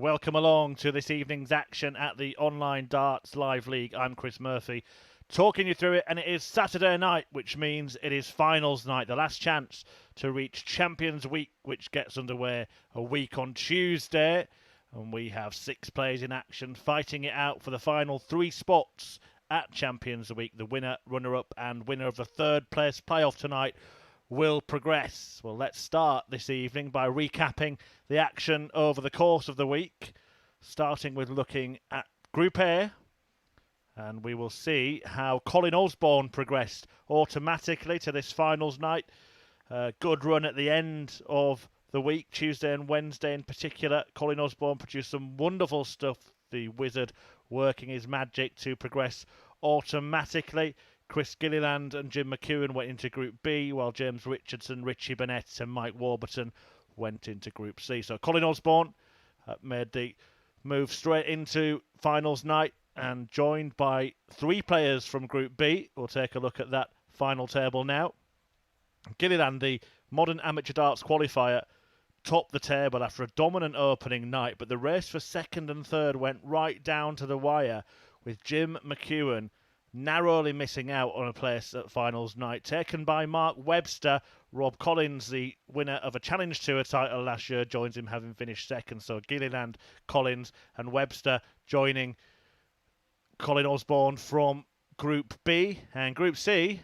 Welcome along to this evening's action at the Online Darts Live League. I'm Chris Murphy, talking you through it, and it is Saturday night, which means it is finals night, the last chance to reach Champions Week, which gets underway a week on Tuesday. And we have 6 players in action fighting it out for the final 3 spots at Champions Week. The winner, runner-up, and winner of the third place playoff tonight will progress. Well, let's start this evening by recapping the action over the course of the week, starting with looking at Group A, and we will see how Colin Osborne progressed automatically to this finals night. Good run at the end of the week, Tuesday and Wednesday in particular. Colin Osborne produced some wonderful stuff, the wizard working his magic to progress automatically. Chris Gilliland and Jim McEwen went into Group B, while James Richardson, Richie Burnett and Mike Warburton went into Group C. So Colin Osborne made the move straight into finals night and joined by 3 players from Group B. We'll take a look at that final table now. Gilliland, the modern amateur darts qualifier, topped the table after a dominant opening night, but the race for second and third went right down to the wire, with Jim McEwen narrowly missing out on a place at finals night, taken by Mark Webster. Rob Collins, the winner of a Challenge Tour title last year, joins him, having finished second. So Gilliland, Collins and Webster joining Colin Osborne from Group B. And Group C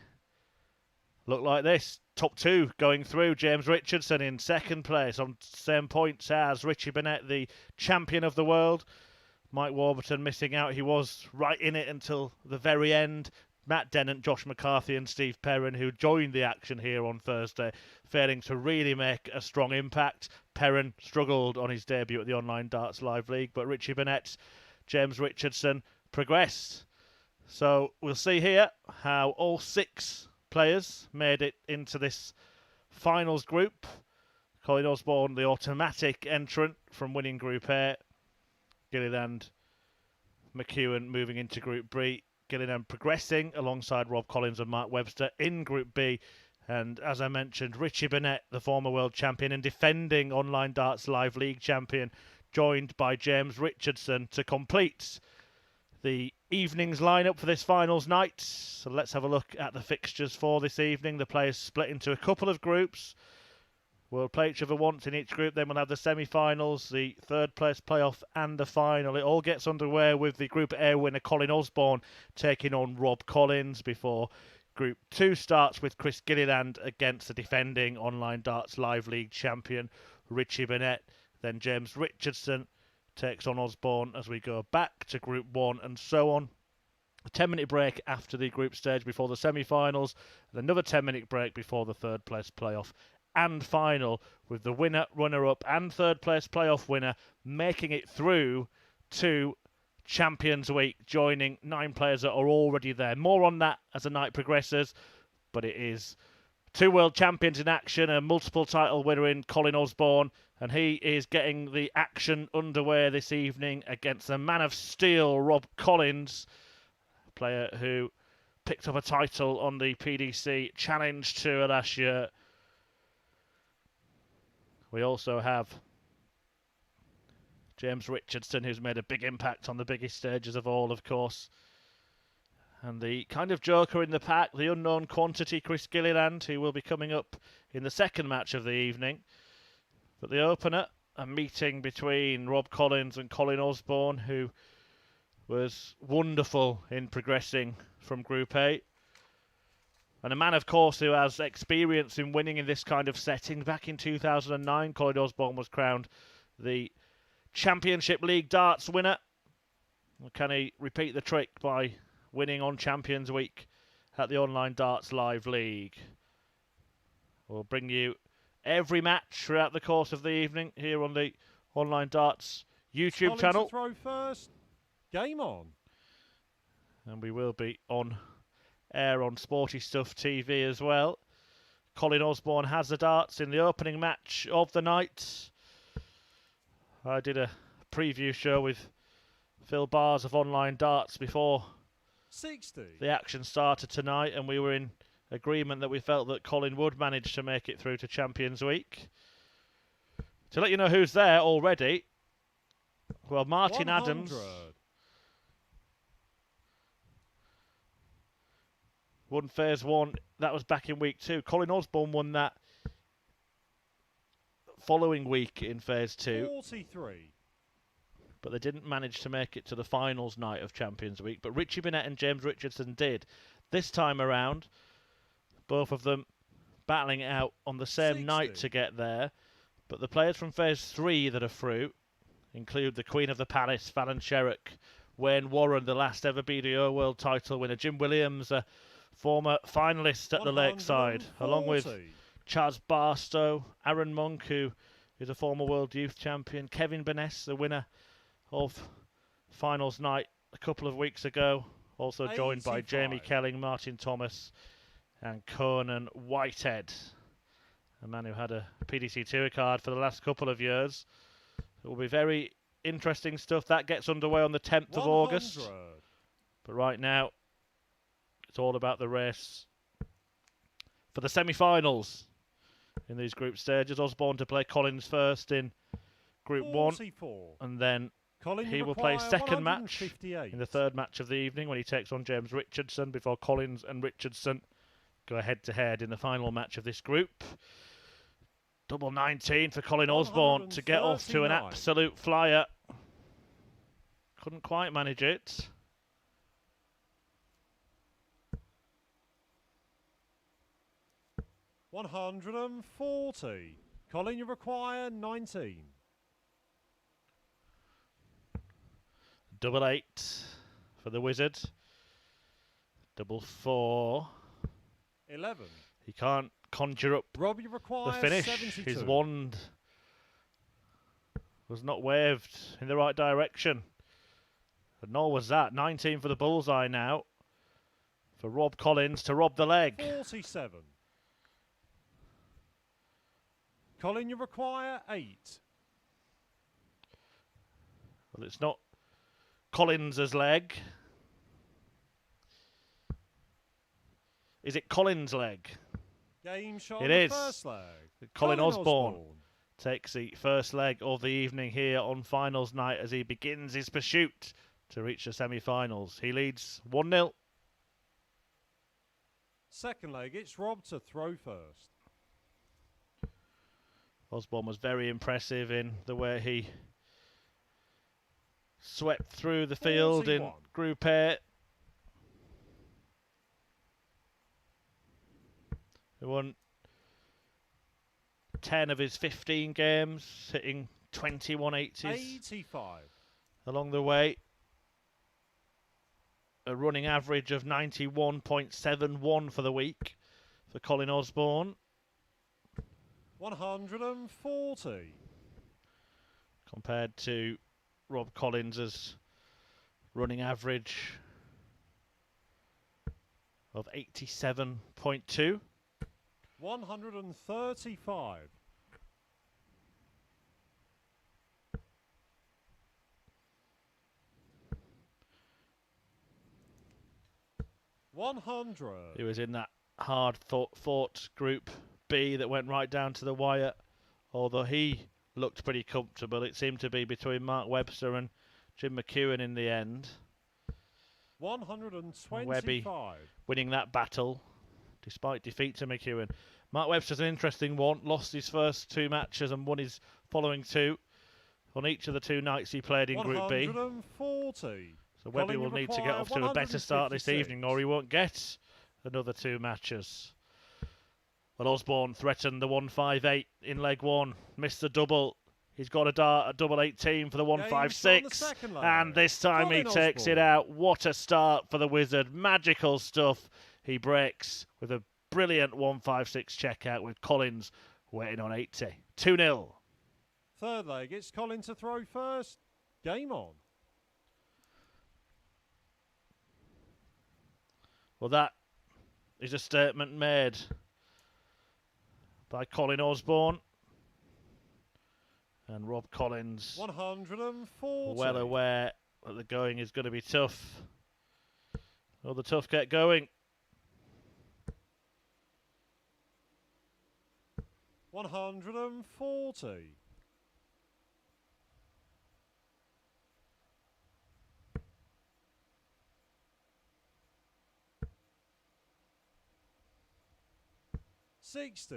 looked like this. Top 2 going through. James Richardson in second place on same points as Richie Burnett, the champion of the world. Mike Warburton missing out. He was right in it until the very end. Matt Dennant, Josh McCarthy and Steve Perrin, who joined the action here on Thursday, failing to really make a strong impact. Perrin struggled on his debut at the Online Darts Live League, but Richie Burnett, James Richardson progressed. So we'll see here how all 6 players made it into this finals group. Colin Osborne, the automatic entrant from winning Group A. Gilliland, McEwen moving into Group B. Gilliland progressing alongside Rob Collins and Mark Webster in Group B. And as I mentioned, Richie Burnett, the former world champion and defending Online Darts Live League champion, joined by James Richardson to complete the evening's lineup for this finals night. So let's have a look at the fixtures for this evening. The players split into a couple of groups. We'll play each other once in each group, then we'll have the semi-finals, the third place playoff and the final. It all gets underway with the Group A winner Colin Osborne taking on Rob Collins, before Group 2 starts with Chris Gilliland against the defending Online Darts Live League champion Richie Burnett. Then James Richardson takes on Osborne as we go back to Group 1 and so on. A 10-minute break after the group stage before the semi-finals, and another 10-minute break before the third place playoff and final, with the winner, runner-up and third place playoff winner making it through to Champions Week, joining 9 players that are already there. More on that as the night progresses, but it is 2 world champions in action, a multiple title winner in Colin Osborne, and he is getting the action underway this evening against the man of steel, Rob Collins, a player who picked up a title on the PDC Challenge Tour last year. We also have James Richardson, who's made a big impact on the biggest stages of all, of course. And the kind of joker in the pack, the unknown quantity, Chris Gilliland, who will be coming up in the second match of the evening. But the opener, a meeting between Rob Collins and Colin Osborne, who was wonderful in progressing from Group A. And a man, of course, who has experience in winning in this kind of setting. Back in 2009, Colin Osborne was crowned the Championship League Darts winner. Can he repeat the trick by winning on Champions Week at the Online Darts Live League? We'll bring you every match throughout the course of the evening here on the Online Darts YouTube channel. To throw first. Game on. And we will be on air on Sporty Stuff TV as well. Colin Osborne has the darts in the opening match of the night. I did a preview show with Phil Bars of Online Darts before 60. The action started tonight, and we were in agreement that we felt that Colin would manage to make it through to Champions Week. To let you know who's there already, Well, Martin 100. Adams won Phase 1. That was back in week 2. Colin Osborne won that following week in Phase 2. 43. But they didn't manage to make it to the finals night of Champions Week. But Richie Burnett and James Richardson did. This time around, both of them battling it out on the same 60. night to get there. But the players from Phase 3 that are through include the Queen of the Palace, Fallon Sherrock, Wayne Warren, the last ever BDO World title winner, Jim Williams, a former finalist at the Lakeside, along with Chaz Barstow, Aaron Monk, who is a former World Youth Champion, Kevin Burness, the winner of finals night a couple of weeks ago, also joined by Jamie Kelling, Martin Thomas and Conan Whitehead, a man who had a PDC Tour card for the last couple of years. It will be very interesting stuff. That gets underway on the 10th of August. But right now, it's all about the race for the semi-finals in these group stages. Osborne to play Collins first in Group 1, and then he will play second match in the third match of the evening when he takes on James Richardson, before Collins and Richardson go head-to-head in the final match of this group. Double 19 for Colin Osborne to get off to an absolute flyer. Couldn't quite manage it. $140. Colin, you require 19. Double 8 for the Wizard. Double 4. 11. He can't conjure up Rob, you require the finish. 72. His wand was not waved in the right direction. And nor was that. 19 for the bullseye now. For Rob Collins to rob the leg. 47. Colin, you require 8. Well, it's not Collins's leg. Is it Collins' leg? Game shot It on is. the first leg. Colin Osborne takes the first leg of the evening here on finals night as he begins his pursuit to reach the semi-finals. He leads 1-0. Second leg, it's Rob to throw first. Osborne was very impressive in the way he swept through the field 41. in Group A. He won 10 of his 15 games, hitting 21 80s 85. along the way. A running average of 91.71 for the week for Colin Osborne. 140. Compared to Rob Collins's running average of 87.2. 135. 100. He was in that hard-fought Group B that went right down to the wire. Although he looked pretty comfortable, it seemed to be between Mark Webster and Jim McEwen in the end. 125. Webby winning that battle despite defeat to McEwen. Mark Webster's an interesting one. Lost his first 2 matches and won his following 2 on each of the 2 nights he played in Group B. 140. So Webby will need to get off to a better start this evening, or he won't get another 2 matches. Well, Osborne threatened the 158 in leg 1, missed the double. He's got a dart at double 18 for the 156, and this time he takes it out. What a start for the Wizard. Magical stuff. He breaks with a brilliant 156 checkout with Collins waiting on 80. 2-0. Third leg, it's Colin to throw first. Game on. Well, that is a statement made by Colin Osborne. And Rob Collins, 140. well aware that the going is going to be tough. Well, the tough get going. 140. 60.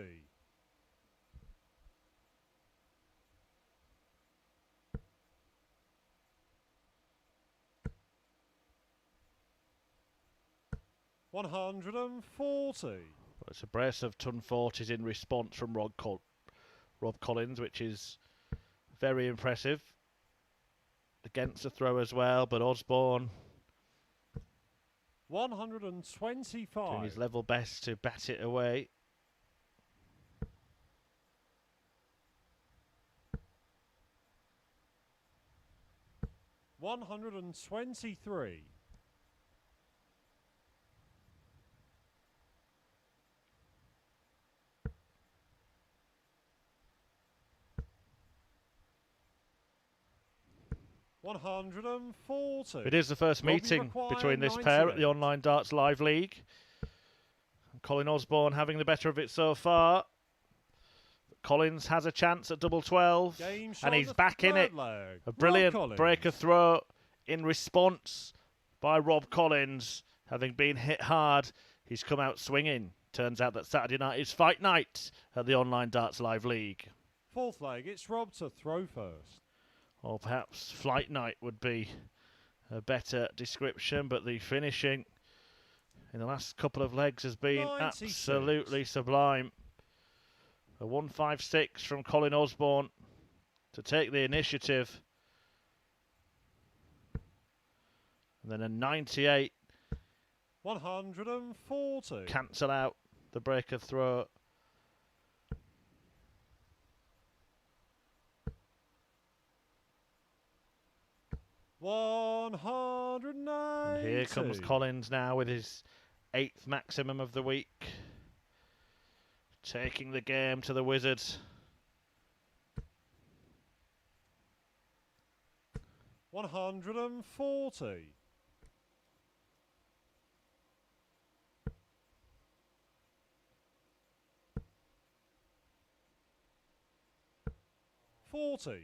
$140. It's a brace of ton 40s in response from Rob Collins, which is very impressive. Against the throw as well, but Osborne 125. doing his level best to bat it away. $123. $140. It is the first Robbie meeting required between this pair at the 98. Online Darts Live League. Colin Osborne having the better of it so far. Collins has a chance at double 12, and he's back in it. Leg. A brilliant Rob breaker throw in response by Rob Collins. Having been hit hard, he's come out swinging. Turns out that Saturday night is fight night at the Online Darts Live League. Fourth leg, it's Rob to throw first. Or perhaps flight night would be a better description, but the finishing in the last couple of legs has been 96. absolutely sublime. A 156 from Colin Osborne to take the initiative. And then a 98 140. cancel out the breaker throw. $190. And here comes Collins now with his 8th maximum of the week. Taking the game to the Wizards. $140. $40.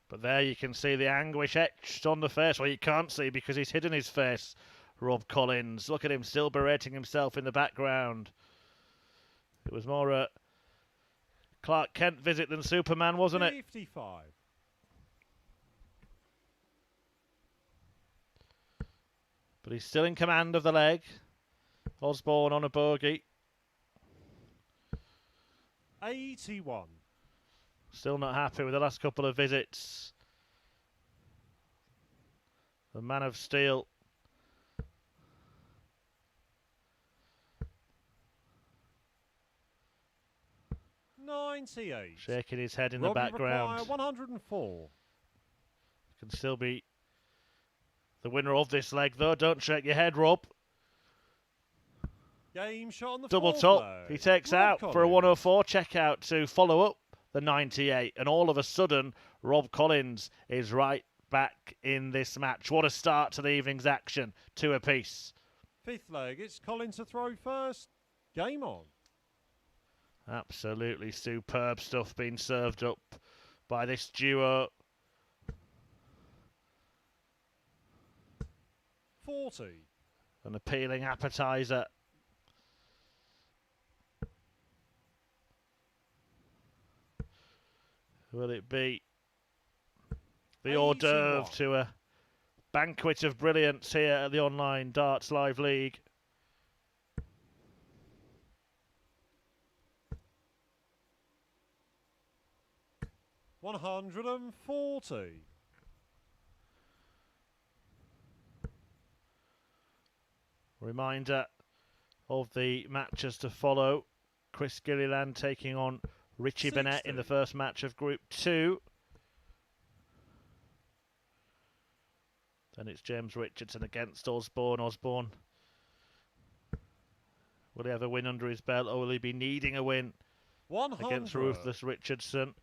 But there you can see the anguish etched on the face. Well, you can't see because he's hidden his face. Rob Collins. Look at him still berating himself in the background. It was more a Clark Kent visit than Superman, wasn't it? 55. But he's still in command of the leg. Osborne on a bogey. 81. Still not happy with the last couple of visits. The man of steel. $98. Shaking his head in Robbie the background. require 104. Can still be the winner of this leg, though. Don't shake your head, Rob. Game shot on the Double fourth top. leg. He takes Rob out for a Collins. 104 checkout to follow up the 98. And all of a sudden, Rob Collins is right back in this match. What a start to the evening's action. 2 apiece. Fifth leg, it's Colin to throw first. Game on. Absolutely superb stuff being served up by this duo. 40. An appealing appetizer. Will it be the hors d'oeuvre 81. to a banquet of brilliance here at the Online Darts Live League? $140. Reminder of the matches to follow. Chris Gilliland taking on Richie Burnett in the 60. first match of Group 2. Then it's James Richardson against Osborne. Osborne, will he have a win under his belt, or will he be needing a win 100. against ruthless Richardson?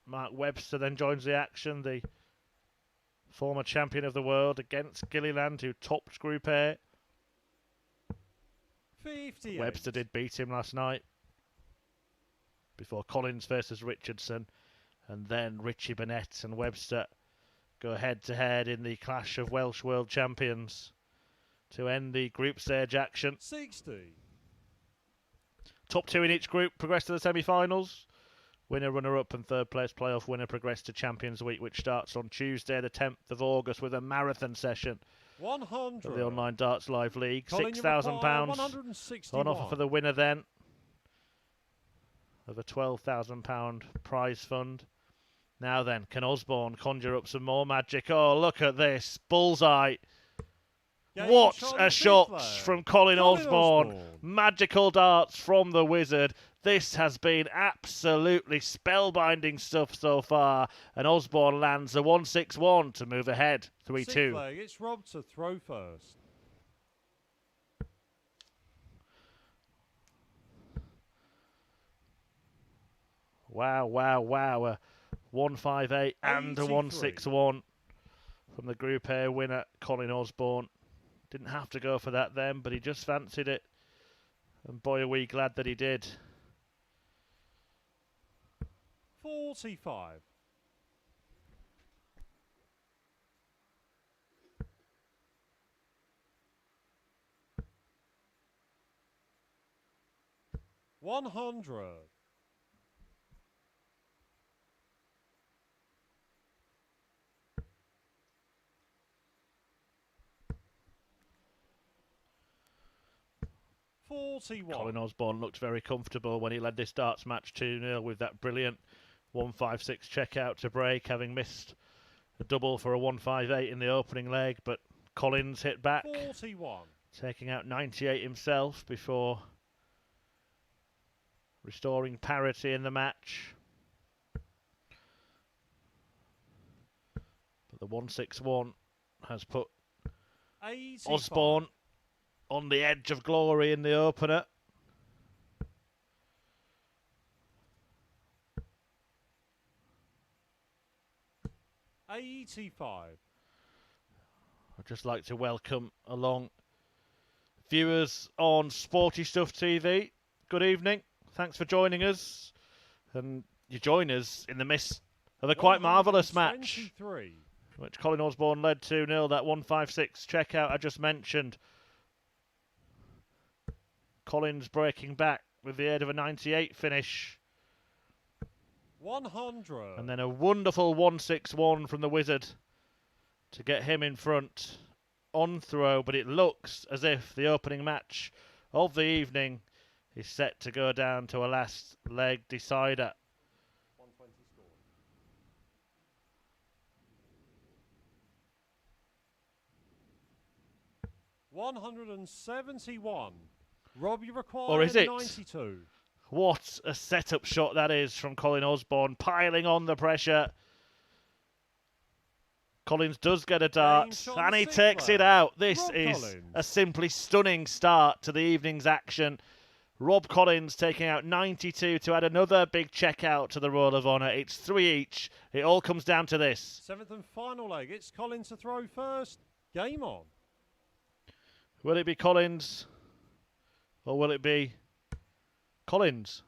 Mark Webster then joins the action, the former champion of the world, against Gilliland, who topped Group A. 58. Webster did beat him last night before Collins versus Richardson, and then Richie Burnett and Webster go head-to-head in the clash of Welsh world champions to end the group stage action. 60. Top 2 in each group progress to the semi-finals. Winner, runner-up and third place playoff winner progress to Champions Week, which starts on Tuesday the 10th of August with a marathon session 100. of the Online Darts Live League. Colin, £6,000 on offer for the winner then of a £12,000 prize fund. Now then, can Osborne conjure up some more magic? Oh, look at this. Bullseye. What a shot from Colin Osborne. Magical darts from the Wizard. This has been absolutely spellbinding stuff so far. And Osborne lands a 161 to move ahead 3-2. It's Rob to throw first. Wow, wow, wow. A 158 and a 161 from the Group A winner, Colin Osborne. Didn't have to go for that then, but he just fancied it. And boy, are we glad that he did. 45. $100. 41. Colin Osborne looked very comfortable when he led this darts match 2-0 with that brilliant 156 checkout to break, having missed a double for a 158 in the opening leg, but Collins hit back, 41. taking out 98 himself before restoring parity in the match. But the 161 has put 85. Osborne on the edge of glory in the opener. $85. I'd just like to welcome along viewers on Sporty Stuff TV. Good evening. Thanks for joining us. And you join us in the midst of a quite marvellous match, which Colin Osborne led 2-0. That 156 checkout I just mentioned. Collins breaking back with the aid of a 98 finish. 100. And then a wonderful 161 from the Wizard to get him in front on throw. But it looks as if the opening match of the evening is set to go down to a last leg decider. 120 score. $171. Rob, you require Or is it? 92. What a setup shot that is from Colin Osborne, piling on the pressure. Collins does get a dart, and he takes it out. This is a simply stunning start to the evening's action. Rob Collins taking out 92 to add another big checkout to the Roll of Honour. It's 3 each. It all comes down to this. 7th and final leg. It's Collins to throw first. Game on. Will it be Collins? Or will it be Collins?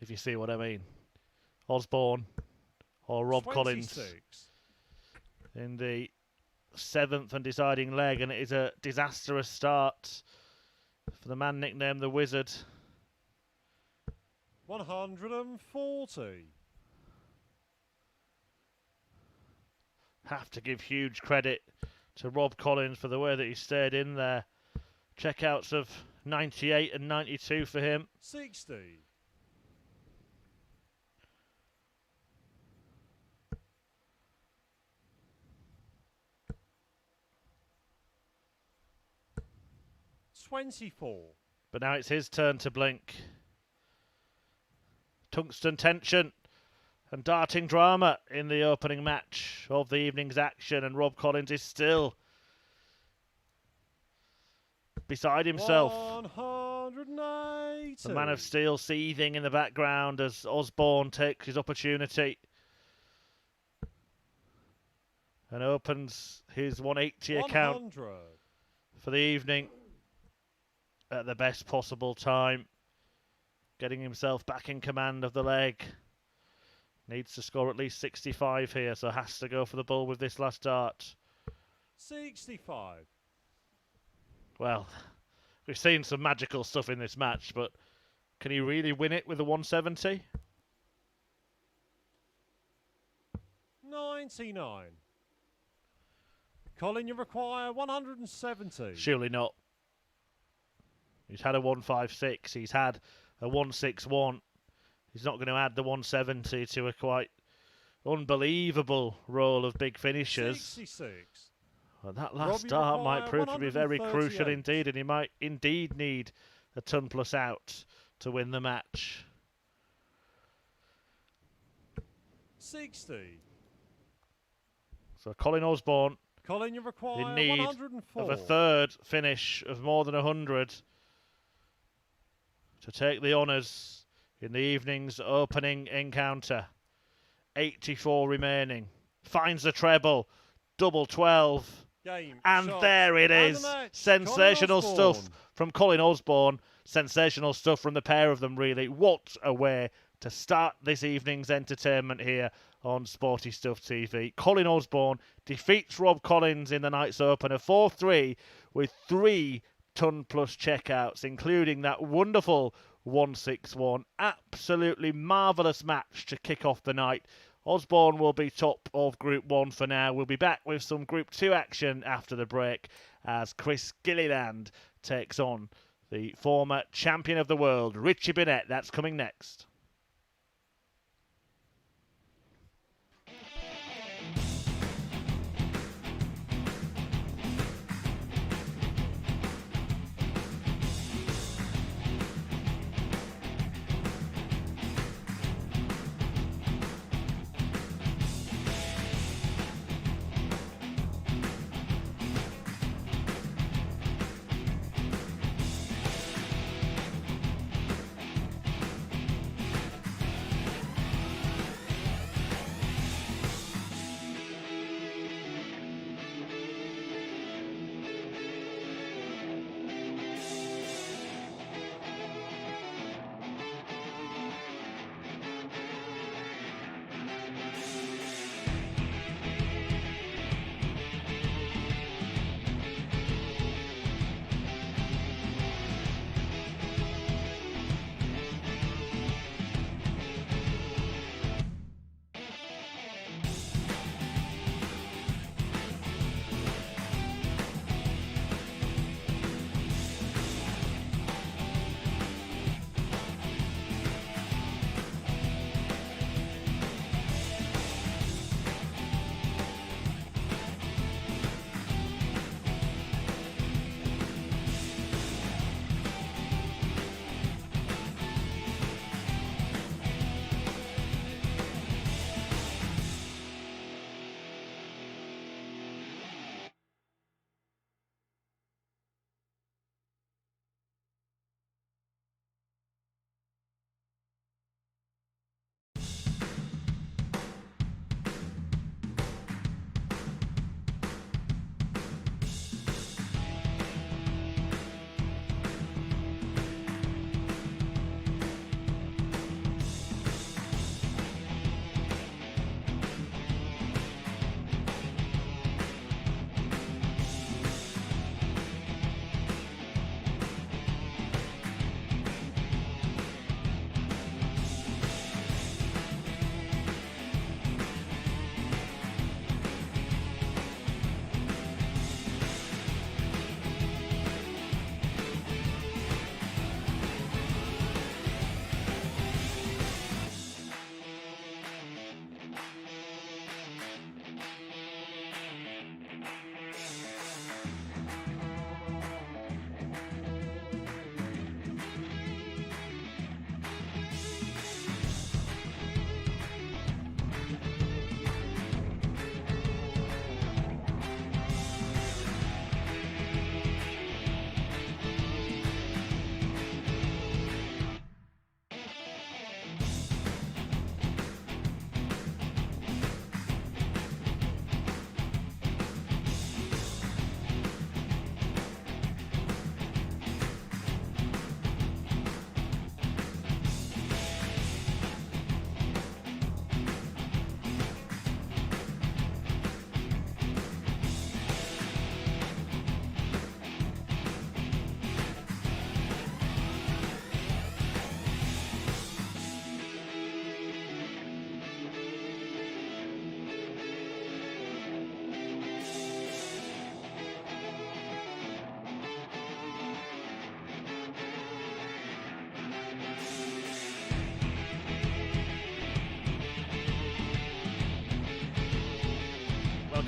If you see what I mean. Osborne or Rob 26. Collins in the 7th and deciding leg. And it is a disastrous start for the man nicknamed the Wizard. 140. Have to give huge credit to Rob Collins for the way that he stayed in there. Checkouts of 98 and 92 for him. 60. $24. But now it's his turn to blink. Tungsten tension and darting drama in the opening match of the evening's action, and Rob Collins is still beside himself. 180. The man of steel seething in the background as Osborne takes his opportunity and opens his 180 account for the evening at the best possible time, getting himself back in command of the leg. Needs to score at least 65 here, so has to go for the bull with this last dart. 65. Well, We've seen some magical stuff in this match, but can he really win it with a 170? 99. Colin, you require 170. Surely not. He's had a 156. He's had a 161. He's not going to add the 170 to a quite unbelievable roll of big finishers. 66. Well, that last Robbie start might require prove to be very crucial 138. indeed, and he might indeed need a ton plus out to win the match. 60. So Colin Osborne Colin, you require in need 104. of a third finish of more than 100 to take the honours in the evening's opening encounter. 84 remaining. Finds the treble. Double 12. Game, And shot, there it and is. the match. Sensational Colin stuff Osborne. from Colin Osborne. Sensational stuff from the pair of them, really. What a way to start this evening's entertainment here on Sporty Stuff TV. Colin Osborne defeats Rob Collins in the night's opener 4-3 with 3 ton plus checkouts, including that wonderful 161. Absolutely marvellous match to kick off the night. Osborne will be top of Group 1 for now. We'll be back with some Group 2 action after the break as Chris Gilliland takes on the former champion of the world, Richie Burnett. That's coming next.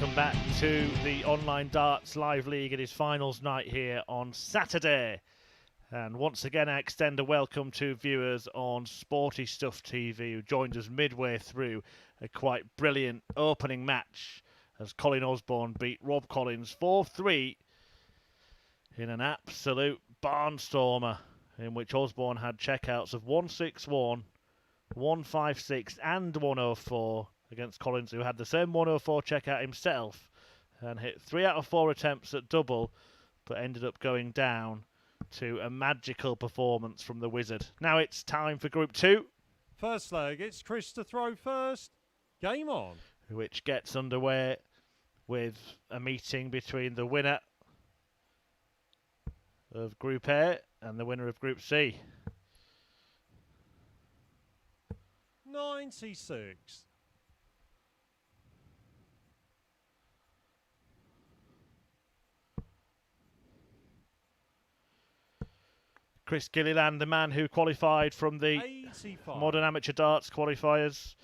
welcome back to the Online Darts Live League. It is finals night here on Saturday. And once again, I extend a welcome to viewers on Sporty Stuff TV who joined us midway through a quite brilliant opening match as Colin Osborne beat Rob Collins 4-3 in an absolute barnstormer in which Osborne had checkouts of 161, 156 and 104 against Collins, who had the same 104 checkout himself and hit 3 out of 4 attempts at double, but ended up going down to a magical performance from the Wizard. Now it's time for Group 2. First leg, it's Chris to throw first. Game on. Which gets underway with a meeting between the winner of Group A and the winner of Group C. 96. Chris Gilliland, the man who qualified from the 85. Modern Amateur Darts qualifiers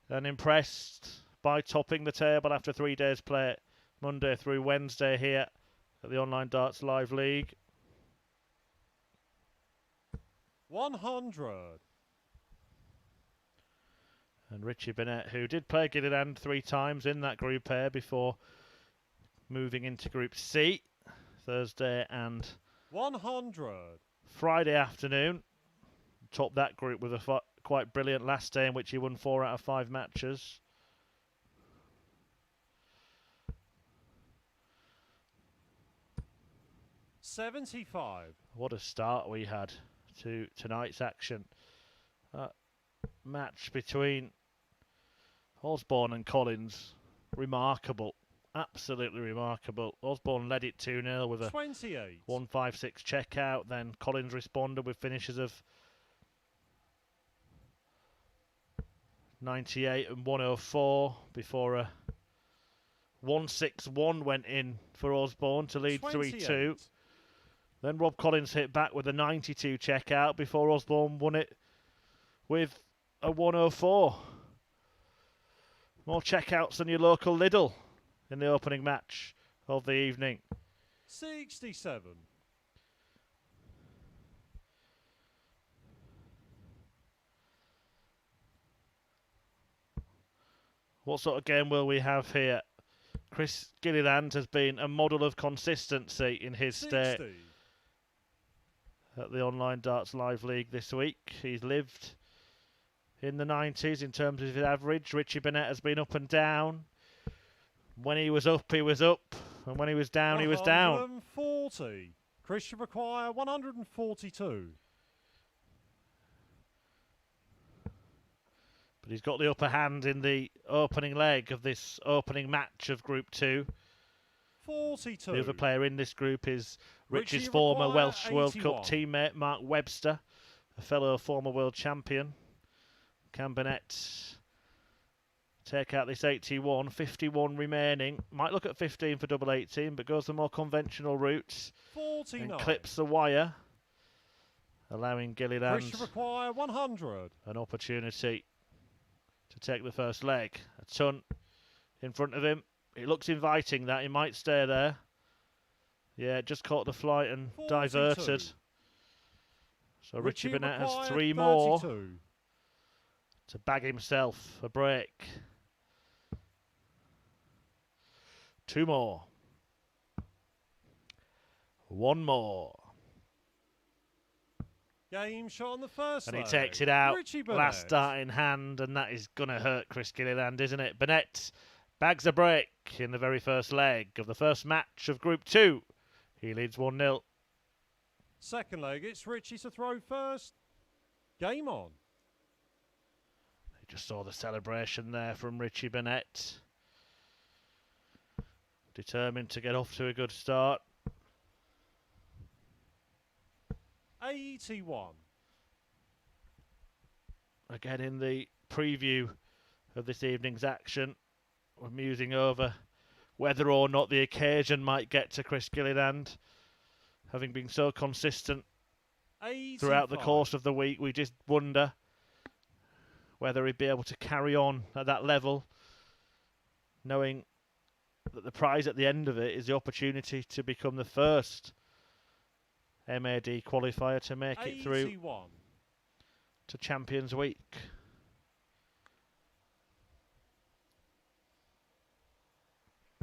and impressed by topping the table after 3 days play, Monday through Wednesday here at the Online Darts Live League. 100. And Richie Burnett, who did play Gilliland 3 times in that Group A before moving into Group C, Thursday and 100. Friday afternoon. Topped that group with a quite brilliant last day in which he won 4 out of 5 matches. $75. What a start we had to tonight's action. Match between Osborne and Collins, remarkable, absolutely remarkable. Osborne led it 2-0 with a 28. 156 checkout, then Collins responded with finishes of 98 and 104 before a 161 went in for Osborne to lead 3-2. Then Rob Collins hit back with a 92 checkout before Osborne won it with a 104. More checkouts than your local Lidl in the opening match of the evening. 67. What sort of game will we have here? Chris Gilliland has been a model of consistency in his 60. stay at the Online Darts Live League this week. He's lived in the 90s in terms of his average. Richie Burnett has been up and down. When he was up, he was up. And when he was down, he was down. 140. Chris should require 142. But he's got the upper hand in the opening leg of this opening match of Group 2. 42. The other player in this group is Richie's Richie former require Welsh World 81. Cup teammate, Mark Webster, a fellow former world champion. Can Burnett take out this 81? 51 remaining. Might look at 15 for double 18, but goes the more conventional route 49. and clips the wire, allowing Gilliland Chris should require 100. an opportunity to take the first leg. A ton in front of him. It looks inviting that he might stay there. Yeah, just caught the flight and 42. diverted. So Richie Burnett has required 3 more 32. to bag himself a break. 2 more. 1 more. Game shot on the first And he leg. takes it out. Richie Burnett. Last start in hand, and that is going to hurt Chris Gilliland, isn't it? Burnett bags a break in the very first leg of the first match of Group 2. He leads 1-0. Second leg, it's Richie to throw first. Game on. You just saw the celebration there from Richie Burnett. Determined to get off to a good start. 81. Again, in the preview of this evening's action, we're musing over whether or not the occasion might get to Chris Gilliland. Having been so consistent 85. throughout the course of the week, we just wonder whether he'd be able to carry on at that level, knowing that the prize at the end of it is the opportunity to become the first MAD qualifier to make it through 81. to Champions Week.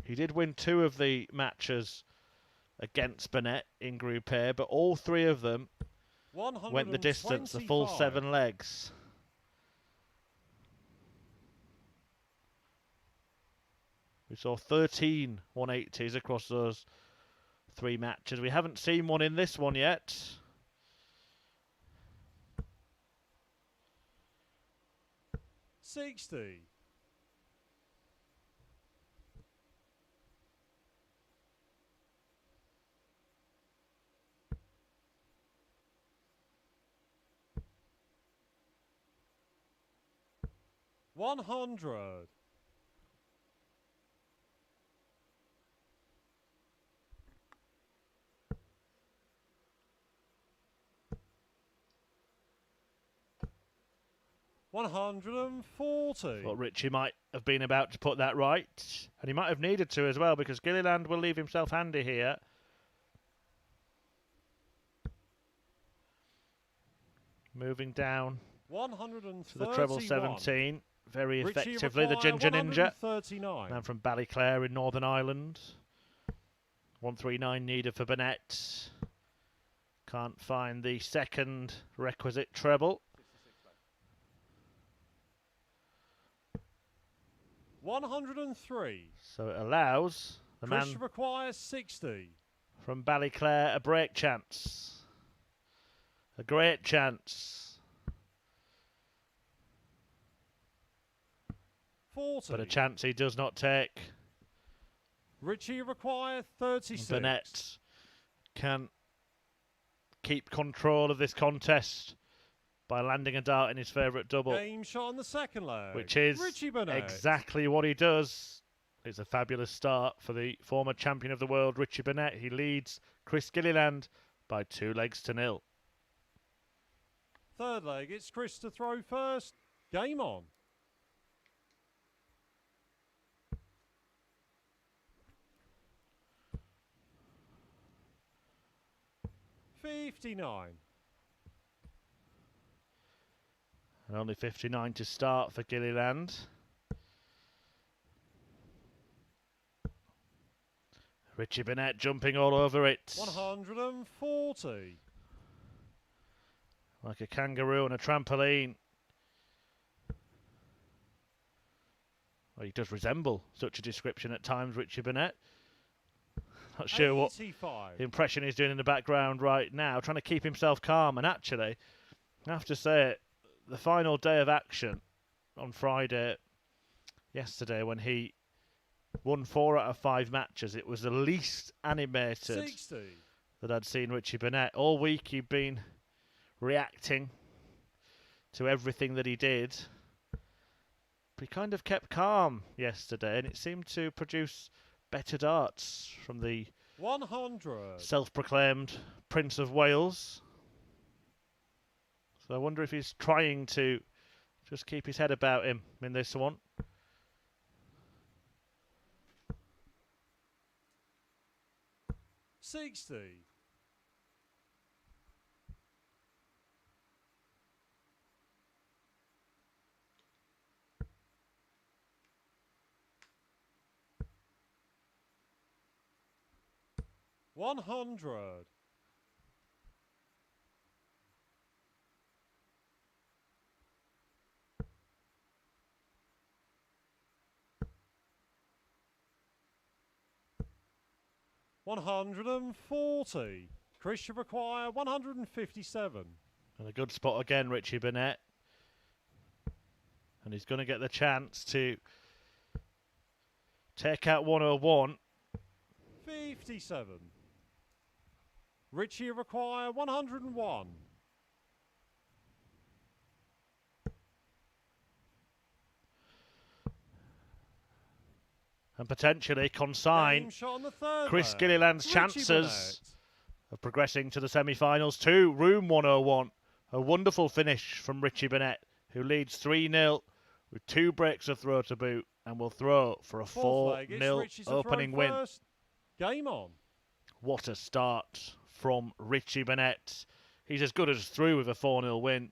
He did win 2 of the matches against Burnett in Group A, but all 3 of them went the distance, the full 7 legs. We saw 13 180s across those 3 matches. We haven't seen one in this one yet. $60. $100. $140. Well, Richie might have been about to put that right, and he might have needed to as well, because Gilliland will leave himself handy here. Moving down to the treble 17 very effectively. The Ginger Ninja, man from Ballyclare in Northern Ireland. 139 needed for Burnett. Can't find the second requisite treble. 103. So it allows the man requires 60 from Ballyclare a break chance. A great chance. 40. But a chance he does not take. Richie requires 36. Burnett can keep control of this contest by landing a dart in his favourite double. Game shot on the second leg. Which is Richie Burnett. exactly what he does. It's a fabulous start for the former champion of the world, Richie Burnett. He leads Chris Gilliland by 2 legs to 0. Third leg, it's Chris to throw first. Game on. $59. And only 59 to start for Gilliland. Richie Burnett jumping all over it. 140. Like a kangaroo on a trampoline. Well, he does resemble such a description at times, Richie Burnett. Not sure what the impression he's doing in the background right now, trying to keep himself calm. And actually, I have to say, the final day of action on Friday, yesterday, when he won 4 out of 5 matches, it was the least animated 60. that I'd seen Richie Burnett. All week he'd been reacting to everything that he did. But he kind of kept calm yesterday, and it seemed to produce better darts from the 100. self-proclaimed Prince of Wales. So I wonder if he's trying to just keep his head about him in this one. $60. $100. $140. Chris should require 157. And a good spot again, Richie Burnett. And he's going to get the chance to take out 101. 57. Richie require 101. And potentially consign Chris Gilliland's chances of progressing to the semi-finals to room 101. A wonderful finish from Richie Burnett, who leads 3-0 with 2 breaks of throw to boot. and will throw for a Fourth leg, it's 4-0 Richie to throw opening win. first. Game on. What a start from Richie Burnett. He's as good as through with a 4-0 win.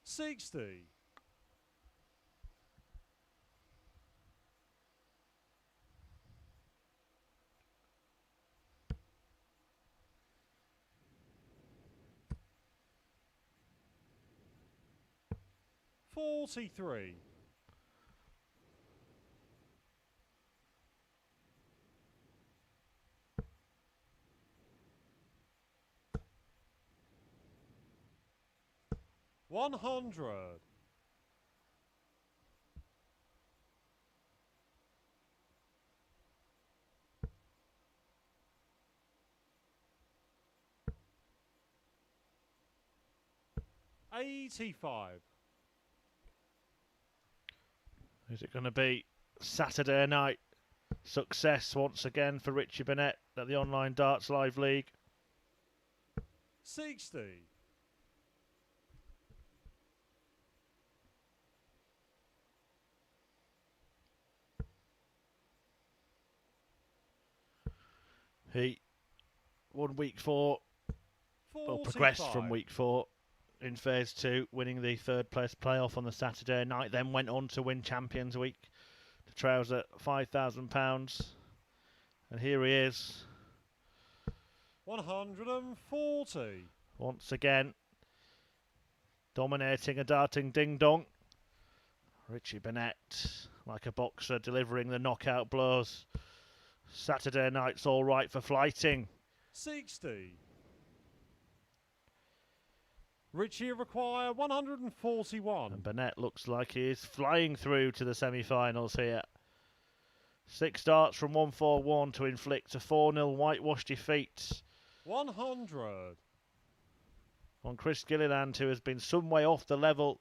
$60. 43. 100. 85. Is it going to be Saturday night success once again for Richie Burnett at the Online Darts Live League? 60. He won week 4, or progressed from week 4 in phase 2, winning the third place playoff on the Saturday night, then went on to win Champions Week to trouser £5,000. And here he is. 140. Once again, dominating a darting ding-dong. Richie Burnett, like a boxer, delivering the knockout blows. Saturday night's all right for flighting. 60. Richie require 141. And Burnett looks like he is flying through to the semi-finals here. 6 darts from 141 to inflict a 4-0 whitewash defeat 100. on Chris Gilliland, who has been some way off the level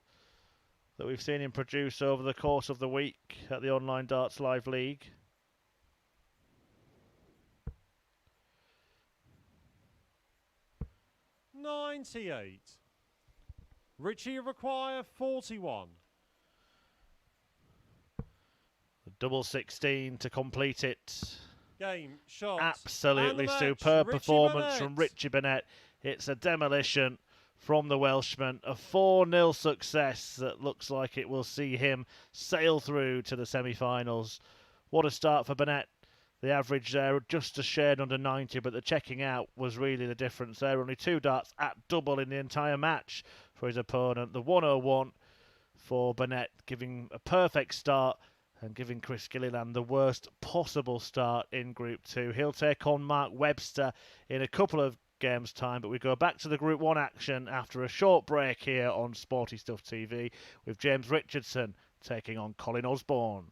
that we've seen him produce over the course of the week at the Online Darts Live League. $98. Richie require 41. The double 16 to complete it. Game, shot. Absolutely and the match, superb Richie performance Burnett. from Richie Burnett. It's a demolition from the Welshman. A 4-0 success that looks like it will see him sail through to the semi-finals. What a start for Burnett. The average there just a shade under 90, but the checking out was really the difference there. Only 2 darts at double in the entire match for his opponent. The 101 for Burnett, giving a perfect start and giving Chris Gilliland the worst possible start in Group 2. He'll take on Mark Webster in a couple of games' time, but we go back to the Group 1 action after a short break here on Sporty Stuff TV with James Richardson taking on Colin Osborne.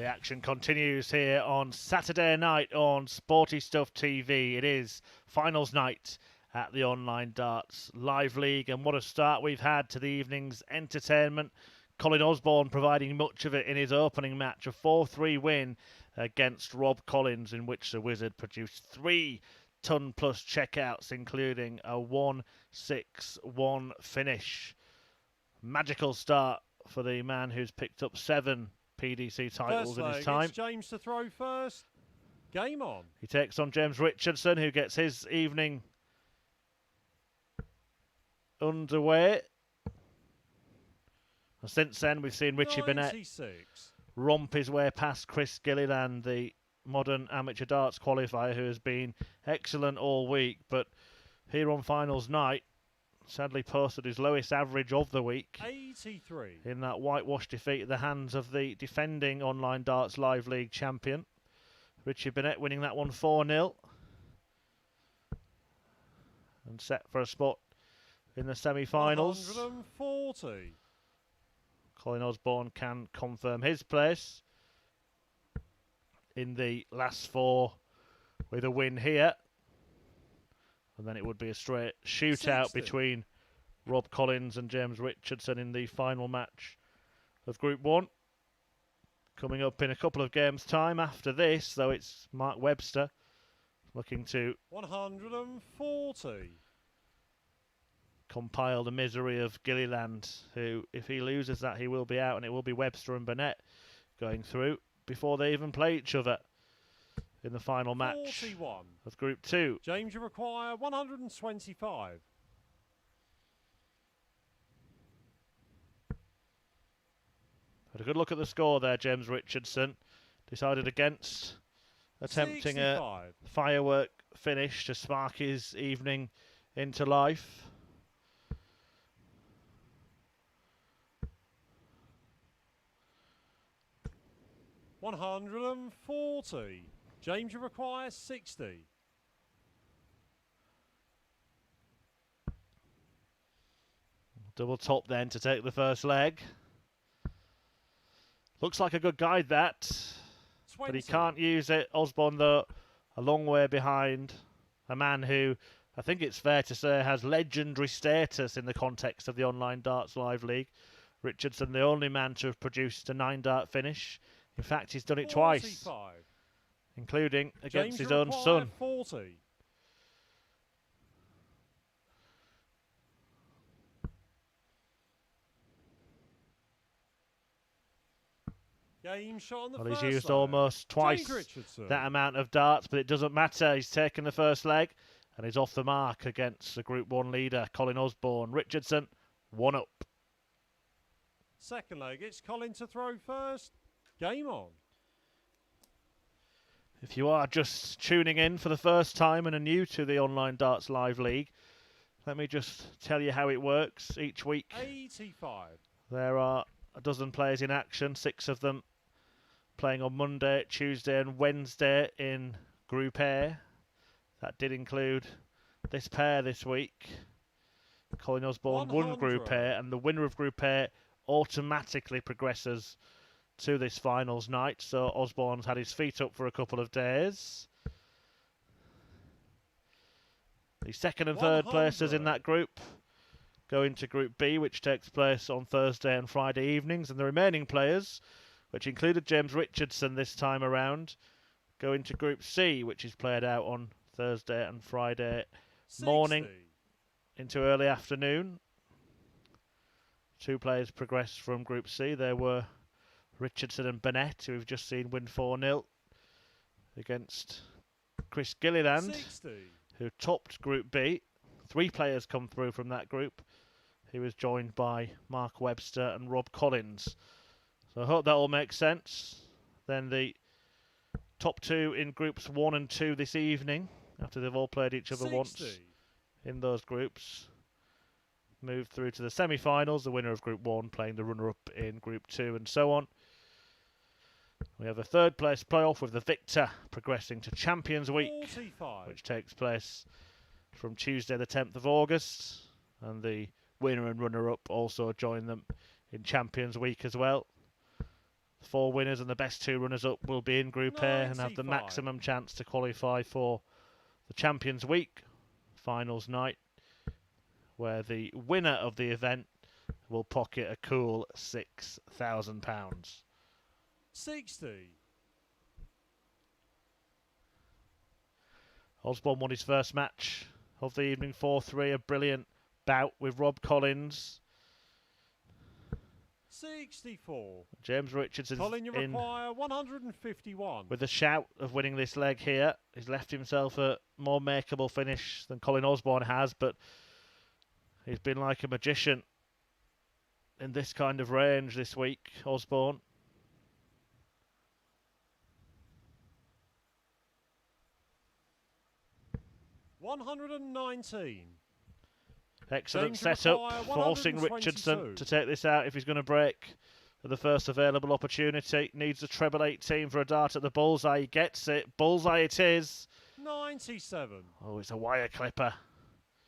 The action continues here on Saturday night on Sporty Stuff TV. It is finals night at the Online Darts Live League, and what a start we've had to the evening's entertainment. Colin Osborne providing much of it in his opening match, a 4-3 win against Rob Collins, in which the Wizard produced 3 ton-plus checkouts, including a 1-6-1 finish. Magical start for the man who's picked up 7 PDC titles in his time. It's James to throw first. Game on. He takes on James Richardson, who gets his evening underway. And since then, we've seen Richie Burnett romp his way past Chris Gilliland, the modern amateur darts qualifier, who has been excellent all week. But here on finals night, sadly posted his lowest average of the week 83 in that whitewash defeat at the hands of the defending Online Darts Live League champion. Richie Burnett winning that one 4-0 and set for a spot in the semi-finals. 140. Colin Osborne can confirm his place in the last 4 with a win here. And then it would be a straight shootout 60. between Rob Collins and James Richardson in the final match of Group 1. Coming up in a couple of games' time after this, though, it's Mark Webster looking to 140. compile the misery of Gilliland, who, if he loses that, he will be out, and it will be Webster and Burnett going through before they even play each other in the final match 41. of Group 2. James, you require 125. Had a good look at the score there, James Richardson. Decided against attempting 65. a firework finish to spark his evening into life. $140. James, you require 60. Double top then to take the first leg. Looks like a good guide, that. 20. But he can't use it. Osborne, though, a long way behind. A man who, I think it's fair to say, has legendary status in the context of the Online Darts Live League. Richardson, the only man to have produced a 9-dart finish. In fact, he's done it 45. twice, including against James, his own son. 40. Game shot on the Well, first he's used leg. almost twice that amount of darts, but it doesn't matter. He's taken the first leg and he's off the mark against the Group 1 leader, Colin Osborne. Richardson, 1 up. Second leg, it's Colin to throw first. Game on. If you are just tuning in for the first time and are new to the Online Darts Live League, let me just tell you how it works. Each week 85. there are a dozen players in action, 6 of them playing on Monday, Tuesday and Wednesday in Group A. That did include this pair this week. Colin Osborne won Group A, and the winner of Group A automatically progresses to this finals night. So Osborne's had his feet up for a couple of days. The second and third places in that group go into Group B, which takes place on Thursday and Friday evenings, and the remaining players, which included James Richardson this time around, go into Group C, which is played out on Thursday and Friday 60. morning into early afternoon. 2 players progressed from Group C. There were Richardson and Burnett, who we've just seen win 4-0 against Chris Gilliland, 60. who topped Group B. 3 players come through from that group. He was joined by Mark Webster and Rob Collins. So I hope that all makes sense. Then the top 2 in Groups 1 and 2 this evening, after they've all played each other 60. once in those groups, move through to the semi-finals, the winner of Group 1 playing the runner-up in Group 2 and so on. We have a third place playoff with the victor progressing to Champions Week, 45. which takes place from Tuesday the 10th of August, and the winner and runner-up also join them in Champions Week as well. 4 winners and the best 2 runners-up will be in Group A and have the 95. maximum chance to qualify for the Champions Week finals night, where the winner of the event will pocket a cool £6,000. 60. Osborne won his first match of the evening 4-3, a brilliant bout with Rob Collins. 64. James Richardson Colin, you in require 151. with a shout of winning this leg here. He's left himself a more makeable finish than Colin Osborne has, but he's been like a magician in this kind of range this week, Osborne. $119. Excellent James setup, require forcing 122. Richardson to take this out if he's going to break at the first available opportunity. Needs a treble 18 for a dart at the bullseye. He gets it. Bullseye it is. 97. Oh, it's a wire clipper.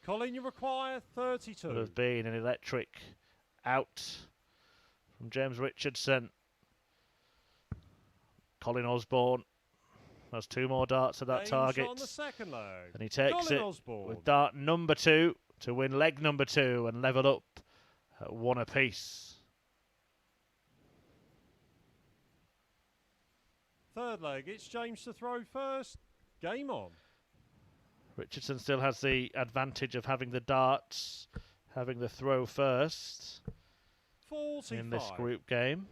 Colin, you require 32. Would have been an electric out from James Richardson. Colin Osborne has 2 more darts at that Game target. shot on the second leg. And he takes Colin it Osborne. with dart number 2 to win leg number 2 and level up at 1 apiece. Third leg, it's James to throw first. Game on. Richardson still has the advantage of having the darts, having the throw first 45. in this group game.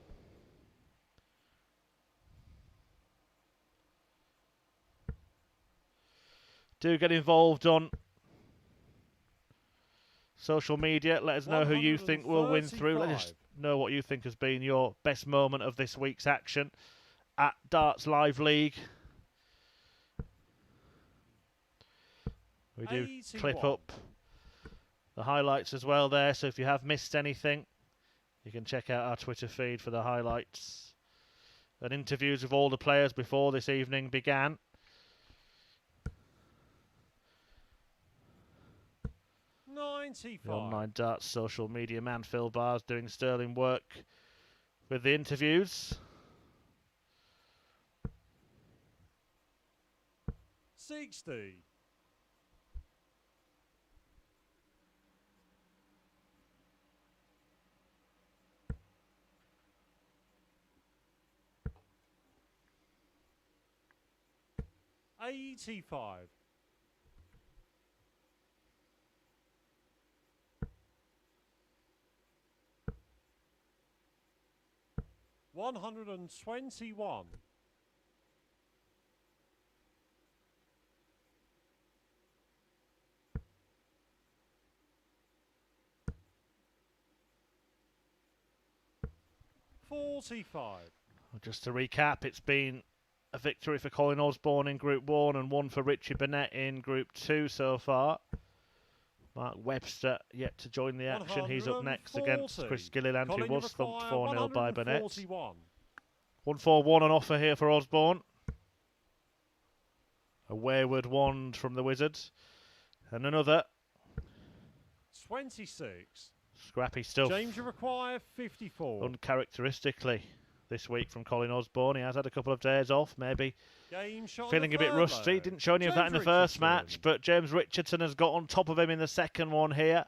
Do get involved on social media. Let us know who you think will win through. Let us know what you think has been your best moment of this week's action at Darts Live League. We do 81. clip up the highlights as well there, so if you have missed anything, you can check out our Twitter feed for the highlights and interviews with all the players before this evening began. The 95. online darts social media man Phil Barr's doing sterling work with the interviews. 60. $85. $121. $45. Just to recap, it's been a victory for Colin Osborne in Group 1 and 1 for Richie Burnett in Group 2 so far. Mark Webster yet to join the action. He's up next against Chris Gilliland, who was thumped 4-0 by Burnett. 1-4-1 on offer here for Osborne. A wayward wand from the Wizard. And another 26. scrappy stuff. James, you require 54. Uncharacteristically this week from Colin Osborne. He has had a couple of days off, maybe Game shot feeling a bit rusty. Didn't show any of that in the first match, but James Richardson has got on top of him in the second one here.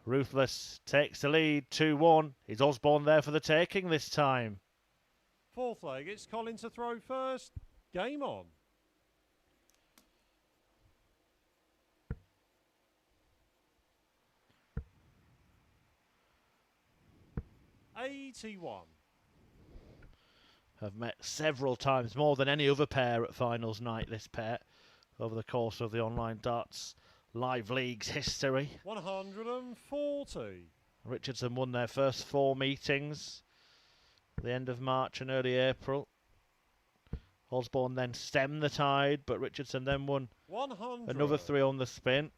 Ruthless takes the lead, 2-1. Is Osborne there for the taking this time? Fourth leg, it's Colin to throw first. Game on. $81. Have met several times, more than any other pair at finals night, this pair, over the course of the online darts live league's history. 140. Richardson won their first 4 meetings at the end of March and early April. Osborne then stemmed the tide, but Richardson then won 100. another 3 on the spin.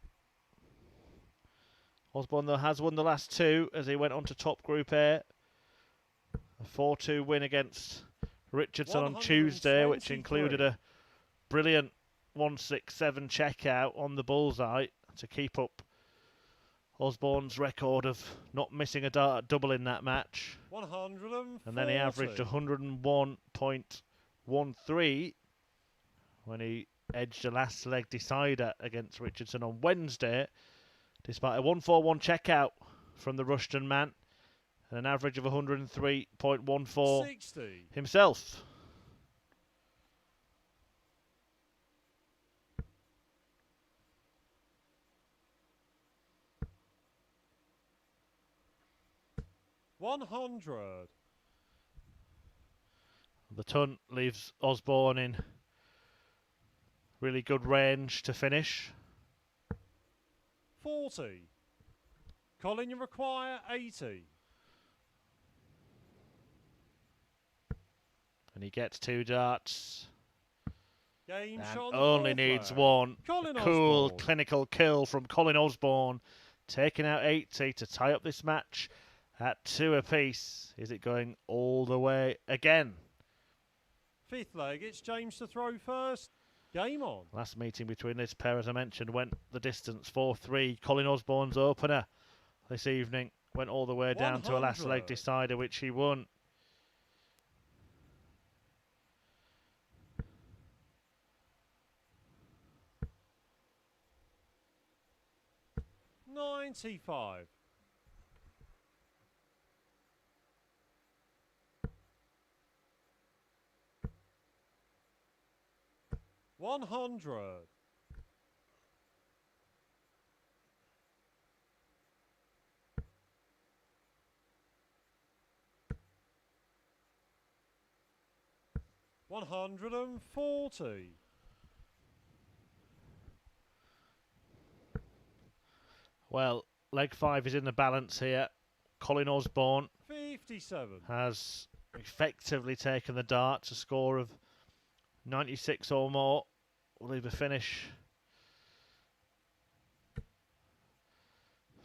Osborne, though, has won the last 2 as he went on to top Group A. A 4-2 win against Richardson on Tuesday, which included a brilliant 167 checkout on the bullseye to keep up Osborne's record of not missing a dart double in that match. 140. And then he averaged 101.13 when he edged a last leg decider against Richardson on Wednesday, despite a 141 checkout from the Rushton man and an average of 103.14 60. himself. $100. The ton leaves Osborne in really good range to finish. 40. Colin, you require 80. And he gets 2 darts. Game And shot on the only fourth needs flag. one. Colin Cool, Osborne. clinical kill from Colin Osborne, taking out 80 to tie up this match at 2 apiece. Is it going all the way again? Fifth leg, it's James to throw first. Game on. Last meeting between this pair, as I mentioned, went the distance 4-3. Colin Osborne's opener this evening went all the way down to a last leg 100. decider, which he won. $95. $100. $140. Well, leg 5 is in the balance here. Colin Osborne 57. has effectively taken the dart to a score of 96 or more. We'll leave a finish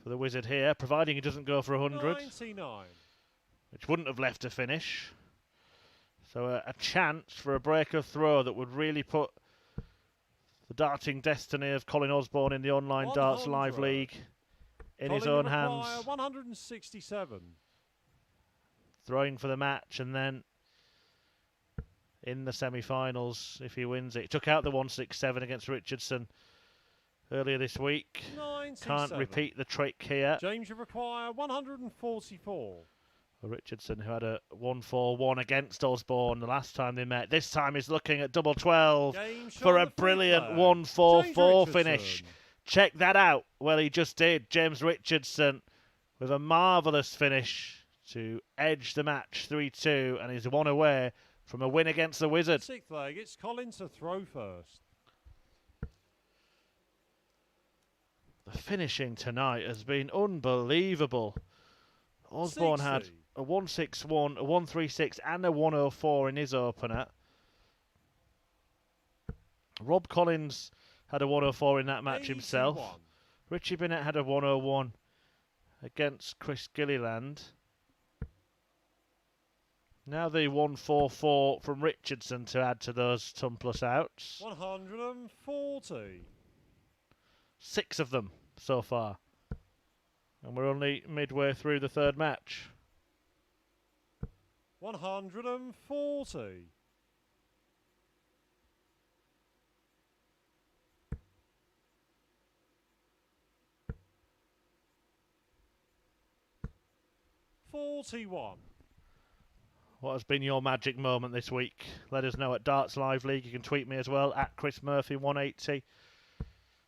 for the Wizard here, providing he doesn't go for 100, 99. which wouldn't have left a finish. So a chance for a breaker throw that would really put the darting destiny of Colin Osborne in the online darts live 100. league in his Colin, own you require hands. 167. Throwing for the match, and then in the semi-finals, if he wins it. He took out the 167 against Richardson earlier this week. 97. Can't repeat the trick here. James, you require 144. Richardson, who had a 141 against Osborne the last time they met. This time he's looking at double 12 Game shot for on a the fifth brilliant flag. 144 James finish. Richardson. Check that out. Well, he just did. James Richardson with a marvellous finish to edge the match 3-2, and he's one away from a win against the Wizard. Sixth leg, it's Colin to throw first. The finishing tonight has been unbelievable. Osborne had 60. a 161, a 136 and a 104 in his opener. Rob Collins had a 104 in that match himself. 81. Richie Burnett had a 101 against Chris Gilliland. Now the 144 from Richardson to add to those ton plus outs. 140. 6 of them so far. And we're only midway through the third match. 140. $41. What has been your magic moment this week? Let us know at Darts Live League. You can tweet me as well at Chris Murphy 180.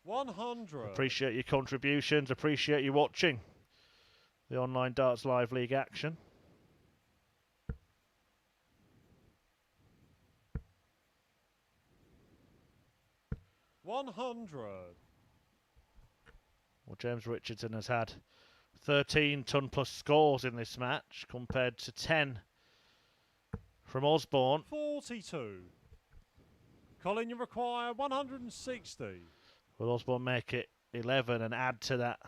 100. Appreciate your contributions. Appreciate you watching the online Darts Live League action. $100. Well, James Richardson has had 13 ton plus scores in this match compared to 10 from Osborne. 42. Colin, you require 160. Will Osborne make it 11 and add to that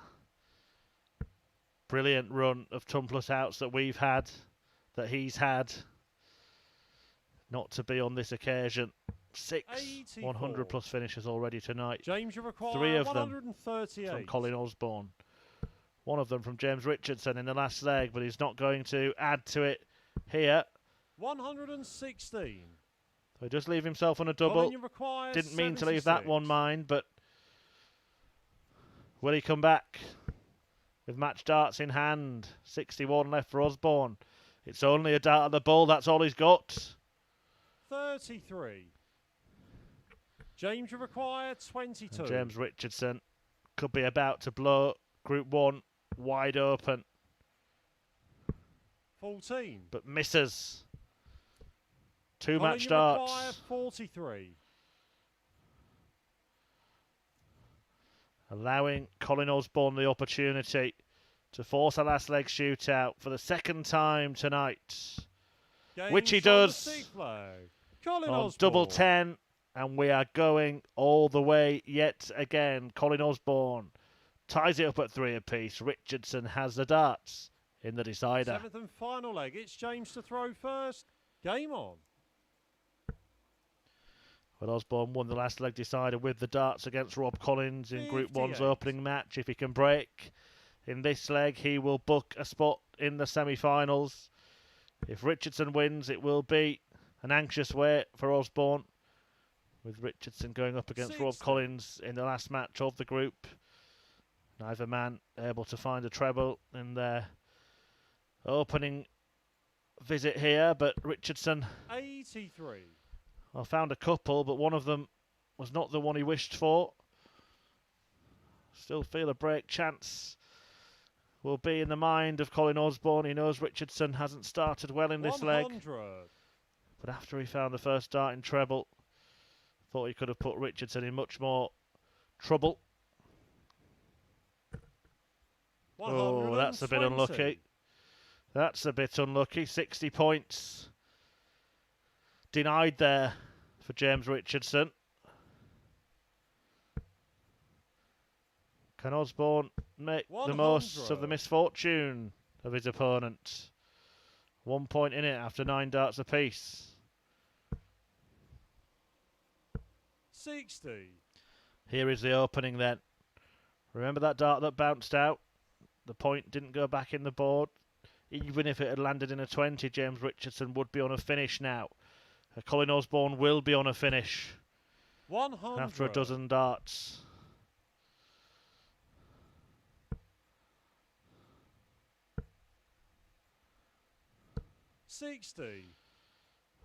brilliant run of ton plus outs that we've had, that he's had? Not to be on this occasion. 6 84. 100 plus finishes already tonight. James, you require 3 of them 138. from Colin Osborne. One of them from James Richardson in the last leg, but he's not going to add to it here. 116. So he does leave himself on a double. Didn't mean to leave that one mine, but will he come back with match darts in hand? 61 left for Osborne. It's only a dart at the bull, that's all he's got. 33. James, you require 22. And James Richardson could be about to blow Group 1 wide open. 14. But misses. Two Colin, match you darts. require 43. Allowing Colin Osborne the opportunity to force a last leg shootout for the second time tonight. Games Which he on the does sea flag. Colin on Osborne. double 10. And we are going all the way yet again. Colin Osborne ties it up at 3 apiece. Richardson has the darts in the decider. 7th and final leg. It's James to throw first. Game on. Well, Osborne won the last leg decider with the darts against Rob Collins in Group 1's 58. opening match. If he can break in this leg, he will book a spot in the semi-finals. If Richardson wins, it will be an anxious wait for Osborne, with Richardson going up against Rob Collins in the last match of the group. Neither man able to find a treble in their opening visit here, but Richardson 83. well, found a couple, but one of them was not the one he wished for. Still feel a break chance will be in the mind of Colin Osborne. He knows Richardson hasn't started well in this 100. leg, but after he found the first dart in treble, thought he could have put Richardson in much more trouble. Oh, that's a bit unlucky. That's a bit unlucky. 60 points denied there for James Richardson. Can Osborne make 100. the most of the misfortune of his opponent? 1 point in it after 9 darts apiece. 60. Here is the opening then. Remember that dart that bounced out? The point didn't go back in the board. Even if it had landed in a 20, James Richardson would be on a finish now. Colin Osborne will be on a finish 100. after a dozen darts.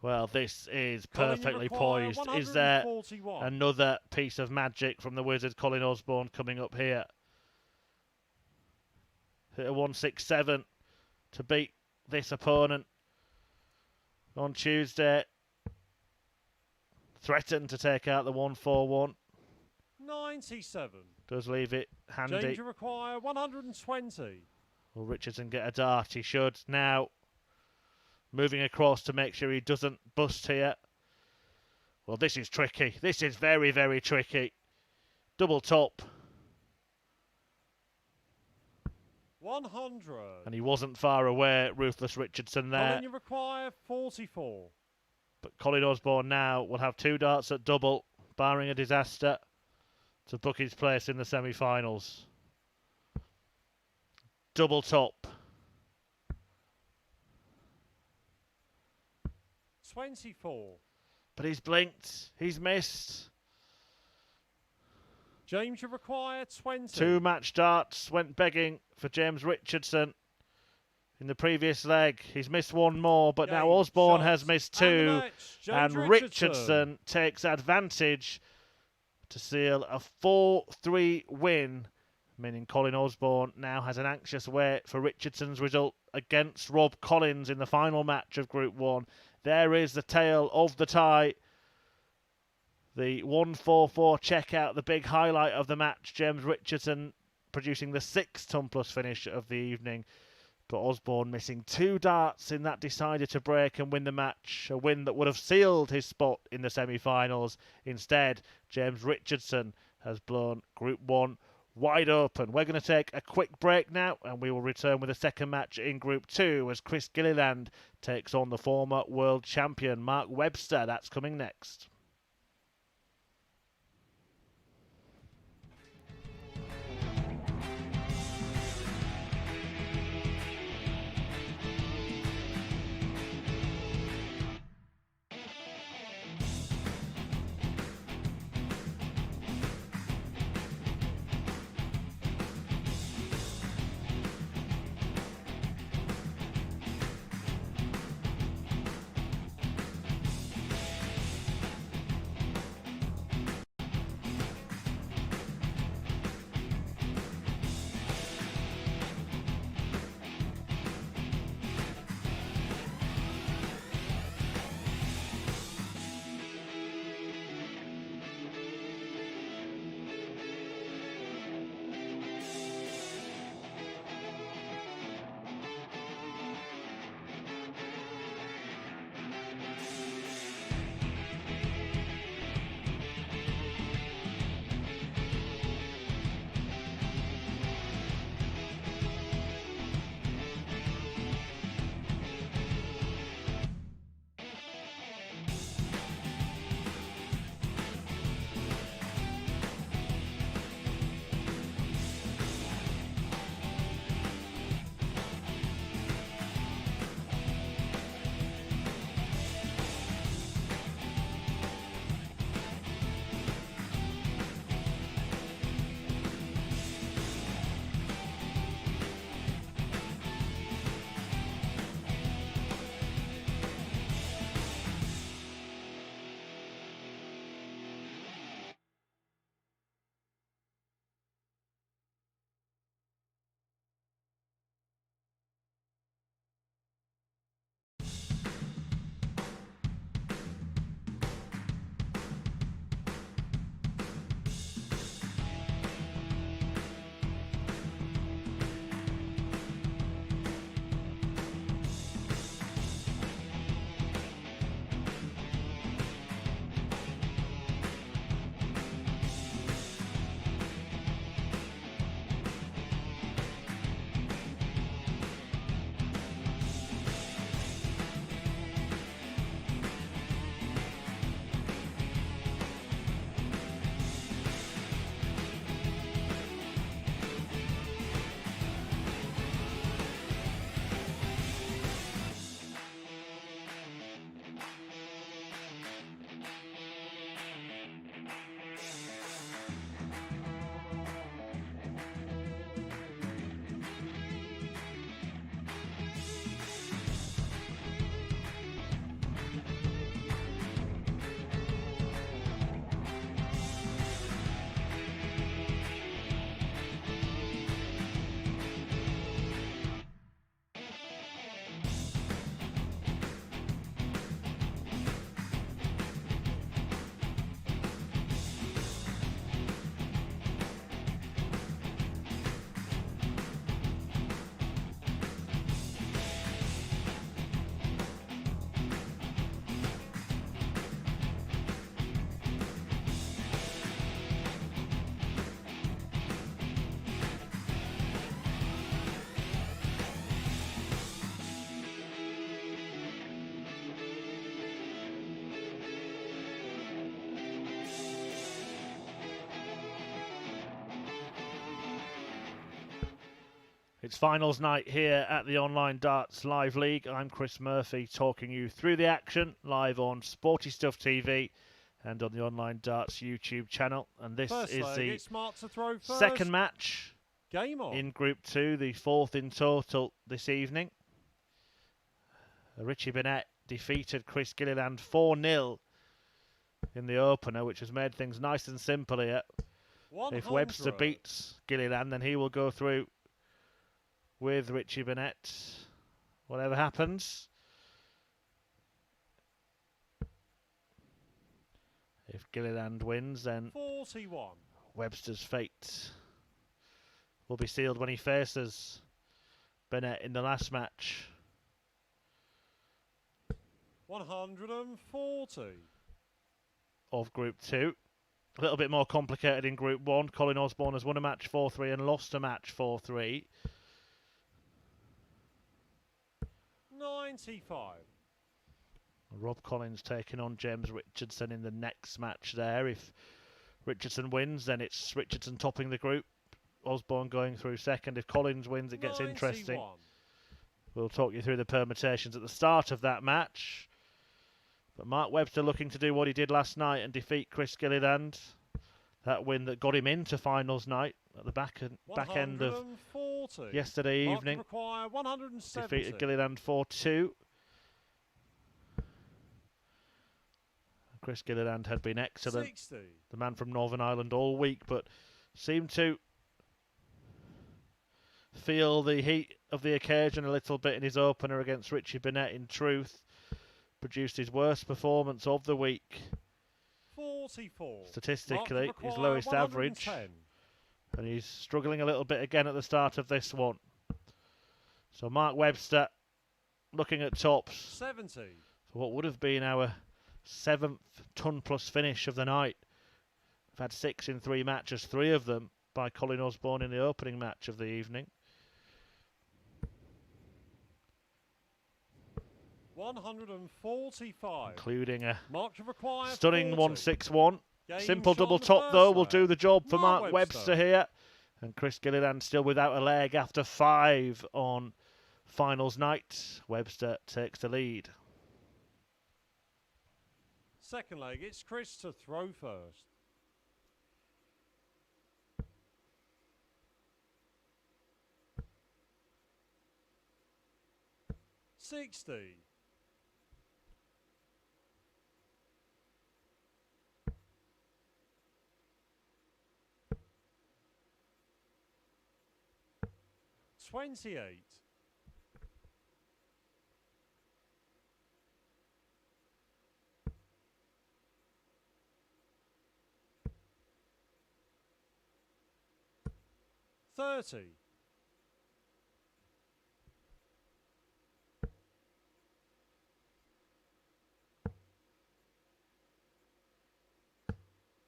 Well, this is perfectly poised. Is there another piece of magic from the wizard Colin Osborne coming up here? Hit a 167 to beat this opponent on Tuesday. Threatened to take out the 141. 97. Does leave it handy. Change require 120. Will Richardson get a dart? He should now. Moving across to make sure he doesn't bust here. Well, this is tricky. This is very, very tricky. Double top. 100. And he wasn't far away, Ruthless Richardson there. Colin, you require 44. But Colin Osborne now will have 2 darts at double, barring a disaster, to book his place in the semi-finals. Double top. 24. But he's blinked. He's missed. James, you require 20. 2 match darts went begging for James Richardson in the previous leg. He's missed 1 more, but now Osborne has missed 2. And Richardson takes advantage to seal a 4-3 win, meaning Colin Osborne now has an anxious wait for Richardson's result against Rob Collins in the final match of Group 1. There is the tale of the tie. The 144 checkout, the big highlight of the match. James Richardson producing the 6th ton plus finish of the evening. But Osborne missing 2 darts in that decider to break and win the match. A win that would have sealed his spot in the semi-finals. Instead, James Richardson has blown Group 1 wide open. We're going to take a quick break now, and we will return with a second match in Group 2 as Chris Gilliland takes on the former world champion Mark Webster. That's coming next. It's finals night here at the Online Darts Live League. I'm Chris Murphy, talking you through the action live on Sporty Stuff TV and on the Online Darts YouTube channel. And this First is leg, the it's Mark to throw first. second match Game on. in Group 2, the fourth in total this evening. Richie Burnett defeated Chris Gilliland 4-0 in the opener, which has made things nice and simple here. 100. If Webster beats Gilliland, then he will go through with Richie Burnett, whatever happens. If Gilliland wins, then 41. Webster's fate will be sealed when he faces Burnett in the last match. 140. Of Group 2. A little bit more complicated in Group 1. Colin Osborne has won a match 4-3 and lost a match 4-3. 95. Rob Collins taking on James Richardson in the next match there. If Richardson wins, then it's Richardson topping the group. Osborne going through second. If Collins wins, it gets 91. interesting. We'll talk you through the permutations at the start of that match. But Mark Webster looking to do what he did last night and defeat Chris Gilliland. That win that got him into finals night at the back end of 140. yesterday Mark evening. require 170. Defeated Gilliland 4-2. Chris Gilliland had been excellent. 60. The man from Northern Ireland all week, but seemed to feel the heat of the occasion a little bit in his opener against Richie Burnett. In truth, produced his worst performance of the week. 44. Statistically, his lowest average. And he's struggling a little bit again at the start of this one. So Mark Webster looking at tops 70. for what would have been our 7th ton-plus finish of the night. We've had 6 in 3 matches, 3 of them by Colin Osborne in the opening match of the evening. 145. Including a Mark to require stunning 40. 161. Game Simple shot double on the top first though will leg. do the job for Mark Mark Webster. Webster here. And Chris Gilliland still without a leg after 5 on finals night. Webster takes the lead. Second leg, it's Chris to throw first. $60. $28. $30.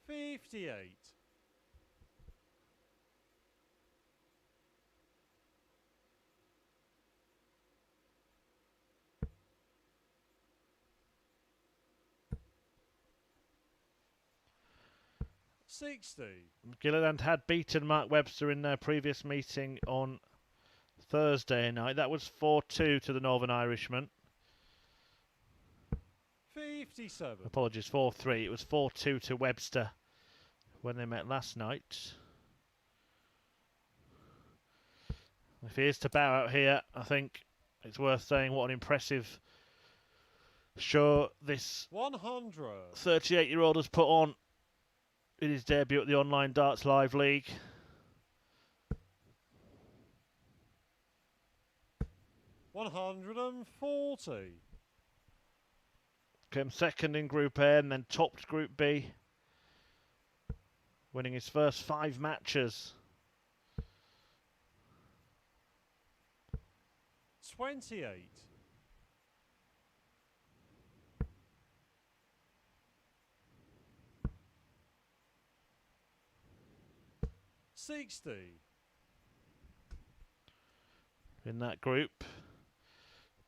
$58. $60. Gilliland had beaten Mark Webster in their previous meeting on Thursday night. That was 4-2 to the Northern Irishman. 57. Apologies, 4-3. It was 4-2 to Webster when they met last night. If he is to bow out here, I think it's worth saying what an impressive show this 100. 38-year-old has put on in his debut at the Online Darts Live League. $140. Came second in Group A and then topped Group B, winning his first 5 matches. 28. $60. In that group.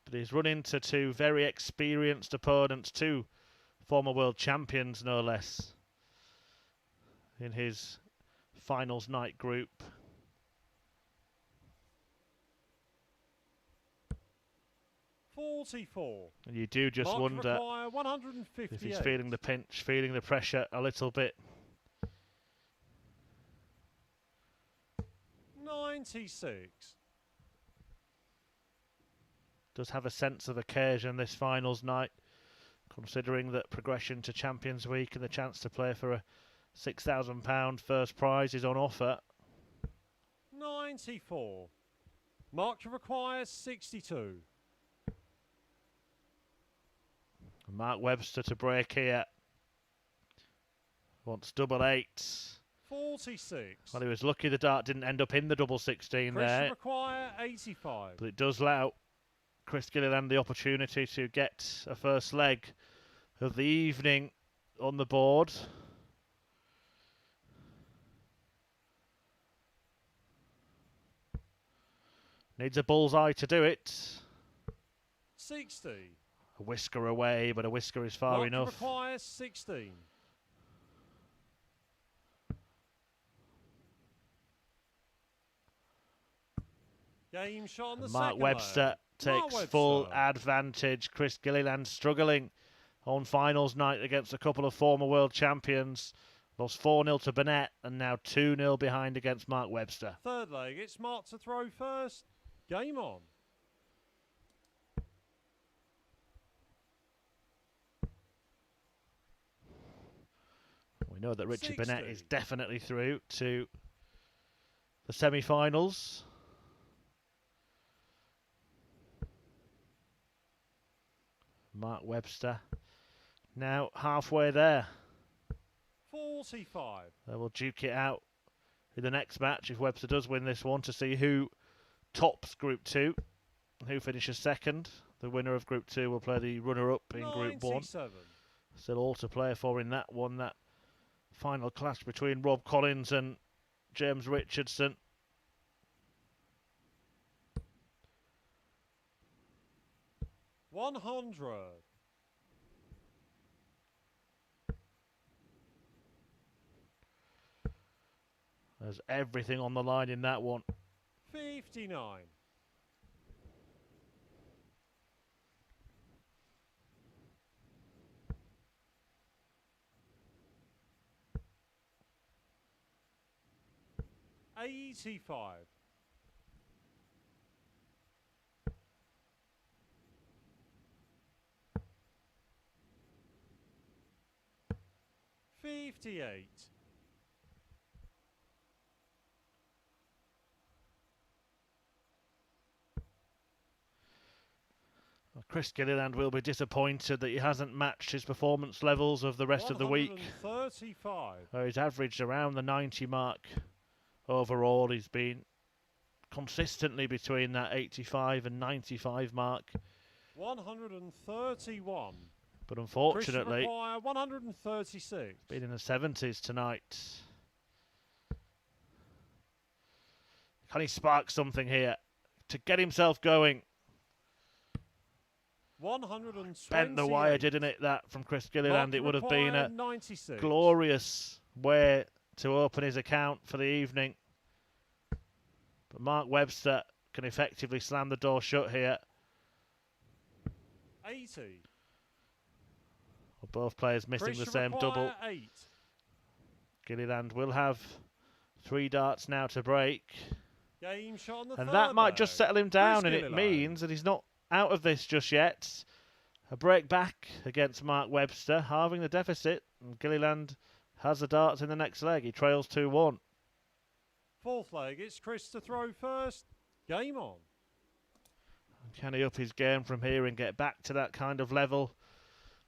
But he's run into 2 very experienced opponents, 2 former world champions no less, in his finals night group. 44. And you do just Marks wonder require 158. if he's feeling the pinch, feeling the pressure a little bit. 96. Does have a sense of occasion this finals night, considering that progression to Champions Week and the chance to play for a £6,000 first prize is on offer. 94. Marks require 62. Mark Webster to break here. Wants double eights. 46. Well, he was lucky the dart didn't end up in the double 16 Chris there. require 85. But it does allow Chris Gilliland the opportunity to get a first leg of the evening on the board. Needs a bullseye to do it. 60. A whisker away, but a whisker is far Marks enough. require 16. Game shot on the Mark second Webster leg. takes Mark full Webster. advantage. Chris Gilliland struggling on finals night against a couple of former world champions. Lost 4-0 to Burnett and now 2-0 behind against Mark Webster. Third leg, it's Mark to throw first. Game on. We know that Richie 60. Burnett is definitely through to the semi-finals. Mark Webster now halfway there. 45. They will duke it out in the next match if Webster does win this one to see who tops Group 2 and who finishes second. The winner of Group 2 will play the runner-up in Group 1. 97. Still all to play for in that one. That final clash between Rob Collins and James Richardson. $100. There's everything on the line in that one. 59. $85. 58. Chris Gilliland will be disappointed that he hasn't matched his performance levels of the rest of the week. 135. He's averaged around the 90 mark overall. He's been consistently between that 85 and 95 mark. 131. But unfortunately, 136. been in the 70s tonight. Can he spark something here to get himself going? 120. Bent the wire, didn't it, that from Chris Gilliland? It would have been a 96. glorious way to open his account for the evening. But Mark Webster can effectively slam the door shut here. 80. Well, both players missing the same double. 8. Gilliland will have 3 darts now to break. Game shot on the And third that might leg. just settle him down, and it Gilliland. means that he's not out of this just yet. A break back against Mark Webster, halving the deficit, and Gilliland has the darts in the next leg. He trails 2-1. Fourth leg, it's Chris to throw first. Game on. Can he up his game from here and get back to that kind of level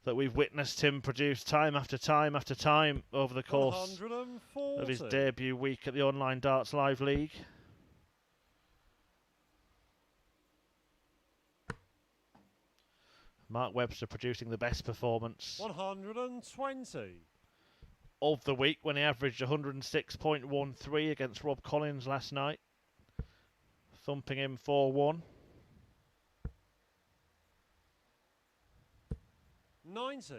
that we've witnessed him produce time after time after time over the course 140. of his debut week at the Online Darts Live League? Mark Webster producing the best performance 120. of the week when he averaged 106.13 against Rob Collins last night, thumping him 4-1. 90.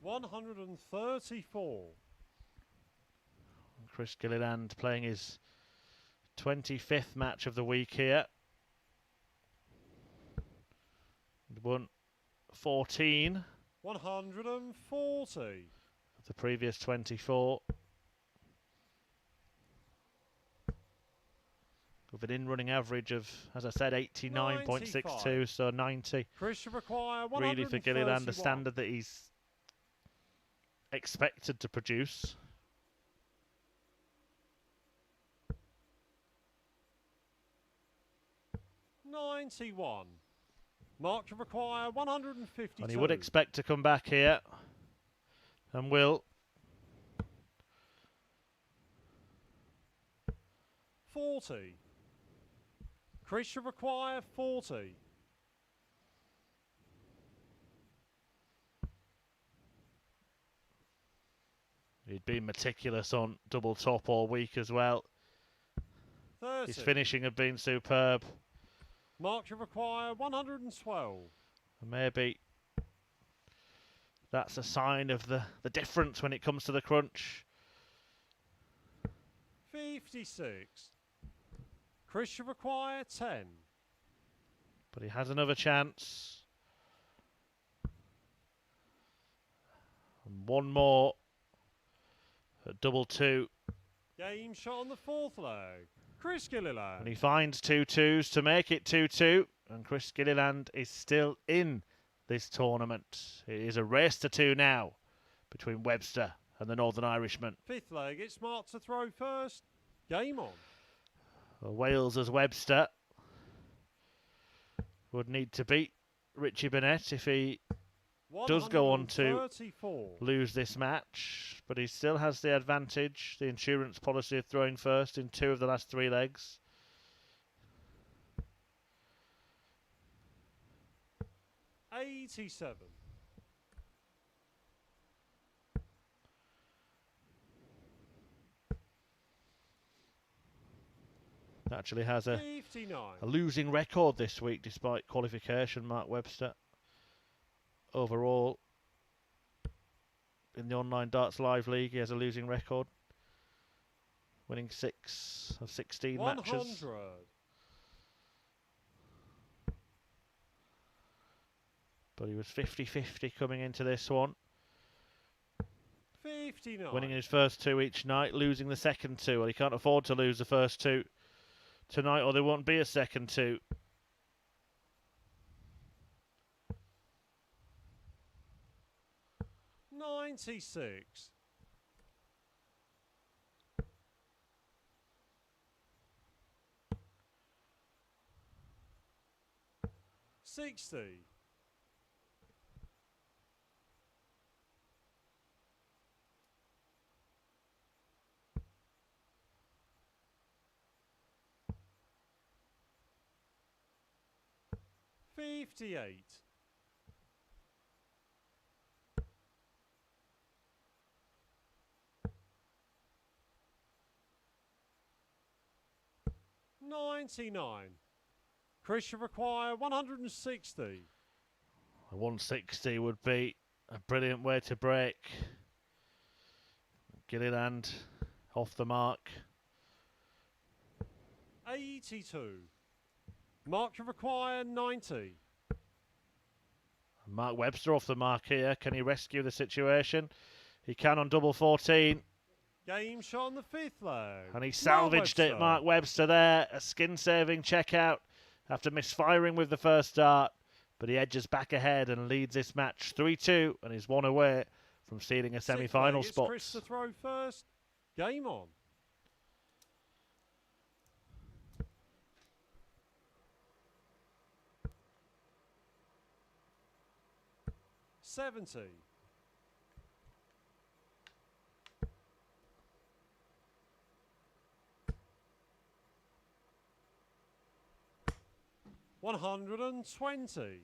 134. Chris Gilliland playing his 25th match of the week here. He won 14 140. of the previous 24. With an in-running average of, as I said, 89.62, so 90. Chris require Really for Gilliland, the standard that he's expected to produce. $91. Mark to require 152. And he would expect to come back here, and will. 40. Chris should require 40. He'd been meticulous on double top all week as well. 30. His finishing had been superb. Mark should require 112. And maybe that's a sign of the difference when it comes to the crunch. 56. Chris should require 10. But he has another chance. And one more at double two. Game shot on the fourth leg. Chris Gilliland. And he finds 2-2s to make it 2-2. And Chris Gilliland is still in this tournament. It is a race to two now between Webster and the Northern Irishman. Fifth leg, it's Mark to throw first. Game on. Well, Wales as Webster would need to beat Richie Burnett if he does go on to lose this match, but he still has the advantage, the insurance policy of throwing first in 2 of the last 3 legs. $87. Actually has a 59. losing record this week despite qualification, Mark Webster. Overall, in the Online Darts Live League, he has a losing record, winning 6 of 16 100. matches. But he was 50-50 coming into this one. 59. Winning his first 2 each night, losing the second 2. Well, he can't afford to lose the first 2 tonight, or there won't be a second 2. $96. $60. $58. $99. Chris should require 160. A 160 would be a brilliant way to break. Gilliland off the mark. 82. Mark should require 90. Mark Webster off the mark here. Can he rescue the situation? He can on double 14. Game shot on the fifth leg. And he salvaged it, Mark Webster there. A skin-saving checkout after misfiring with the first dart. But he edges back ahead and leads this match 3-2 and is 1 away from sealing a semi-final spot. Chris to throw first. Game on. $70. $120.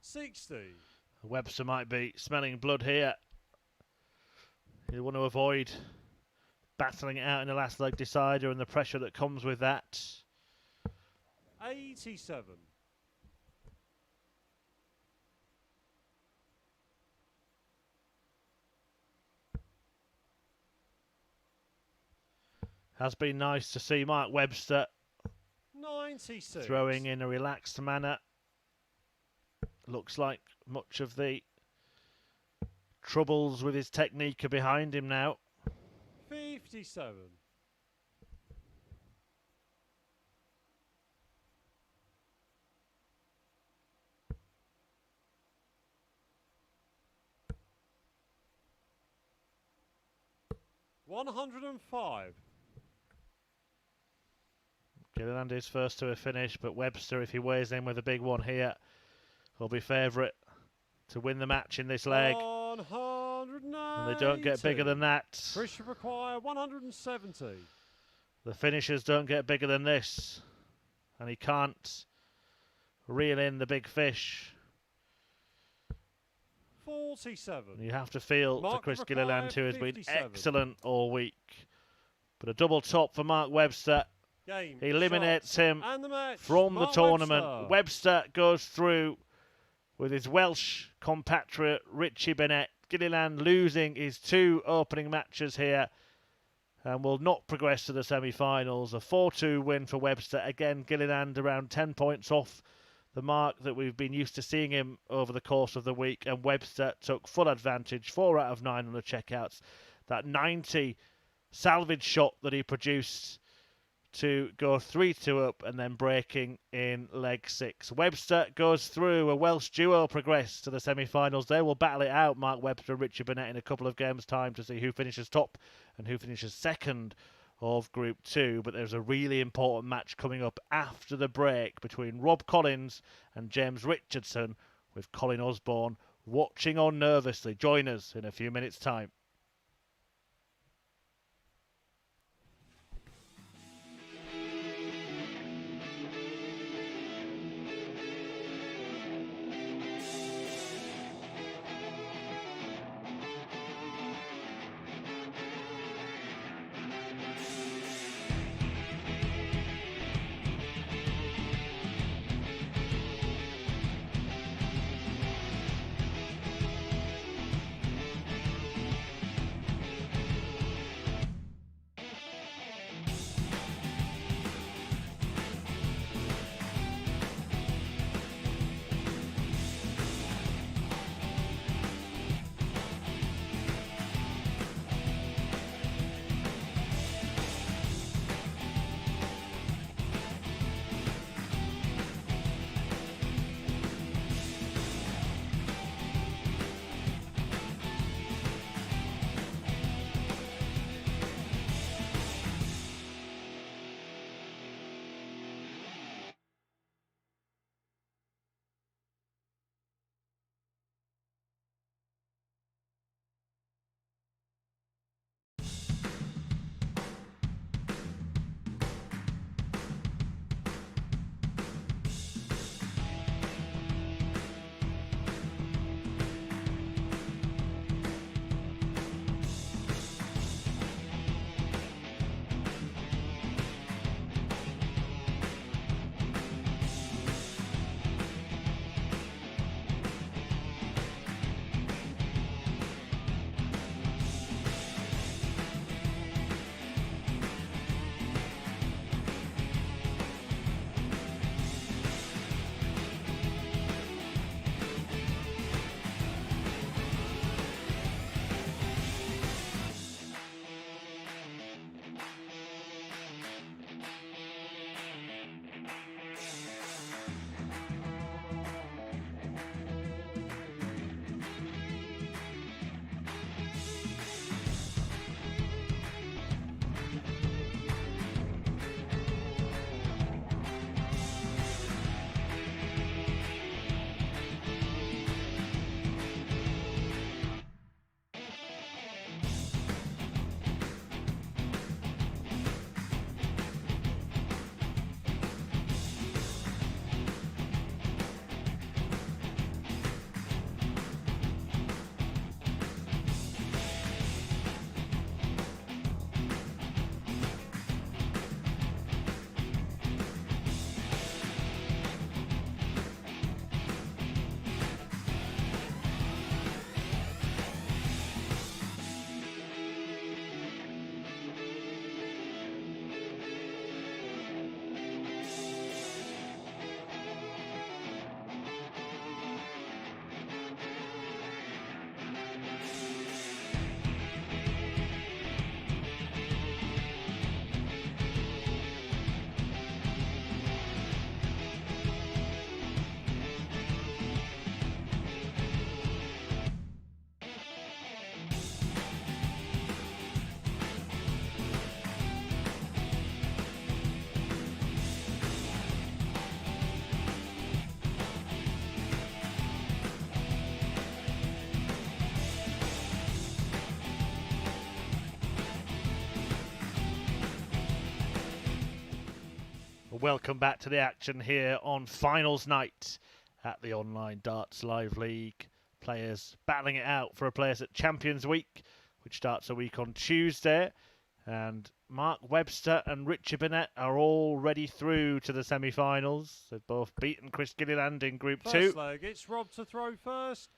$60. Webster might be smelling blood here. He'll want to avoid battling it out in the last leg decider and the pressure that comes with that. 87. Has been nice to see Mark Webster 96. throwing in a relaxed manner. Looks like much of the troubles with his technique are behind him now. 57. $105. Gilliland is first to a finish, but Webster, if he weighs in with a big one here, will be favourite to win the match in this leg. 190. And they don't get bigger than that. Chris require 170. The finishers don't get bigger than this. And he can't reel in the big fish. 47. You have to feel for Mark Chris require Gilliland, who has been 57. excellent all week. But a double top for Mark Webster. Game, Eliminates shots, him and the match. from Mark the tournament. Webster. Webster goes through with his Welsh compatriot Richie Burnett. Gilliland losing his 2 opening matches here and will not progress to the semi-finals. A 4-2 win for Webster. Again, Gilliland around 10 points off the mark that we've been used to seeing him over the course of the week, and Webster took full advantage. 4 out of 9 on the checkouts. That 90 salvage shot that he produced to go 3-2 up and then breaking in leg 6. Webster goes through. A Welsh duo progress to the semi-finals. They will battle it out, Mark Webster and Richie Burnett, in a couple of games' time to see who finishes top and who finishes second of Group 2. But there's a really important match coming up after the break between Rob Collins and James Richardson, with Colin Osborne watching on nervously. Join us in a few minutes' time. Welcome back to the action here on finals night at the Online Darts Live League. Players battling it out for a Players at Champions Week, which starts a week on Tuesday. And Mark Webster and Richie Burnett are already through to the semi-finals. They've both beaten Chris Gilliland in Group 2. First leg, it's Rob to throw first.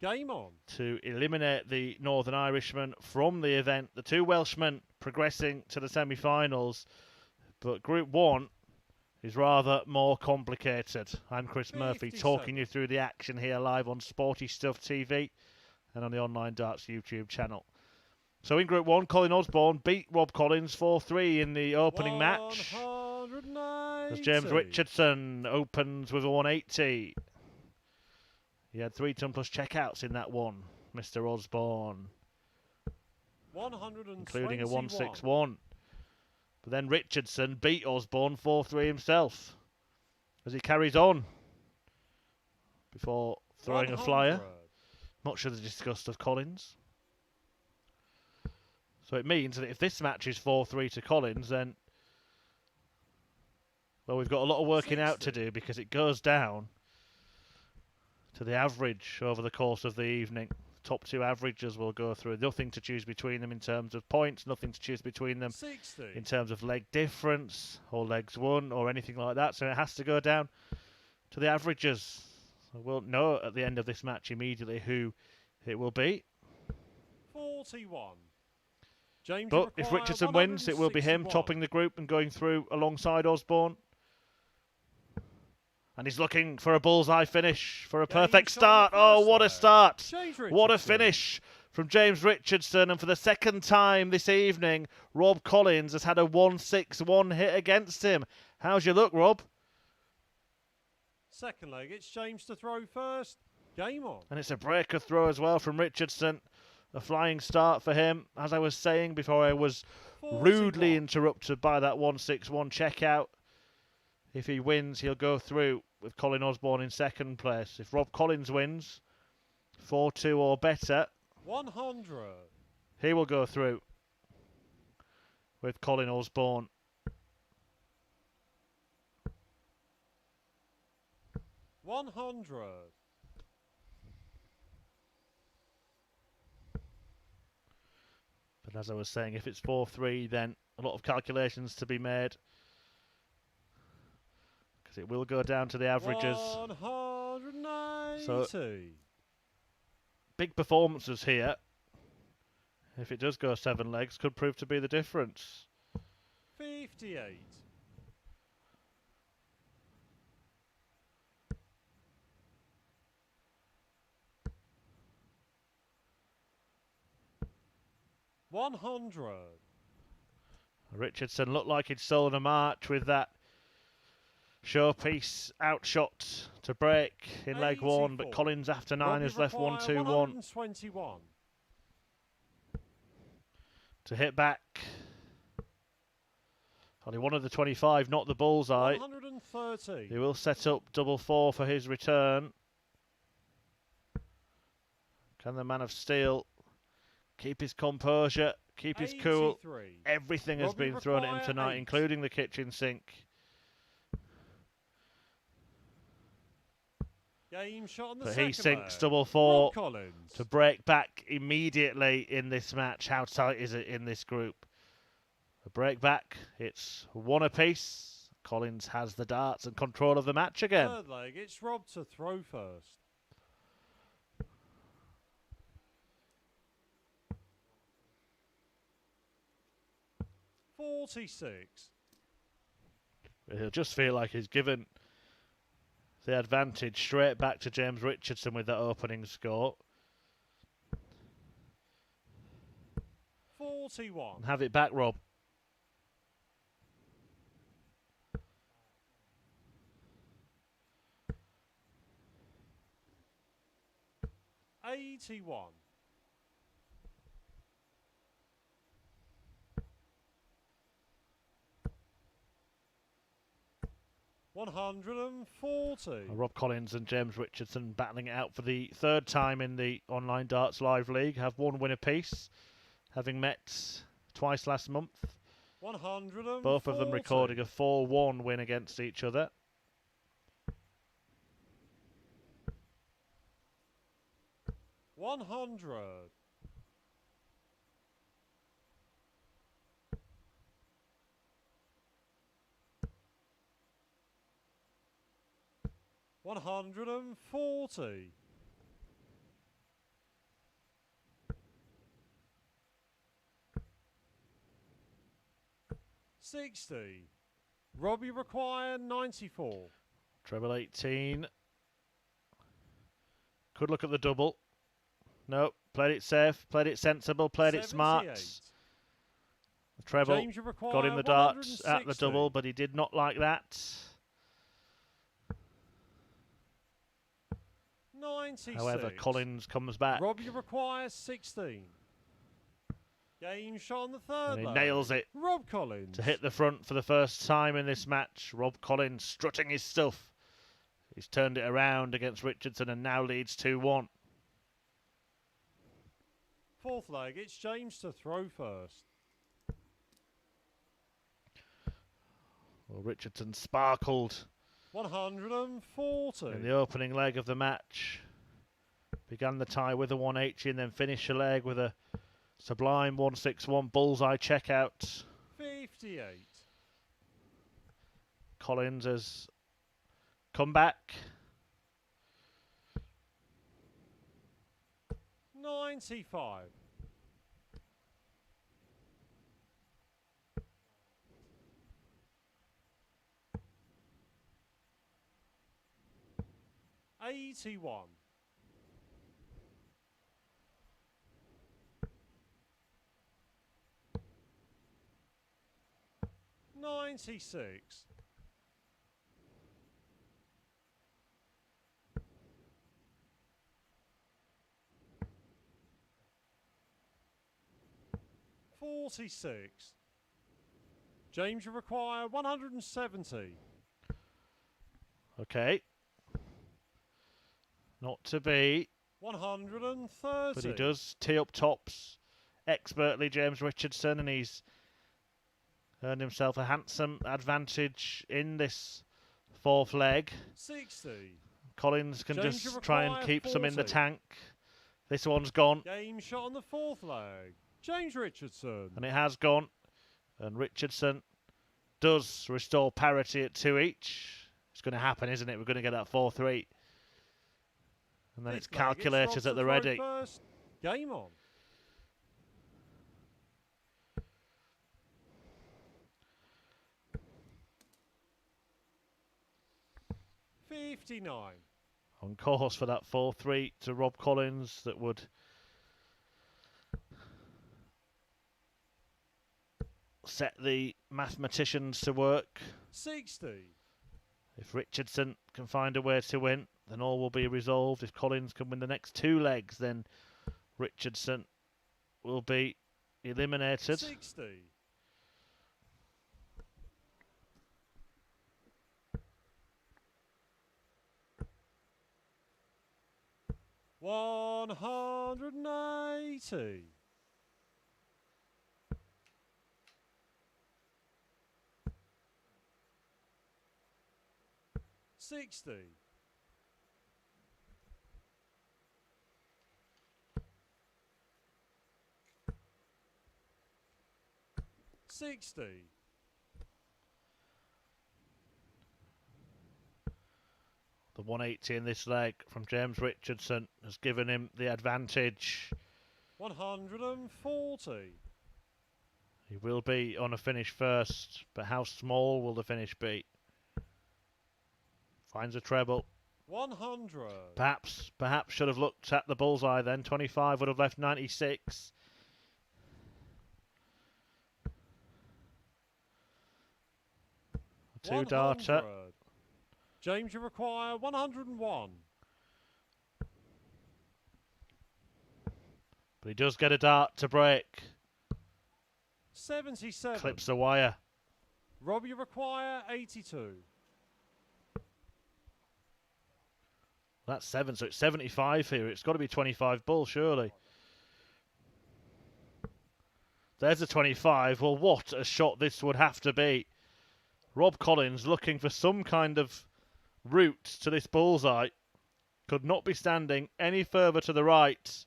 Game on. To eliminate the Northern Irishman from the event. The two Welshmen progressing to the semi-finals. But Group 1 is rather more complicated. I'm Chris Murphy, talking you through the action here live on Sporty Stuff TV and on the Online Darts YouTube channel. So in Group 1, Colin Osborne beat Rob Collins 4-3 in the opening match. As James Richardson opens with a 180. He had 3-ton plus checkouts in that one, Mr. Osborne, including a 161. But then Richardson beat Osborne 4-3 himself as he carries on before throwing 100. A flyer, much to the disgust of Collins. So it means that if this match is 4-3 to Collins, then, well, we've got a lot of working 60. out to do, because it goes down to the average over the course of the evening. Top two averages will go through. Nothing to choose between them in terms of points, nothing to choose between them 60. in terms of leg difference or legs won or anything like that. So it has to go down to the averages. So we'll know at the end of this match immediately who it will be. 41. James, but if Richardson wins, it will be him topping the group and going through alongside Osborne. And he's looking for a bullseye finish for a perfect start. Oh, what a start. What a finish from James Richardson. And for the second time this evening, Rob Collins has had a 161 hit against him. How's your look, Rob? Second leg, it's James to throw first. Game on. And it's a breaker throw as well from Richardson. A flying start for him. As I was saying before, I was 41. Rudely interrupted by that 161 checkout. If he wins, he'll go through with Colin Osborne in second place. If Rob Collins wins, 4-2 or better, 100. He will go through with Colin Osborne. But as I was saying, if it's 4-3, then a lot of calculations to be made. It will go down to the averages. 190. So, big performances here. If it does go 7 legs, could prove to be the difference. 58. $100. Richardson looked like he'd stolen a march with that showpiece outshot to break in leg 1, but Collins after 9 has left 1-2-1 to hit back. Only one of the 25, not the bullseye. 130. He will set up double 4 for his return. Can the man of steel keep his composure, keep his cool? Everything has been thrown at him tonight, including the kitchen sink. But he sinks double 4 to break back immediately in this match. How tight is it in this group? A break back, it's 1 apiece. Collins has the darts and control of the match again. Third leg, it's Rob to throw first. $46. He'll just feel like he's given the advantage straight back to James Richardson with that opening score. 41. And have it back, Rob. $81. $140. Rob Collins and James Richardson battling it out for the third time in the Online Darts Live League. Have 1 win apiece, having met twice last month. 140. Both of them recording a 4-1 win against each other. 100. 140. 60. Robbie require 94. Treble 18. Could look at the double. Nope. Played it safe. Played it sensible. Played it smart. 78. The treble James, you require got him the darts at the 160. double, but he did not like that. 96. However, Collins comes back. Robbie requires 16. Game shot on the third And he leg. nails it Rob Collins. to hit the front for the first time in this match. Rob Collins strutting his stuff. He's turned it around against Richardson and now leads 2-1. Fourth leg, it's James to throw first. Well, Richardson sparkled 140. in the opening leg of the match. Began the tie with a 180 and then finished the leg with a sublime 161 bullseye checkout. 58. Collins has come back. 95. 81. 96. 46. James, you require 170. Okay. Not to be. 130. But he does tee up tops expertly, James Richardson, and he's earned himself a handsome advantage in this fourth leg. 60. Collins can James, you just try and require keep some in the 40. tank. This one's gone, Game shot on the fourth leg. James Richardson. and it has gone. And Richardson does restore parity at 2 each. It's going to happen, isn't it? We're going to get that 4-3. And then it's Fifth leg, calculators Rob at the to throw ready. First. Game on. $59. On course for that 4-3 to Rob Collins that would set the mathematicians to work. 60. If Richardson can find a way to win, then all will be resolved. If Collins can win the next 2 legs, then Richardson will be eliminated. 60. 180. 60. 60. The 180 in this leg from James Richardson has given him the advantage. 140. He will be on a finish first, but how small will the finish be? Finds a treble. 100. Perhaps should have looked at the bullseye then. 25 would have left 96. A 2-darter. 100. James, you require 101. But he does get a dart to break. 77. Clips the wire. Rob, you require 82. That's 7, so it's 75 here. It's got to be 25 bull, surely. There's a 25. Well, what a shot this would have to be. Rob Collins looking for some kind of route to this bullseye. Could not be standing any further to the right.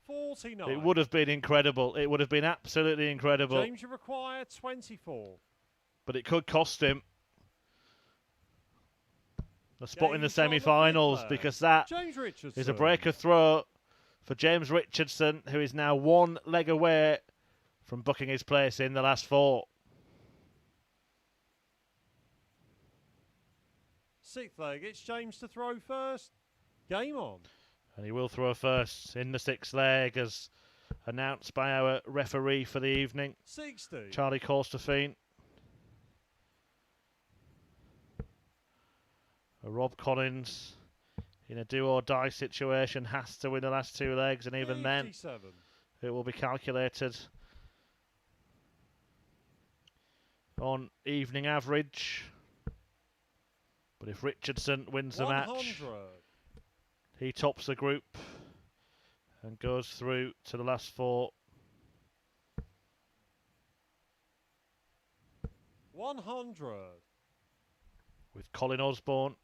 49. It would have been incredible. It would have been absolutely incredible. James, you require 24. But it could cost him a spot in the James on the semi-finals, fifth leg. because that James Richardson. is a breaker throw for James Richardson, who is now one leg away from booking his place in the last four. Sixth leg, it's James to throw first. Game on. And he will throw first in the sixth leg, as announced by our referee for the evening, 60. Charlie Corstefine. Rob Collins, in a do-or-die situation, has to win the last two legs, and even 57. then, it will be calculated on evening average. But if Richardson wins the 100. match, he tops the group and goes through to the last four. 100. With Colin Osborne.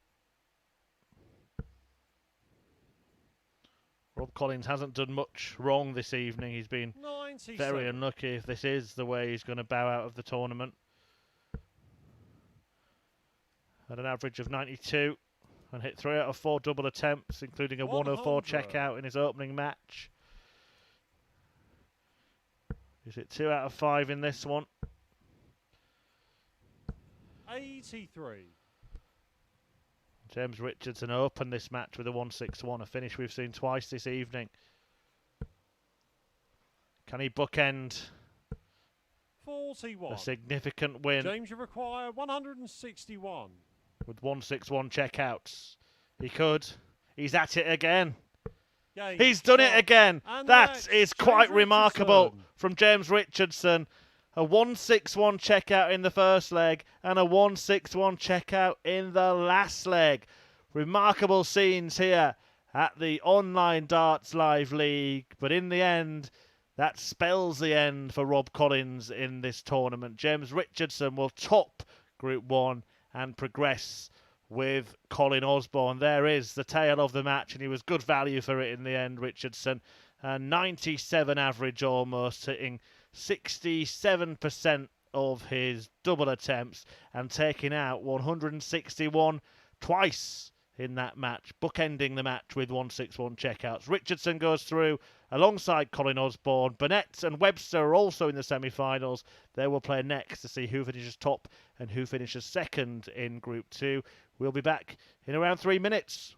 Rob Collins hasn't done much wrong this evening. He's been 97. very unlucky if this is the way he's going to bow out of the tournament. At an average of 92 and hit 3 out of 4 double attempts, including a 104 100. checkout in his opening match. Is it 2 out of 5 in this one? 83. James Richardson opened this match with a 161, a finish we've seen twice this evening. Can he bookend 41. a significant win James, you require 161. with 161 checkouts? He could. He's at it again. Game He's done it stop. again. And That next, is James quite remarkable Richardson. from James Richardson. A 161 checkout in the first leg and a 161 checkout in the last leg. Remarkable scenes here at the Online Darts Live League. But in the end, that spells the end for Rob Collins in this tournament. James Richardson will top Group 1 and progress with Colin Osborne. There is the tale of the match, and he was good value for it in the end, Richardson. 97 average almost, hitting 67% of his double attempts and taking out 161 twice in that match, bookending the match with 161 checkouts. Richardson goes through alongside Colin Osborne. Burnett and Webster are also in the semi-finals. They will play next to see who finishes top and who finishes second in Group 2. We'll be back in around 3 minutes.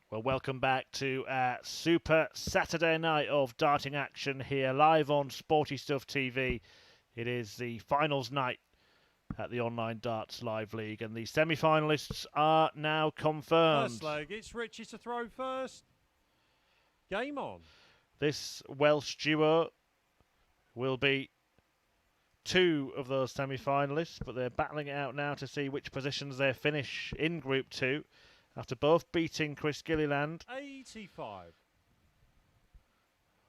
Well, welcome back to Super Saturday night of darting action here live on Sporty Stuff TV. It is the finals night at the Online Darts Live League, and the semi-finalists are now confirmed. First leg, it's Richie to throw first. Game on. This Welsh duo will be two of those semi-finalists, but they're battling it out now to see which positions they finish in Group 2 after both beating Chris Gilliland. 85.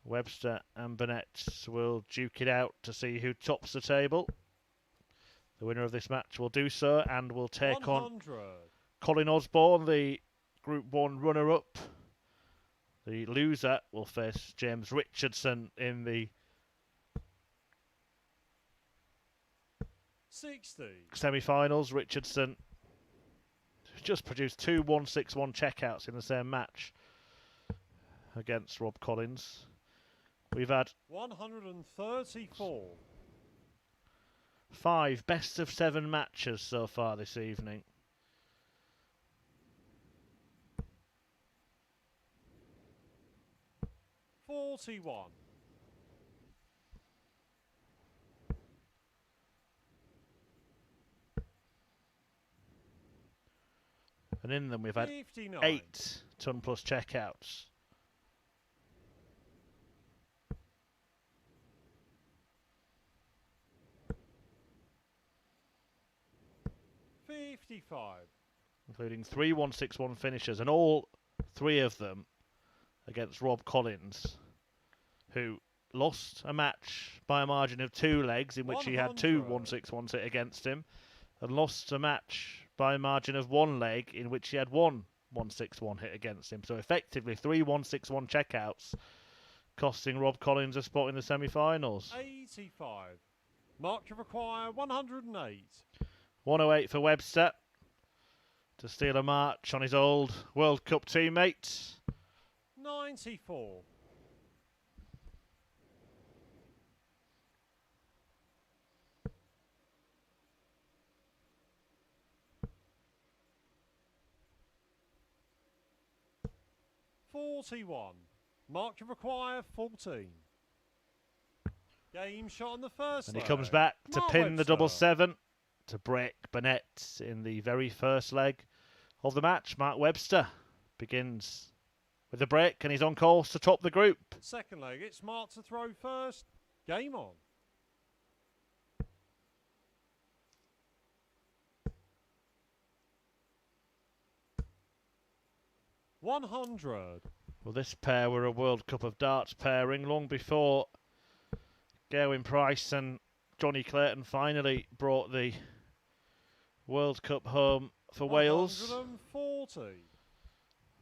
Webster and Burnett will duke it out to see who tops the table. The winner of this match will do so and will take 100. on Colin Osborne, the Group 1 runner-up. The loser will face James Richardson in the 60. semi-finals. Richardson just produced two 161 checkouts in the same match against Rob Collins. We've had 134. 5 best of 7 matches so far this evening. $41. And in them we've had 59. 8 ton plus checkouts. $55. Including 3 161 finishes, and all 3 of them against Rob Collins, who lost a match by a margin of 2 legs in which he had 2 161s hit against him, and lost a match by a margin of 1 leg in which he had 1 161 hit against him. So effectively 3 161 checkouts, costing Rob Collins a spot in the semi-finals. 85. Mark you require 108. 108 for Webster to steal a march on his old World Cup teammate. 94. $41. Mark you require 14. Game shot on the first And he leg. comes back to Mark pin the Webster. 7-7 to break Burnett in the very first leg of the match. Mark Webster begins with the break and he's on course to top the group. Second leg, it's Mark to throw first. Game on. $100. Well, this pair were a World Cup of Darts pairing long before Gerwyn Price and Johnny Clayton finally brought the World Cup home for Wales. 140.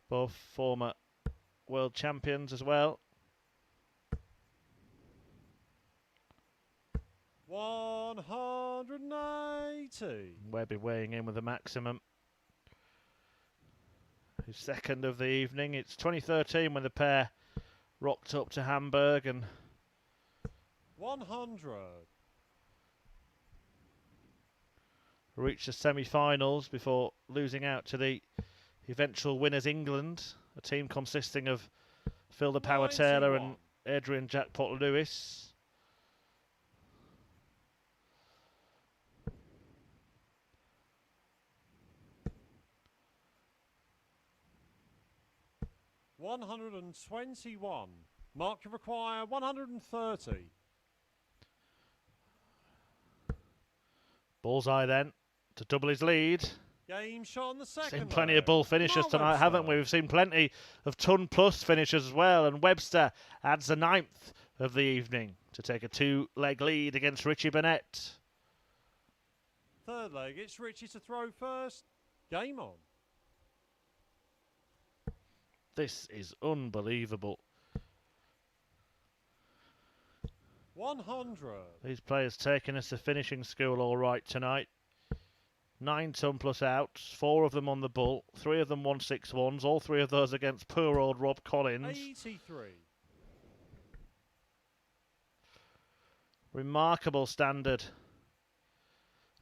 Both former world champions as well. 180. Webby weighing in with the maximum. His second of the evening. It's 2013 when the pair rocked up to Hamburg and 100. reached the semi-finals before losing out to the eventual winners England, a team consisting of Phil the Power Taylor and 91. Adrian Jackpot Lewis. $121. Mark you require 130. Bullseye then to double his lead. Game shot on the second. Seen plenty leg. of bull finishes Mark tonight, haven't we? Webster. We've seen plenty of ton plus finishes as well, and Webster adds the 9th of the evening to take a 2-leg lead against Richie Burnett. Third leg, it's Richie to throw first. Game on. This is unbelievable. 100. These players taking us to finishing school all right tonight. 9 ton plus outs, 4 of them on the bull, 3 of them 161s, all 3 of those against poor old Rob Collins. 83. Remarkable standard.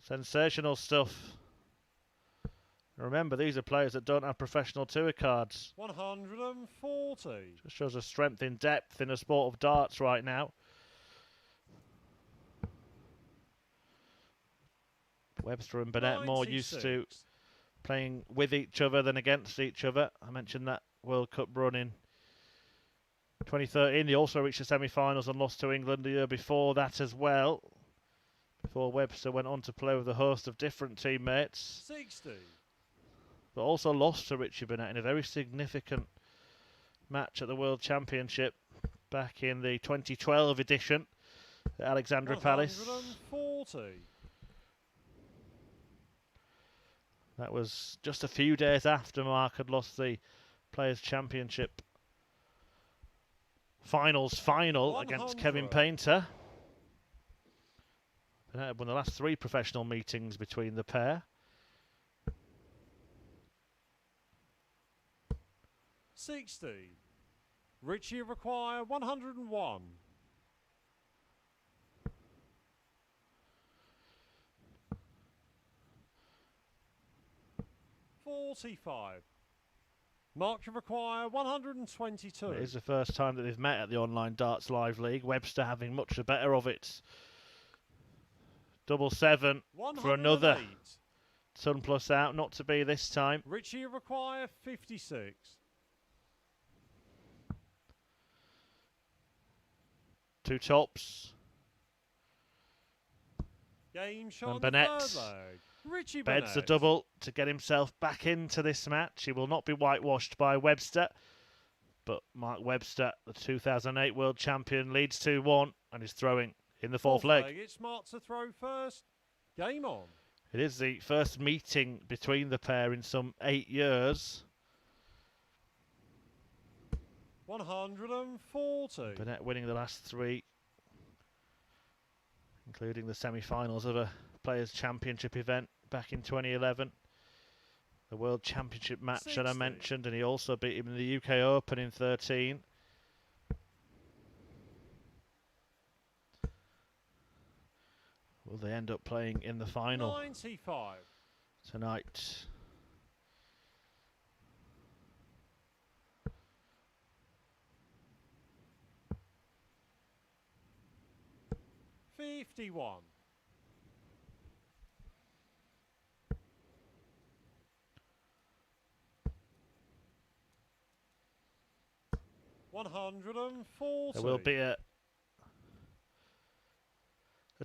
Sensational stuff Remember, these are players that don't have professional tour cards. 140. Just shows a strength in depth in the sport of darts right now. Webster and Burnett more used to playing with each other than against each other. I mentioned that World Cup run in 2013. They also reached the semi-finals and lost to England the year before that as well. Before Webster went on to play with a host of different teammates. 60. But also lost to Richie Burnett in a very significant match at the World Championship back in the 2012 edition at Alexandra Palace. 140. That was just a few days after Mark had lost the Players' Championship finals final against Kevin Painter. Burnett had won the last 3 professional meetings between the pair. 60. Richie require 101. 45. Mark require 122. It is the first time that they've met at the Online Darts Live League. Webster having much the better of it. 7-7 for another. Sun plus out, not to be this time. Richie require 56. Two tops. Game shot And Burnett Richie beds Burnett. a double to get himself back into this match. He will not be whitewashed by Webster. But Mark Webster, the 2008 world champion, leads 2-1 and is throwing in the fourth leg. It's Mark to throw first. Game on. It is the first meeting between the pair in some 8 years. 140. Burnett winning the last 3, including the semi-finals of a Players' Championship event back in 2011. The World Championship match 60. that I mentioned, and he also beat him in the UK Open in 13. Will they end up playing in the final 95. tonight? $51. 140. There will be a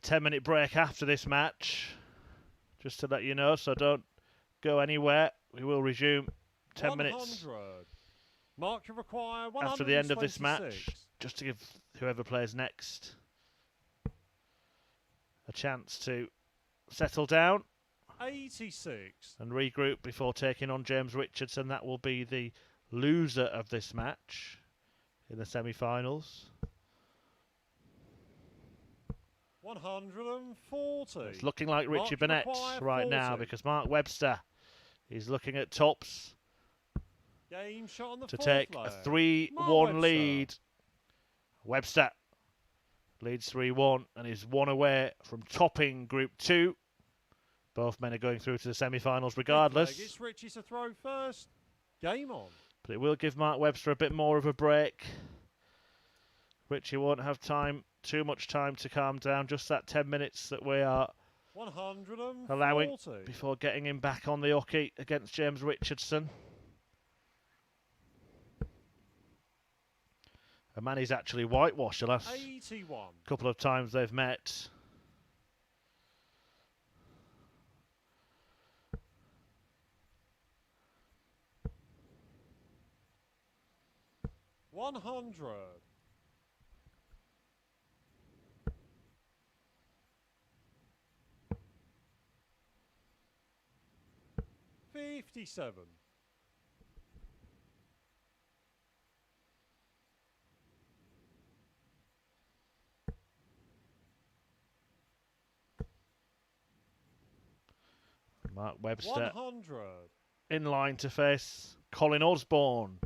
10-minute break after this match, just to let you know, so don't go anywhere. We will resume 10 minutes Mark require after the end of this match, just to give whoever plays next a chance to settle down 86. and regroup before taking on James Richardson. That will be the loser of this match in the semi-finals. 140. It's looking like Richie Mark Burnett require right 40. now, because Mark Webster is looking at tops Game shot on the to fourth take leg. a 3-1 Mark lead. Webster leads 3-1 and is 1 away from topping Group 2. Both men are going through to the semi-finals regardless. It's Richie to throw first. Game on. But it will give Mark Webster a bit more of a break. Richie won't have too much time to calm down. Just that 10 minutes that we are 140. allowing before getting him back on the hockey against James Richardson. A man he's actually whitewashed the last 81. couple of times they've met. $100. 57. Mark Webster 100. in line to face Colin Osborne,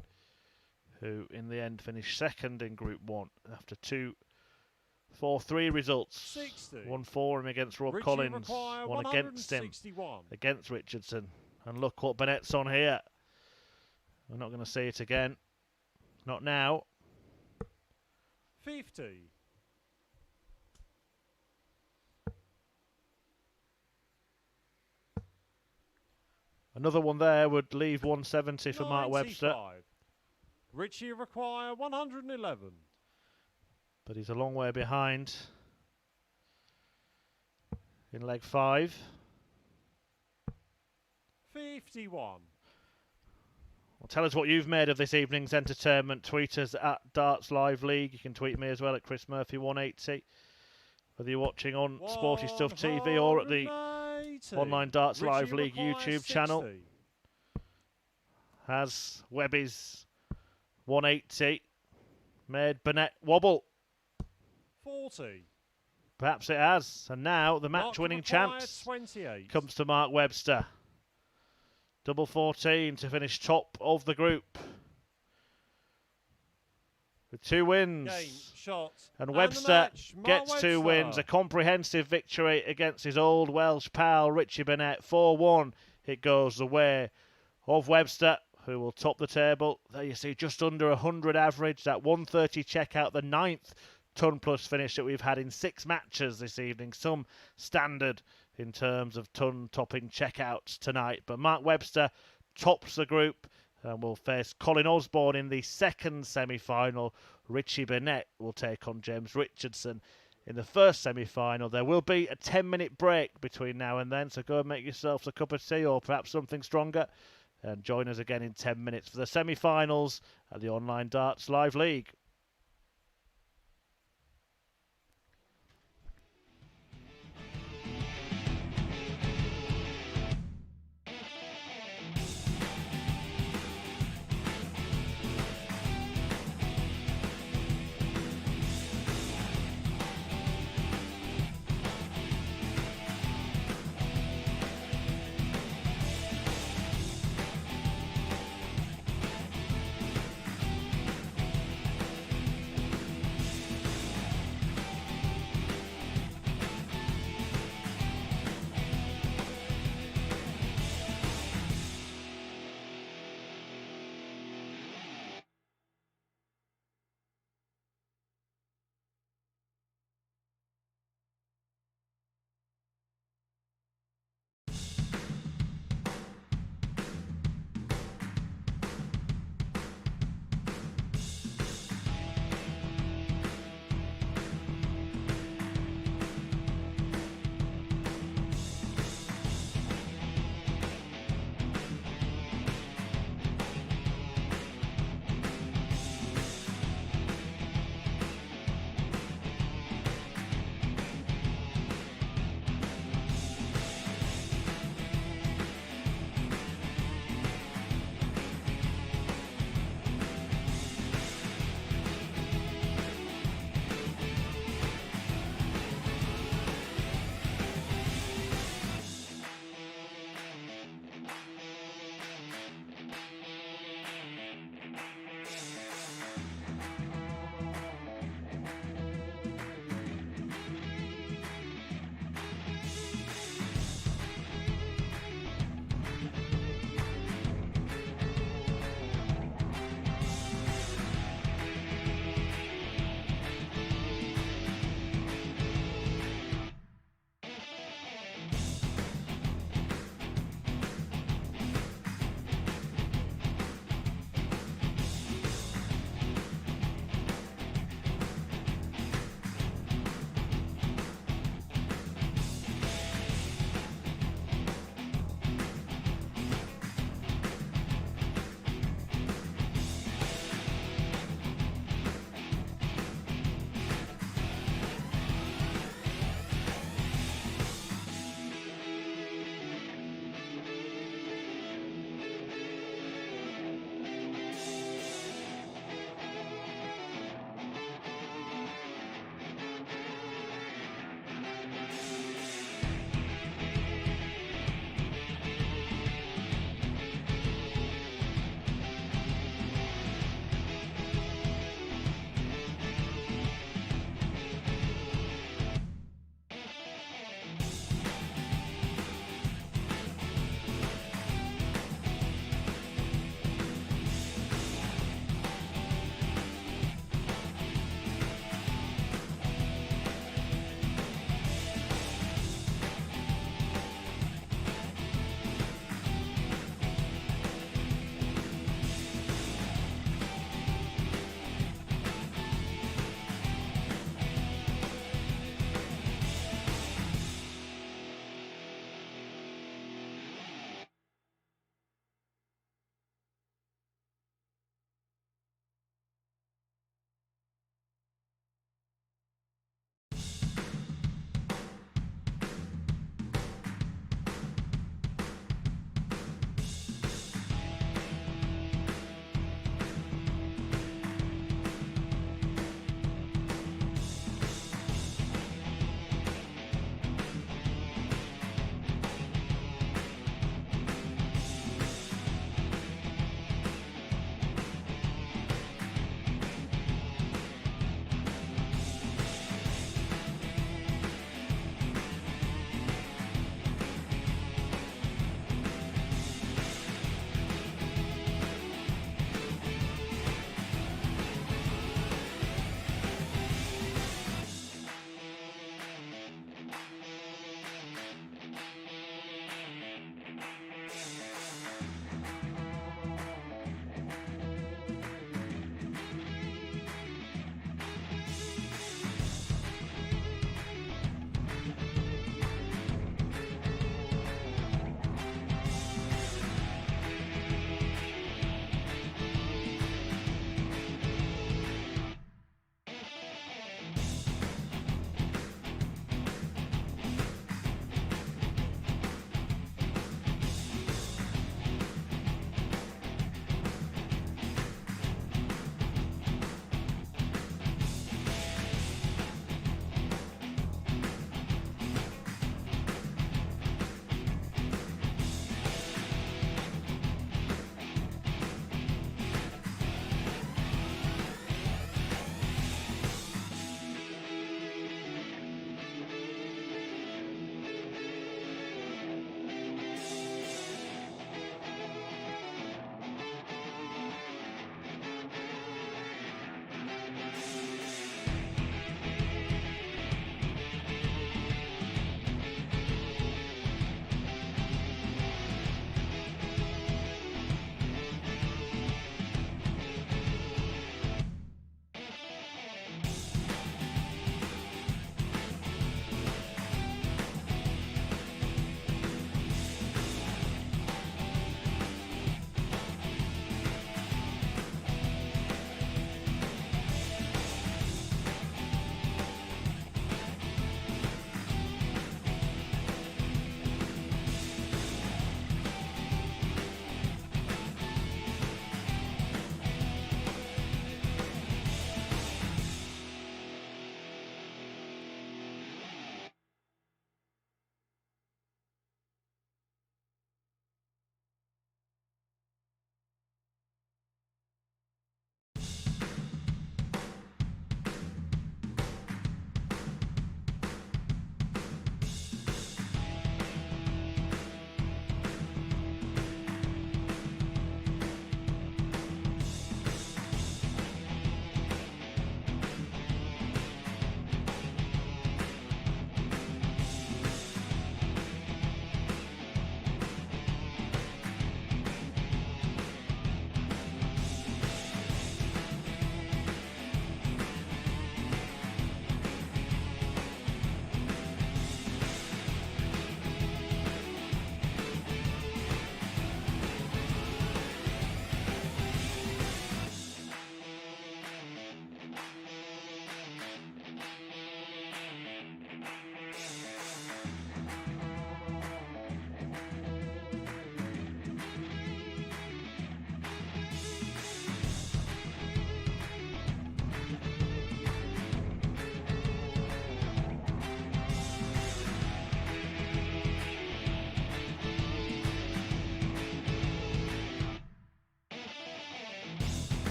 who in the end finished second in Group 1 after 2 4-3 results. 60. 1 for him against Rob Richie Collins, require 1 against him 161. against Richardson. And look what Burnett's on here. We're not going to see it again. Not now. 50. Another one there would leave 170 for Mark 95. Webster. Richie require 111. But he's a long way behind in leg 5. 51. Well, tell us what you've made of this evening's entertainment. Tweet us at Darts Live League. You can tweet me as well at Chris Murphy 180. Whether you're watching on Sporty Stuff TV or at the Online Darts Richie Live League requires YouTube 60. channel. Has Webby's 180 made Burnett wobble? 40. Perhaps it has. And now the match-winning chance 28. comes to Mark Webster. Double 14 to finish top of the group. With 2 wins. Game, shot, And the Webster match, Mark gets 2 wins. Webster. A comprehensive victory against his old Welsh pal, Richie Burnett. 4-1. It goes the way of Webster, who will top the table. There you see, just under 100 average. That 130 checkout, the 9th ton plus finish that we've had in 6 matches this evening. Some standard in terms of ton topping checkouts tonight. But Mark Webster tops the group and will face Colin Osborne in the second semi-final. Richie Burnett will take on James Richardson in the first semi-final. There will be a 10-minute break between now and then, so go and make yourselves a cup of tea or perhaps something stronger and join us again in 10 minutes for the semi-finals at the Online Darts Live League.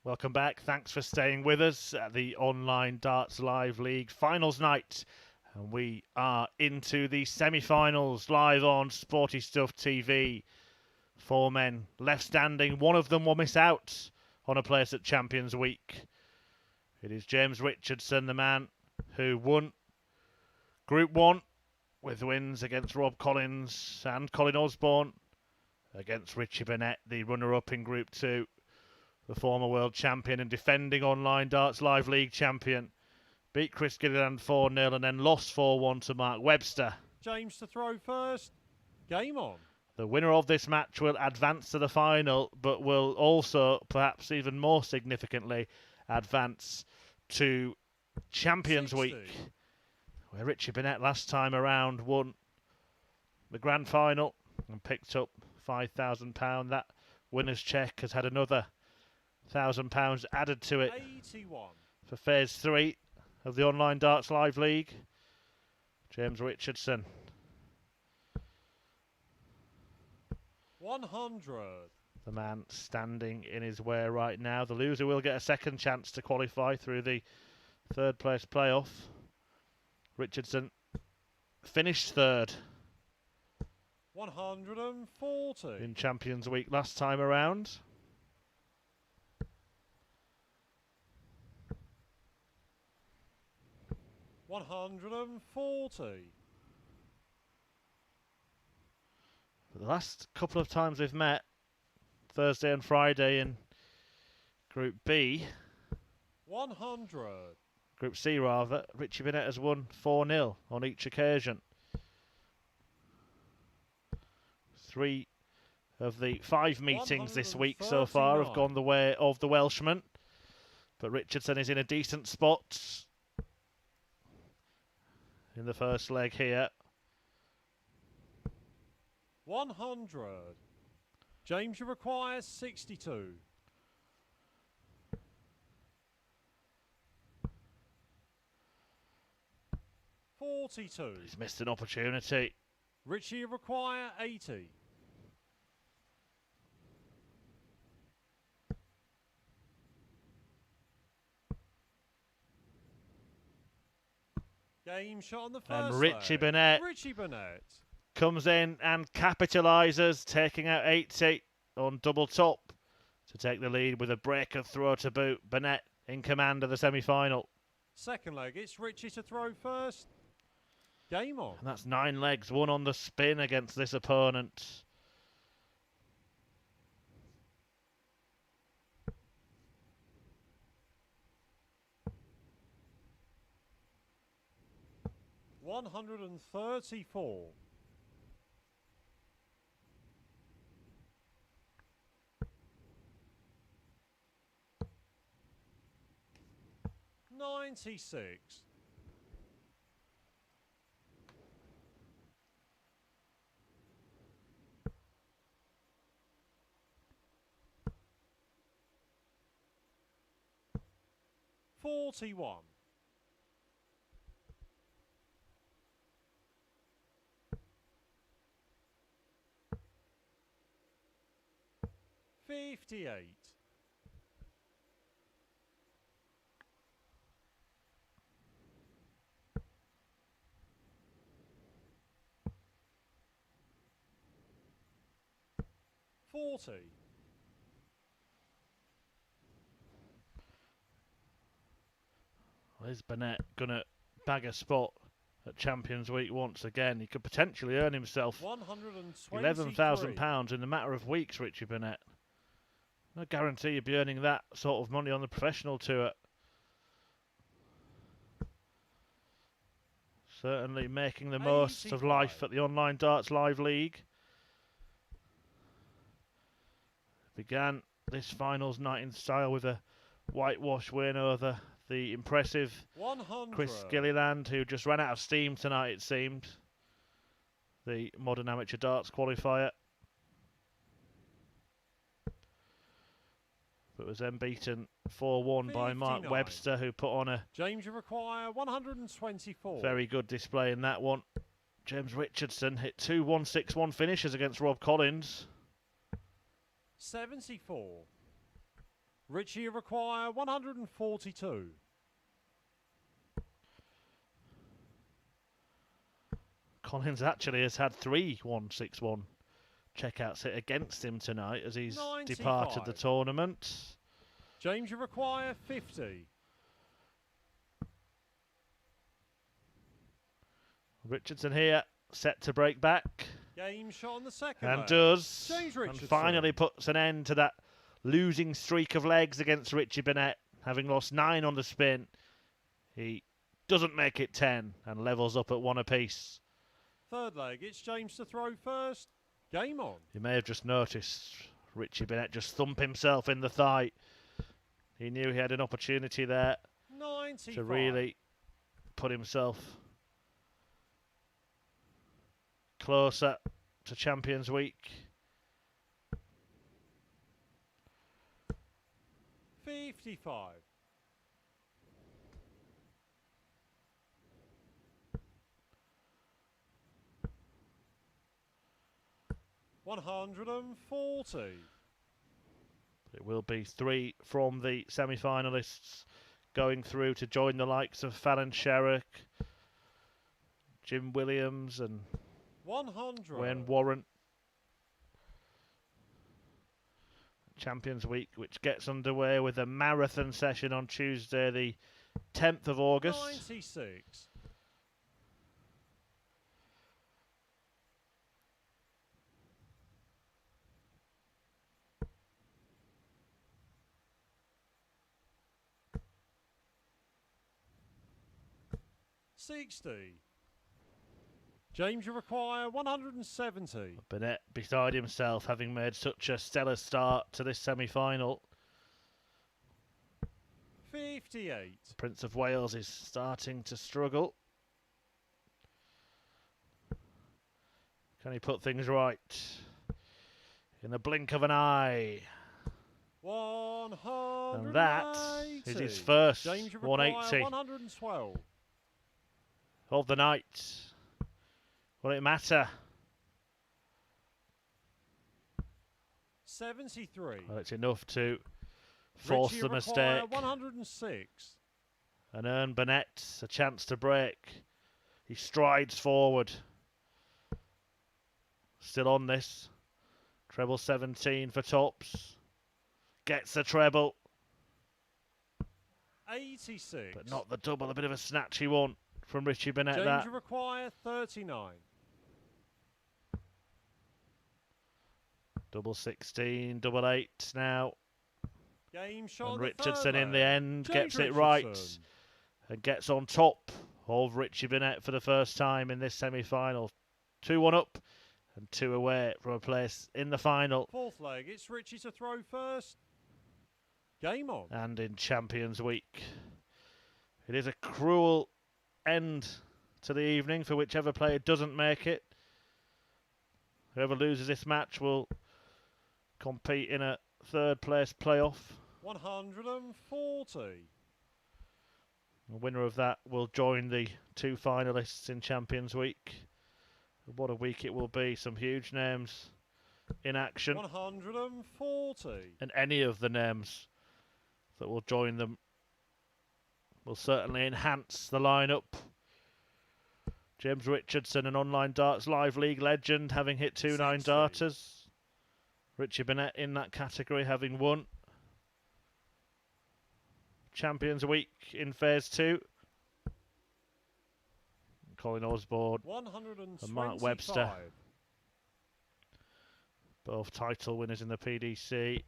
Welcome back. Thanks for staying with us at the Online Darts Live League finals night. And we are into the semi-finals live on Sporty Stuff TV. 4 men left standing. One of them will miss out on a place at Champions Week. It is James Richardson, the man who won Group 1 with wins against Rob Collins and Colin Osborne, against Richie Burnett, the runner-up in Group 2, the former world champion and defending Online Darts Live League champion. Beat Chris Gilliland 4-0 and then lost 4-1 to Mark Webster. James to throw first. Game on. The winner of this match will advance to the final, but will also, perhaps even more significantly, advance to Champions 60. Week, where Richie Burnett last time around won the grand final and picked up £5,000. That winner's cheque has had another £1,000 added to it 81. for Phase 3 of the Online Darts Live League. James Richardson. 100. The man standing in his way right now. The loser will get a second chance to qualify through the third place playoff. Richardson finished third 140. in Champions Week last time around. $140. The last couple of times we've met, Thursday and Friday in Group B, 100. Group C rather, Richie Burnett has won 4-0 on each occasion. 3 of the 5 meetings this week so far have gone the way of the Welshman, but Richardson is in a decent spot in the first leg here. 100. James, you require 62. $42. He's missed an opportunity. Richie, you require 80. Game shot on the first And Richie leg. Burnett Richie Burnett. comes in and capitalises, taking out 80 on double top to take the lead with a breaker throw to boot. Burnett in command of the semi-final. Second leg, it's Richie to throw first. Game on. And that's 9 legs, 1 on the spin against this opponent. $134. $96. $41. $58. $40. Well, is Burnett going to bag a spot at Champions Week once again? He could potentially earn himself £11,000 in the matter of weeks, Richie Burnett. No guarantee you'd be earning that sort of money on the professional tour. Certainly making the most of life at the Online Darts Live League. Began this finals night in style with a whitewash win over the impressive 100. Chris Gilliland, who just ran out of steam tonight, it seemed. The modern amateur darts qualifier. But was then beaten 4-1 by Mark 59. Webster, who put on a James, you require 124. very good display in that one. James Richardson hit 2 1-6-1 finishes against Rob Collins. 74. Richie, you require 142. Collins actually has had 3 161 checkouts hit against him tonight as he's 95. departed the tournament. James, you require 50. Richardson here, set to break back. Game shot on the second And leg. does. James And Richardson. finally puts an end to that losing streak of legs against Richie Burnett. Having lost 9 on the spin, he doesn't make it 10 and levels up at 1 apiece. Third leg, it's James to throw first. Game on. You may have just noticed Richie Burnett just thump himself in the thigh. He knew he had an opportunity there 95. to really put himself closer to Champions Week. 55. $140. It will be 3 from the semi-finalists going through to join the likes of Fallon Sherrick, Jim Williams and 100. Wayne Warren. Champions Week, which gets underway with a marathon session on Tuesday, the 10th of August. 96. $60. James, you require 170. Burnett beside himself, having made such a stellar start to this semi-final. 58. Prince of Wales is starting to struggle. Can he put things right? In the blink of an eye. 180. And that is his first James, you require 180 112. of the night. Will it matter? 73. Well, it's enough to force Richie, the you mistake require 106. and earn Burnett a chance to break. He strides forward. Still on this. Treble 17 for tops. Gets the treble, 86. but not the double. A bit of a snatchy one from Richie Burnett. James, That you require 39. double 16, double 8 now. Game shot. And on the Richardson third in the leg. end James gets it right Richardson. and gets on top of Richie Burnett for the first time in this semi-final. 2-1 up and 2 away from a place in the final. Fourth leg, it's Richie to throw first. Game on. And in Champions Week. It is a cruel end to the evening for whichever player doesn't make it. Whoever loses this match will compete in a third place playoff. 140. The winner of that will join the 2 finalists in Champions Week. What a week it will be. Some huge names in action. 140. And any of the names that will join them will certainly enhance the lineup. James Richardson, an online darts live league legend, having hit 2 9-darters. Richie Burnett in that category, having won Champions Week in Phase 2. Colin Osborne 125. and Mark Webster, both title winners in the PDC.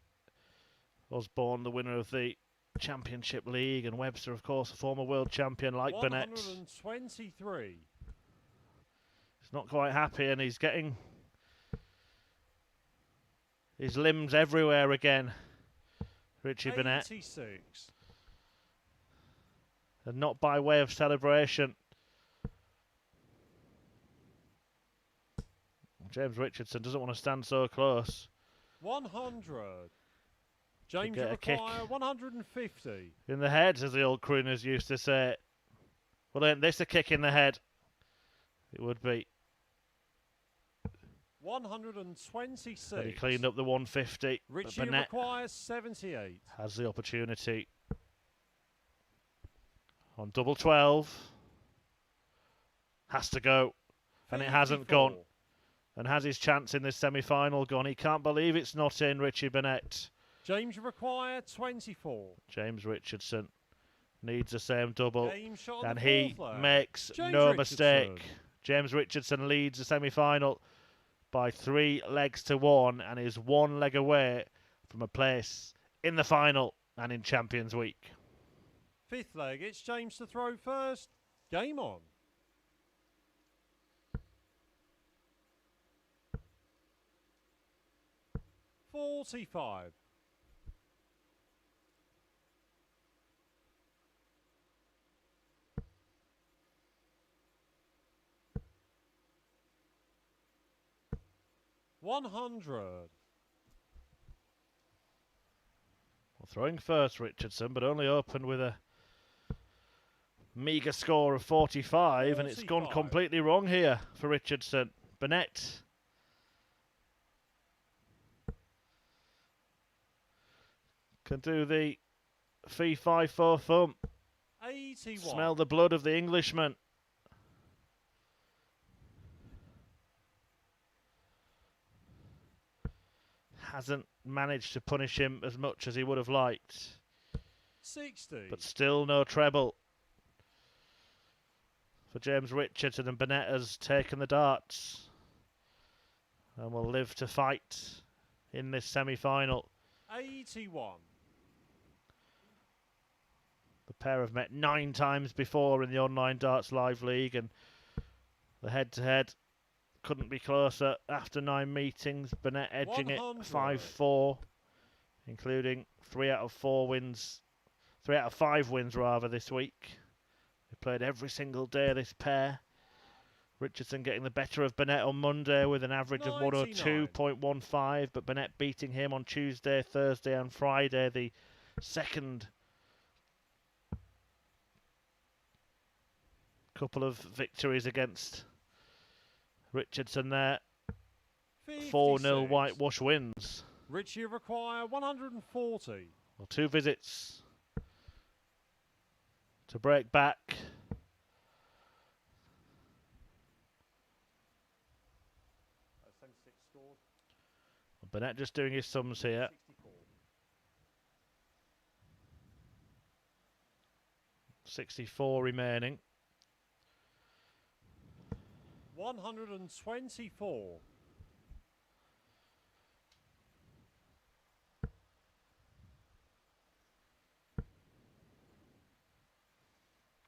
Osborne, the winner of the Championship League, and Webster, of course, a former world champion like Burnett. 123. He's not quite happy, and he's getting his limbs everywhere again, Richie Burnett. 86. And not by way of celebration. James Richardson doesn't want to stand so close. 100. James, get you a kick. require 150. In the head, as the old crooners used to say. Well, ain't this a kick in the head? It would be. 126. But he cleaned up the 150. But Richie Burnett requires 78. has the opportunity on double 12. Has to go. And it hasn't 54. gone. And has his chance in this semi-final gone. He can't believe it's not in, Richie Burnett. James require 24. James Richardson needs the same double. Game shot on And the he fourth leg. makes James no Richardson. mistake. James Richardson leads the semi-final by 3 legs to 1 and is 1 leg away from a place in the final and in Champions Week. Fifth leg, it's James to throw first. Game on. $45. $100. Well, throwing first, Richardson, but only opened with a meagre score of 45, and it's gone 45. completely wrong here for Richardson. Burnett can do the fee 5-4 thump. 81. Smell the blood of the Englishman. Hasn't managed to punish him as much as he would have liked. 60. But still no treble for James Richardson, and Burnett has taken the darts and will live to fight in this semi-final. 81. The pair have met 9 times before in the Online Darts Live League, and the head-to-head couldn't be closer after 9 meetings. Burnett edging 100. it 5-4, including 3 out of 5 wins rather this week. They played every single day, this pair. Richardson getting the better of Burnett on Monday with an average of 102.15, but Burnett beating him on Tuesday, Thursday and Friday, the second couple of victories against Richardson there. 4-0 whitewash wins. Richie require 140. Well, 2 visits to break back. Burnett just doing his sums here. 64 remaining. 124.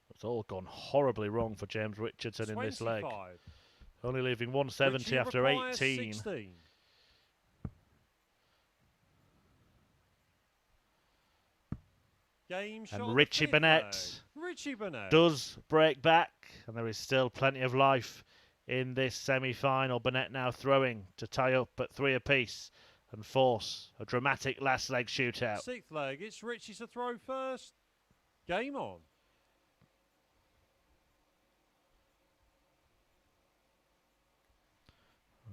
It's all gone horribly wrong for James Richardson 25. in this leg. Only leaving 170 Richie after requires 18. 16. Game shot And Richie Burnett does break back, and there is still plenty of life in this semi-final. Burnett now throwing to tie up at 3 apiece and force a dramatic last leg shootout. Sixth leg, it's Richie to throw first. Game on.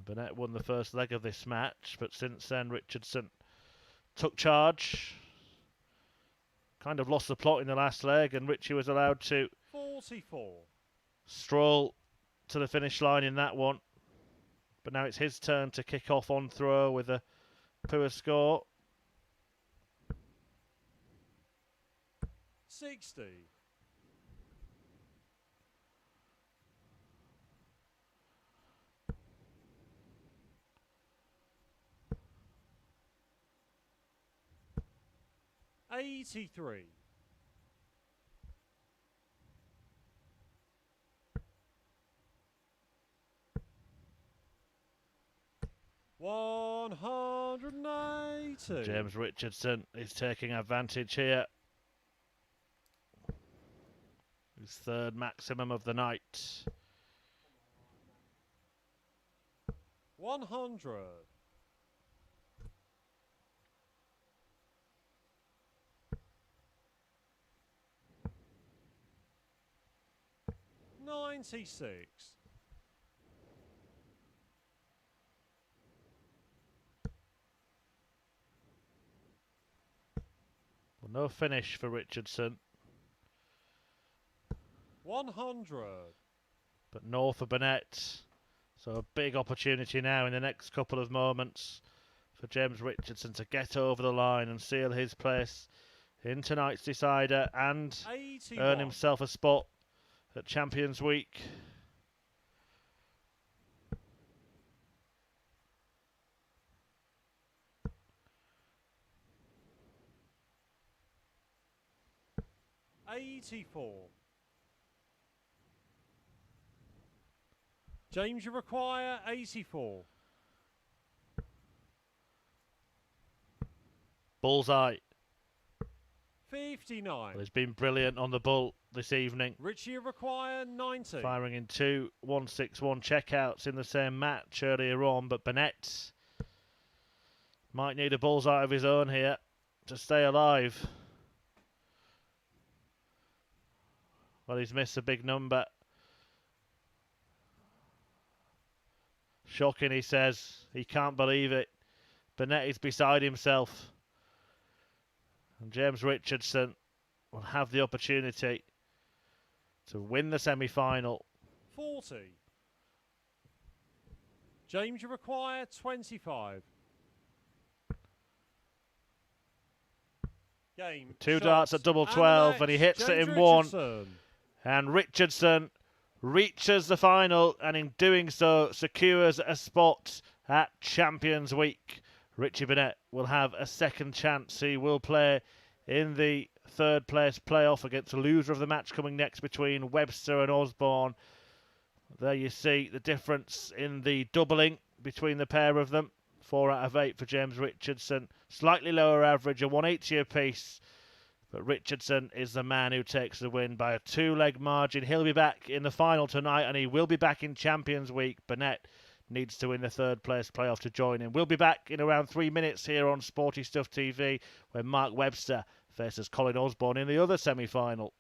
Burnett won the first leg of this match, but since then Richardson took charge. Kind of lost the plot in the last leg, and Richie was allowed to 44. stroll to the finish line in that one. But now it's his turn to kick off on throw with a poor score. 60. $83. $180. James Richardson is taking advantage here. His 3rd maximum of the night. 100. $96. No finish for Richardson. 100. But north for Burnett. So a big opportunity now in the next couple of moments for James Richardson to get over the line and seal his place in tonight's decider and 81. earn himself a spot at Champions Week. James, you require 84. Bullseye. 59. Well, he's been brilliant on the bull this evening. Richie, you require 90. Firing in 2 161 checkouts in the same match earlier on, but Burnett might need a bullseye of his own here to stay alive. Well, he's missed a big number. Shocking, he says. He can't believe it. Burnett is beside himself. And James Richardson will have the opportunity to win the semi-final. 40. James, you require 25. Game. Two shot, darts at double and 12, and he hits James it in one. Richardson. And Richardson reaches the final, and in doing so secures a spot at Champions Week. Richie Burnett will have a second chance. He will play in the third place playoff against the loser of the match coming next between Webster and Osborne. There you see the difference in the doubling between the pair of them. 4 out of 8 for James Richardson. Slightly lower average, a 180 apiece. But Richardson is the man who takes the win by a 2-leg margin. He'll be back in the final tonight, and he will be back in Champions Week. Burnett needs to win the third place playoff to join him. We'll be back in around 3 minutes here on Sporty Stuff TV, where Mark Webster faces Colin Osborne in the other semi-final.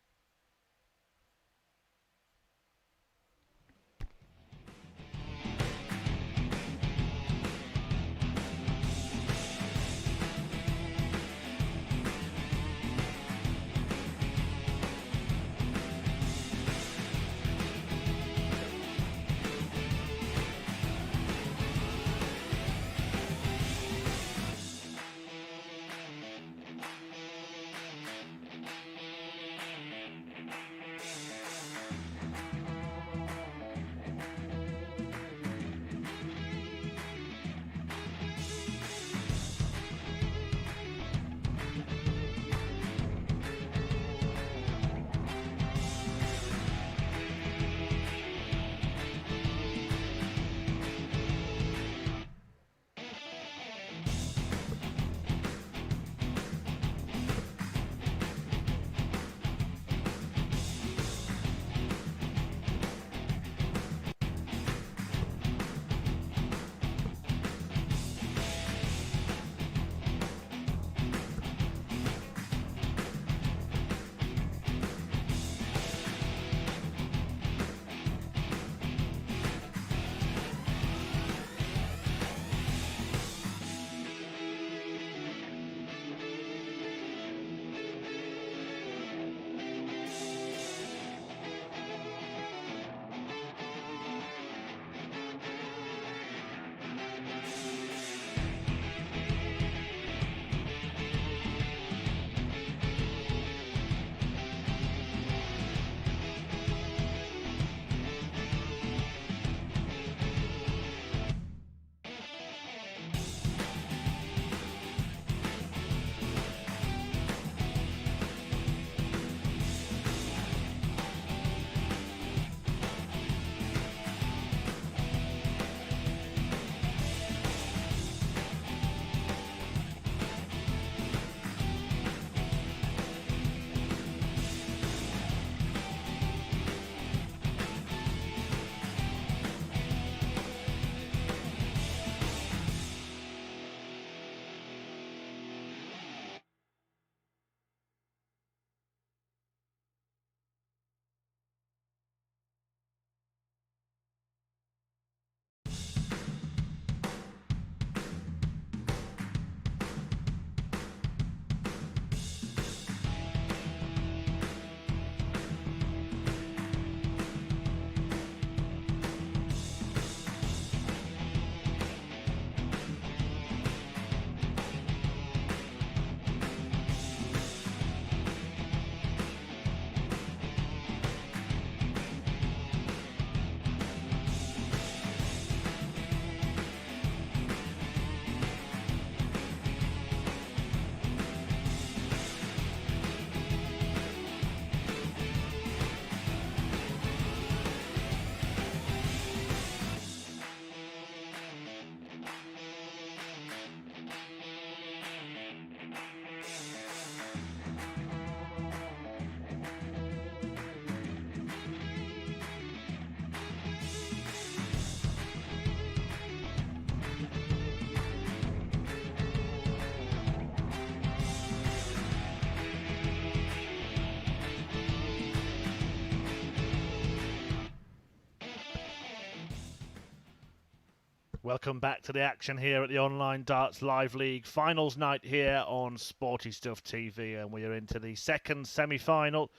Welcome back to the action here at the Online Darts Live League finals night here on Sporty Stuff TV, and we are into the second semi-final.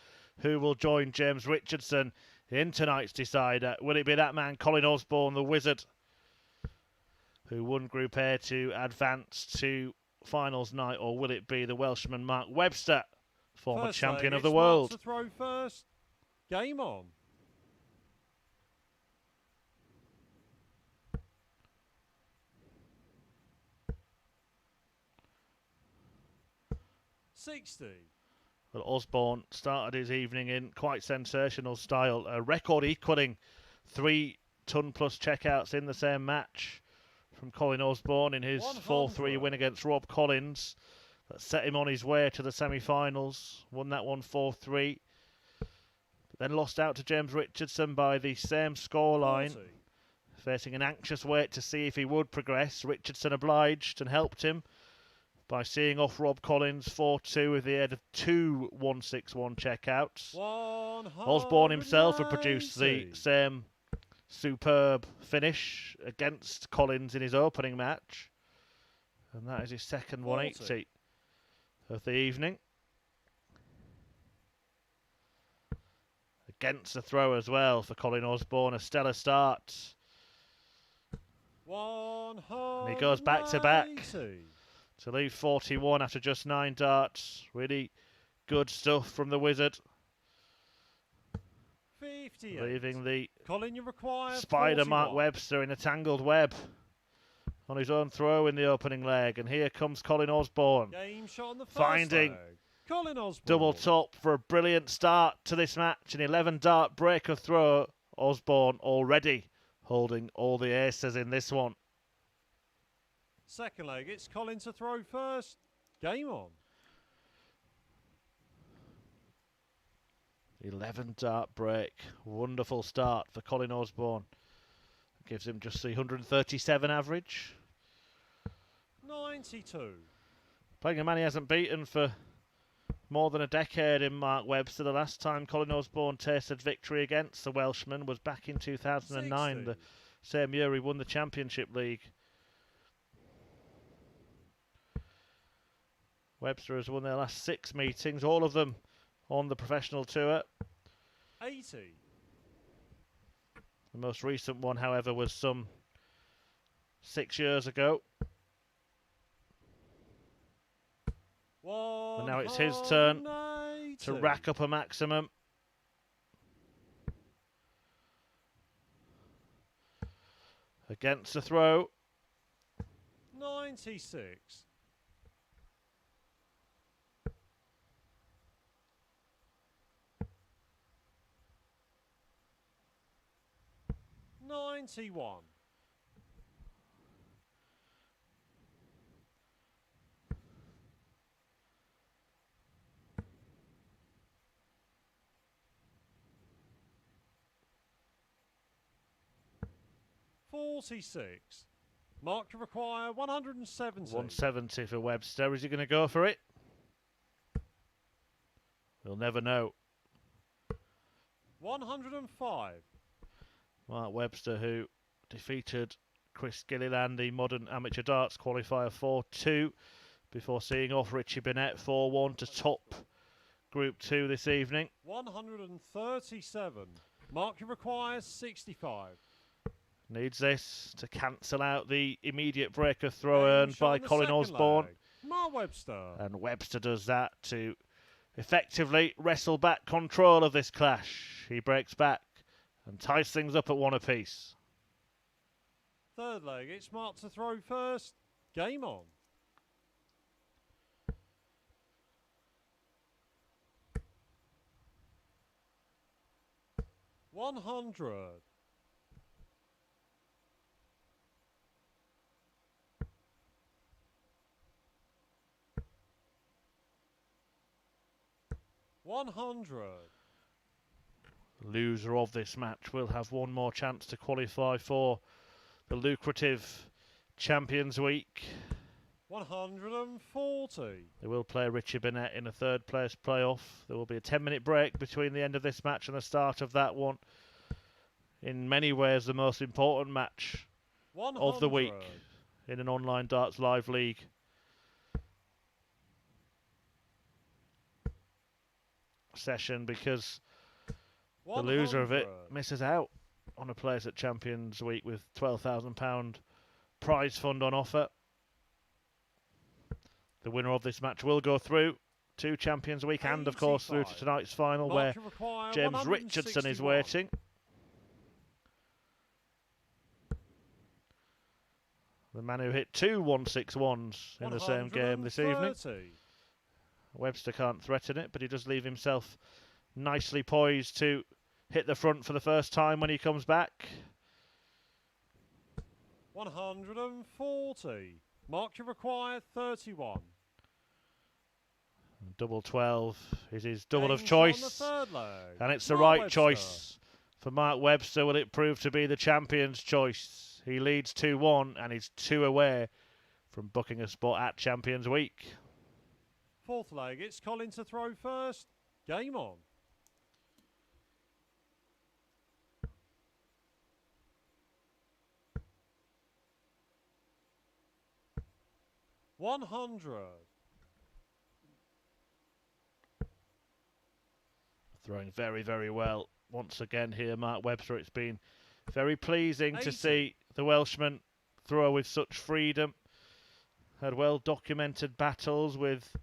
Who will join James Richardson in tonight's decider? Will it be that man Colin Osborne, the Wizard, who won Group A to advance to finals night, or will it be the Welshman Mark Webster, former First champion leg, of the it's world? Mark to throw first. Game on. Well, Osborne started his evening in quite sensational style, a record equalling 3-ton-plus checkouts in the same match from Colin Osborne in his 4-3 win against Rob Collins. That set him on his way to the semi-finals, won that one 4-3, but then lost out to James Richardson by the same scoreline. Facing an anxious wait to see if he would progress, Richardson obliged and helped him by seeing off Rob Collins 4-2 with the aid of two 1-6-1 checkouts. Osborne himself had produced the same superb finish against Collins in his opening match, and that is his second 180 of the evening. Against the throw as well for Colin Osborne, a stellar start. And he goes back to back to leave 41 after just 9 darts. Really good stuff from the Wizard. Leaving the spider Mark Webster in a tangled web on his own throw in the opening leg. And here comes Colin Osborne, finding double top for a brilliant start to this match. An 11 dart breaker throw. Osborne already holding all the aces in this one. Second leg, it's Colin to throw first. Game on. 11 dart break. Wonderful start for Colin Osborne. Gives him just the 137 average. 92. Playing a man he hasn't beaten for more than a decade in Mark Webster. The last time Colin Osborne tasted victory against the Welshman was back in 2009, 60. The same year he won the Championship League. Webster has won their last 6 meetings, all of them on the professional tour. 80. The most recent one, however, was some 6 years ago. And now it's his turn to rack up a maximum. Against the throw. 96. 91. $46. Mark to require 170. 170 for Webster. Is he going to go for it? We'll never know. 105. Mark Webster, who defeated Chris Gilliland, the modern amateur darts qualifier 4-2, before seeing off Richie Burnett 4-1 to top Group 2 this evening. 137. Mark requires 65. Needs this to cancel out the immediate breaker throw earned by Colin Osborne. Mark Webster. And Webster does that to effectively wrestle back control of this clash. He breaks back and ties things up at 1 apiece. Third leg, it's Mark to throw first. Game on. $100. Loser of this match will have one more chance to qualify for the lucrative Champions Week. 140. They will play Richie Burnett in a third place playoff. There will be a 10-minute break between the end of this match and the start of that one. In many ways, the most important match of the week in an online darts live league. Session, because the loser of it misses out on a place at Champions Week with £12,000 prize fund on offer. The winner of this match will go through to Champions Week and, of course, through to tonight's final, where James Richardson is waiting. The man who hit 2 161s in the same game this evening. Webster can't threaten it, but he does leave himself nicely poised to hit the front for the first time when he comes back. 140. Mark, you require 31. Double 12 is his double of choice. And it's the right choice for Mark Webster. Will it prove to be the champion's choice? He leads 2-1 and is 2 away from booking a spot at Champions Week. Fourth leg, it's Colin to throw first. Game on. $100. Throwing very, very well once again here, Mark Webster. It's been very pleasing to see the Welshman throw with such freedom. Had well-documented battles with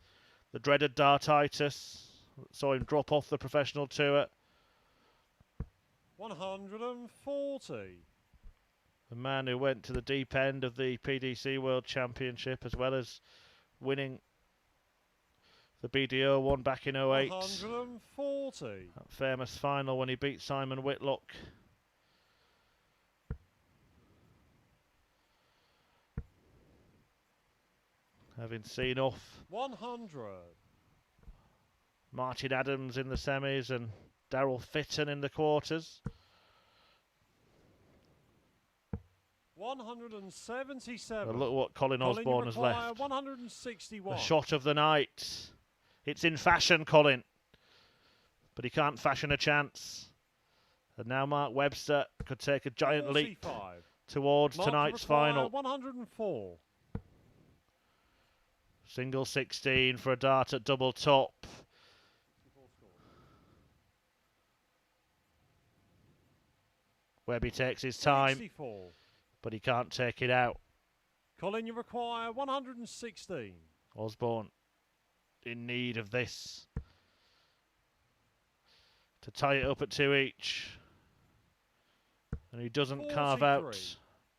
the dreaded dartitis. Saw him drop off the professional tour. 140. The man who went to the deep end of the PDC World Championship, as well as winning the BDO one back in 08. 140. That famous final when he beat Simon Whitlock. Having seen off 100. Martin Adams in the semis and Daryl Fitton in the quarters. 177. But look what Colin Osborne has left. 161. The shot of the night. It's in fashion, Colin. But he can't fashion a chance. And now Mark Webster could take a giant 45. leap towards tonight's final. 104. Single 16 for a dart at double top. Webby takes his time, 64. but he can't take it out. Colin, you require 116. Osborne in need of this to tie it up at 2 each. And he doesn't 43. carve out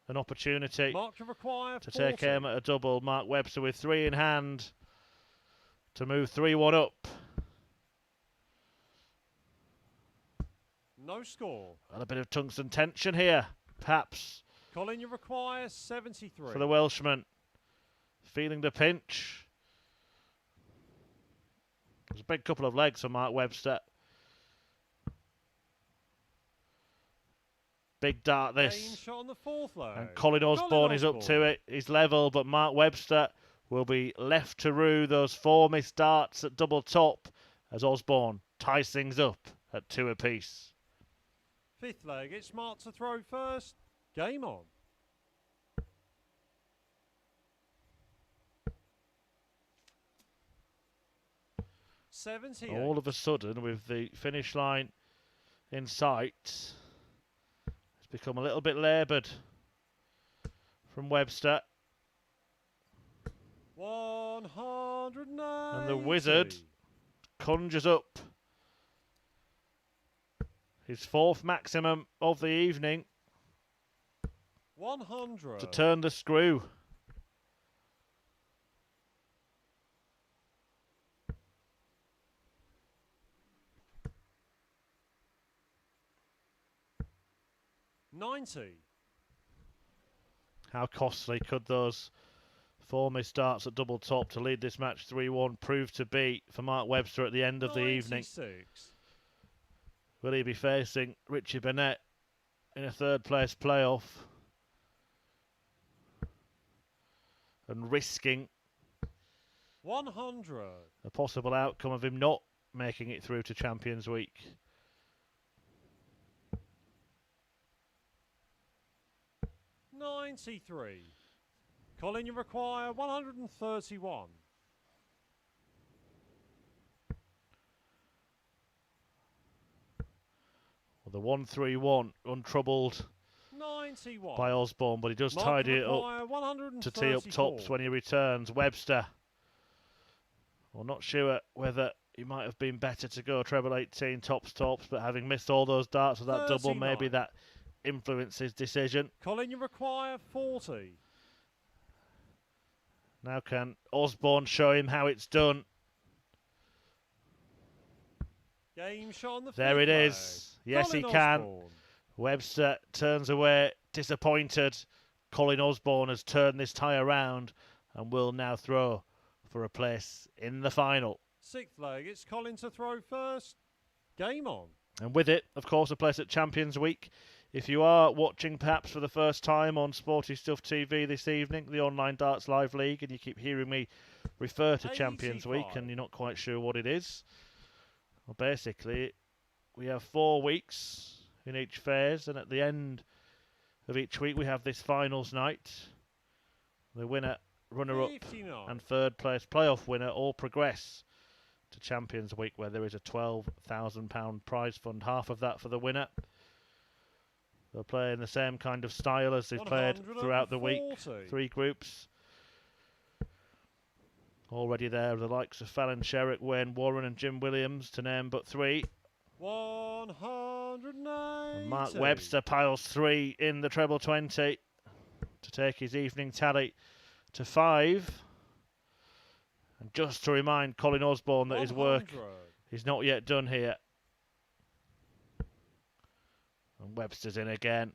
an opportunity Mark, you require to 40. take aim at a double. Mark Webster with 3 in hand to move 3-1 up. No score. And a bit of tungsten tension here, perhaps, Colin, you require 73. for the Welshman. Feeling the pinch. There's a big couple of legs for Mark Webster. Big dart this. Shot on the fourth leg. And Colin Osborne is up to it. He's level, but Mark Webster will be left to rue those 4 missed darts at double top as Osborne ties things up at 2 apiece. Fifth leg, it's Mark to throw first. Game on. All of a sudden, with the finish line in sight, it's become a little bit laboured from Webster. 190. And the Wizard conjures up his 4th maximum of the evening 100. to turn the screw. $90. How costly could those 4 missed darts at double top to lead this match 3-1 prove to be for Mark Webster at the end of the evening? Will he be facing Richie Burnett in a 3rd place playoff and risking 100. a possible outcome of him not making it through to Champions Week? 93. Colin, you require 131. Well, the 1-3-1 untroubled 91. by Osborne, but he does Mark tidy it up require to tee up 134. tops when he returns. Webster. Well, not sure whether he might have been better to go treble 18 tops, but having missed all those darts with that double, 39. maybe that influenced his decision. Colin, you require 40. Now can Osborne show him how it's done? Game shot on the There fifth it leg. is. Yes, Colin he can. Osborne. Webster turns away, disappointed. Colin Osborne has turned this tie around and will now throw for a place in the final. Sixth leg, it's Colin to throw first. Game on. And with it, of course, a place at Champions Week. If you are watching perhaps for the first time on Sporty Stuff TV this evening, the online darts live league, and you keep hearing me refer to Champions Week 85. and you're not quite sure what it is, well, basically, we have 4 weeks in each phase, and at the end of each week we have this finals night. The winner, runner-up 59. and third place playoff winner all progress to Champions Week, where there is a £12,000 prize fund, half of that for the winner. They'll play in the same kind of style as they've played throughout the week. 140. 3 groups. Already there, the likes of Fallon Sherrick, Wayne Warren and Jim Williams, to name but 3. 190. And Mark Webster piles 3 in the treble 20 to take his evening tally to 5. And just to remind Colin Osborne that his work 100. is not yet done here. And Webster's in again.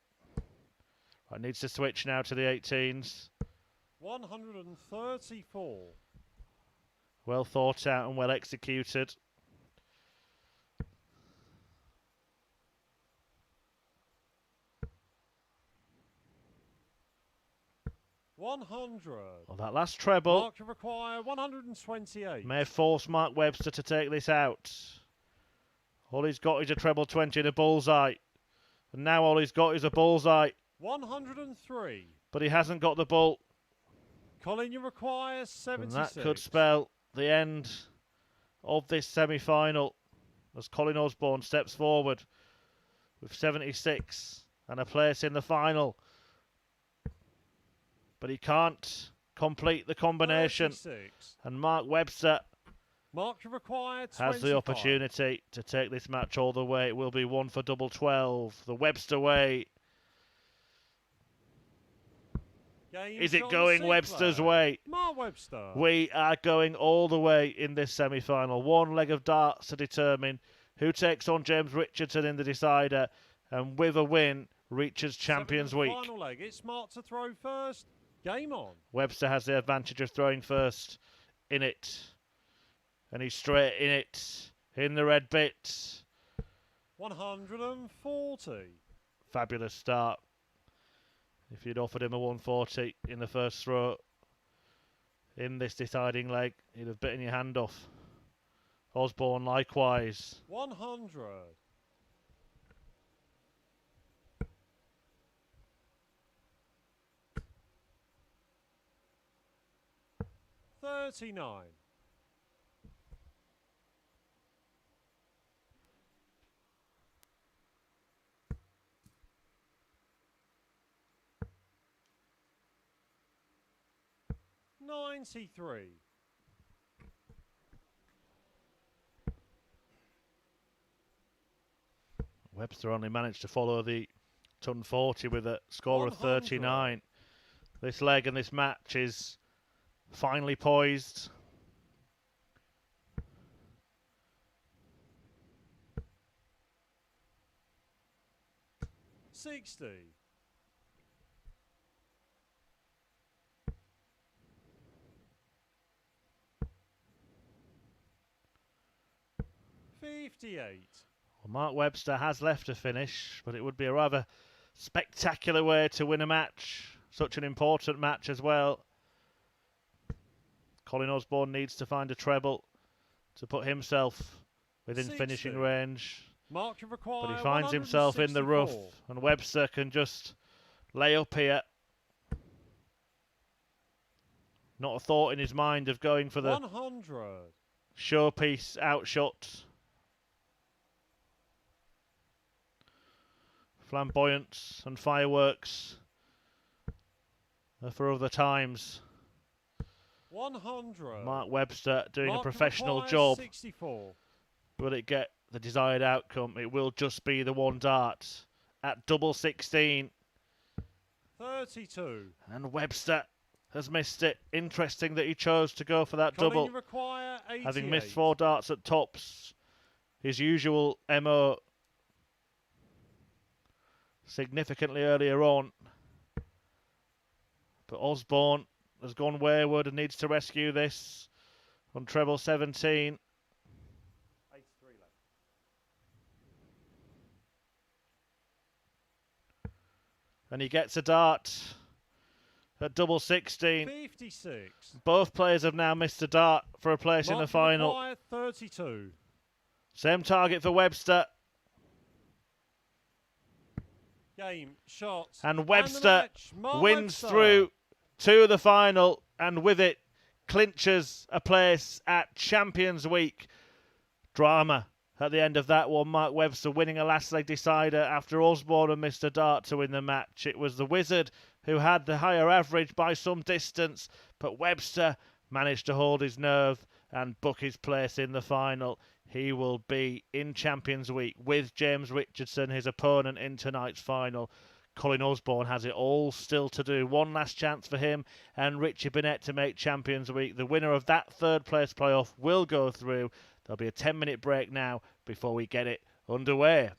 Right, needs to switch now to the 18s. 134. Well thought out and well executed. Well, that last treble Mark to require 128. may force Mark Webster to take this out. All he's got is a treble 20 and a bullseye. And now all he's got is a bullseye. 103. But he hasn't got the bull. Colin, you require And 76. that could spell the end of this semi-final as Colin Osborne steps forward with 76 and a place in the final. But he can't complete the combination. 36. And Mark Webster Mark to require 25. has the opportunity to take this match all the way. It will be one for double 12. The Webster way. Game Is it shot on going the Webster's sixth leg. way? Mark Webster. We are going all the way in this semi-final. One leg of darts to determine who takes on James Richardson in the decider, and with a win, reaches Champions Seventh Week. Final leg. It's Mark to throw first. Game on. Webster has the advantage of throwing first in it. And he's straight in it. In the red bit. 140. Fabulous start. If you'd offered him a 140 in the first throw in this deciding leg, he'd have bitten your hand off. Osborne likewise. 100. 39. $93. Webster only managed to follow the ton 40 with a score of 100. 39. This leg and this match is finely poised. $60. 58. Well, Mark Webster has left to finish, but it would be a rather spectacular way to win a match. Such an important match as well. Colin Osborne needs to find a treble to put himself within 60. finishing range. Mark to require But he finds himself in the rough, 164. and Webster can just lay up here Not a thought in his mind of going for the 100. showpiece outshot. Flamboyance and fireworks are for other times. 100. Mark Webster doing Mark a professional requires job. 64. Will it get the desired outcome? It will just be the one dart at double 16. 32. And Webster has missed it. Interesting that he chose to go for that Colin double. require 88. Having missed 4 darts at tops. His usual MO significantly earlier on. But Osborne has gone wayward and needs to rescue this on treble 17. 83 left. And he gets a dart at double 16. 56. Both players have now missed a dart for a place in the final. require 32. Same target for Webster. Game, shots. And Webster Mark wins Webster. through to the final, and with it clinches a place at Champions Week. Drama at the end of that one. Mark Webster winning a last leg decider after Osborne and missed a dart to win the match. It was the Wizard who had the higher average by some distance, but Webster managed to hold his nerve and book his place in the final. He will be in Champions Week with James Richardson, his opponent in tonight's final. Colin Osborne has it all still to do. One last chance for him and Richie Burnett to make Champions Week. The winner of that third place playoff will go through. There'll be a 10-minute break now before we get it underway.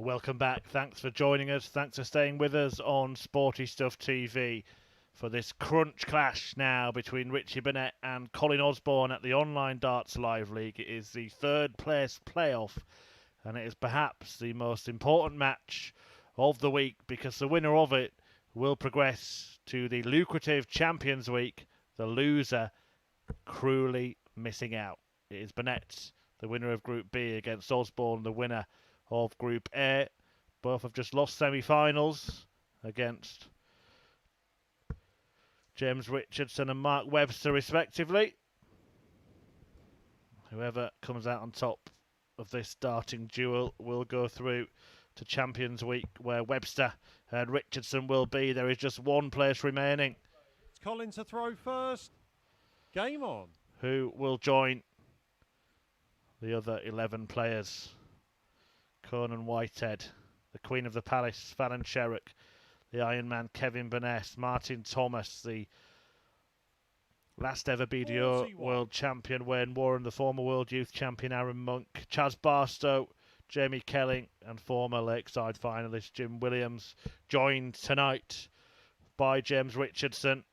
Welcome back. Thanks for joining us. Thanks for staying with us on Sporty Stuff TV for this crunch clash now between Richie Burnett and Colin Osborne at the Online Darts Live League. It is the third place playoff, and it is perhaps the most important match of the week because the winner of it will progress to the lucrative Champions Week, the loser cruelly missing out. It is Burnett, the winner of Group B, against Osborne, the winner of Group A. Both have just lost semi-finals against James Richardson and Mark Webster respectively. Whoever comes out on top of this darting duel will go through to Champions Week, where Webster and Richardson will be. There is just one place remaining. It's Colin to throw first. Game on. Who will join the other 11 players? Conan Whitehead, the Queen of the Palace, Fallon Sherrock, the Ironman Kevin Burnett, Martin Thomas, the last ever BDO 41. World Champion Wayne Warren, the former World Youth Champion Aaron Monk, Chaz Barstow, Jamie Kelling, and former Lakeside finalist Jim Williams, joined tonight by James Richardson,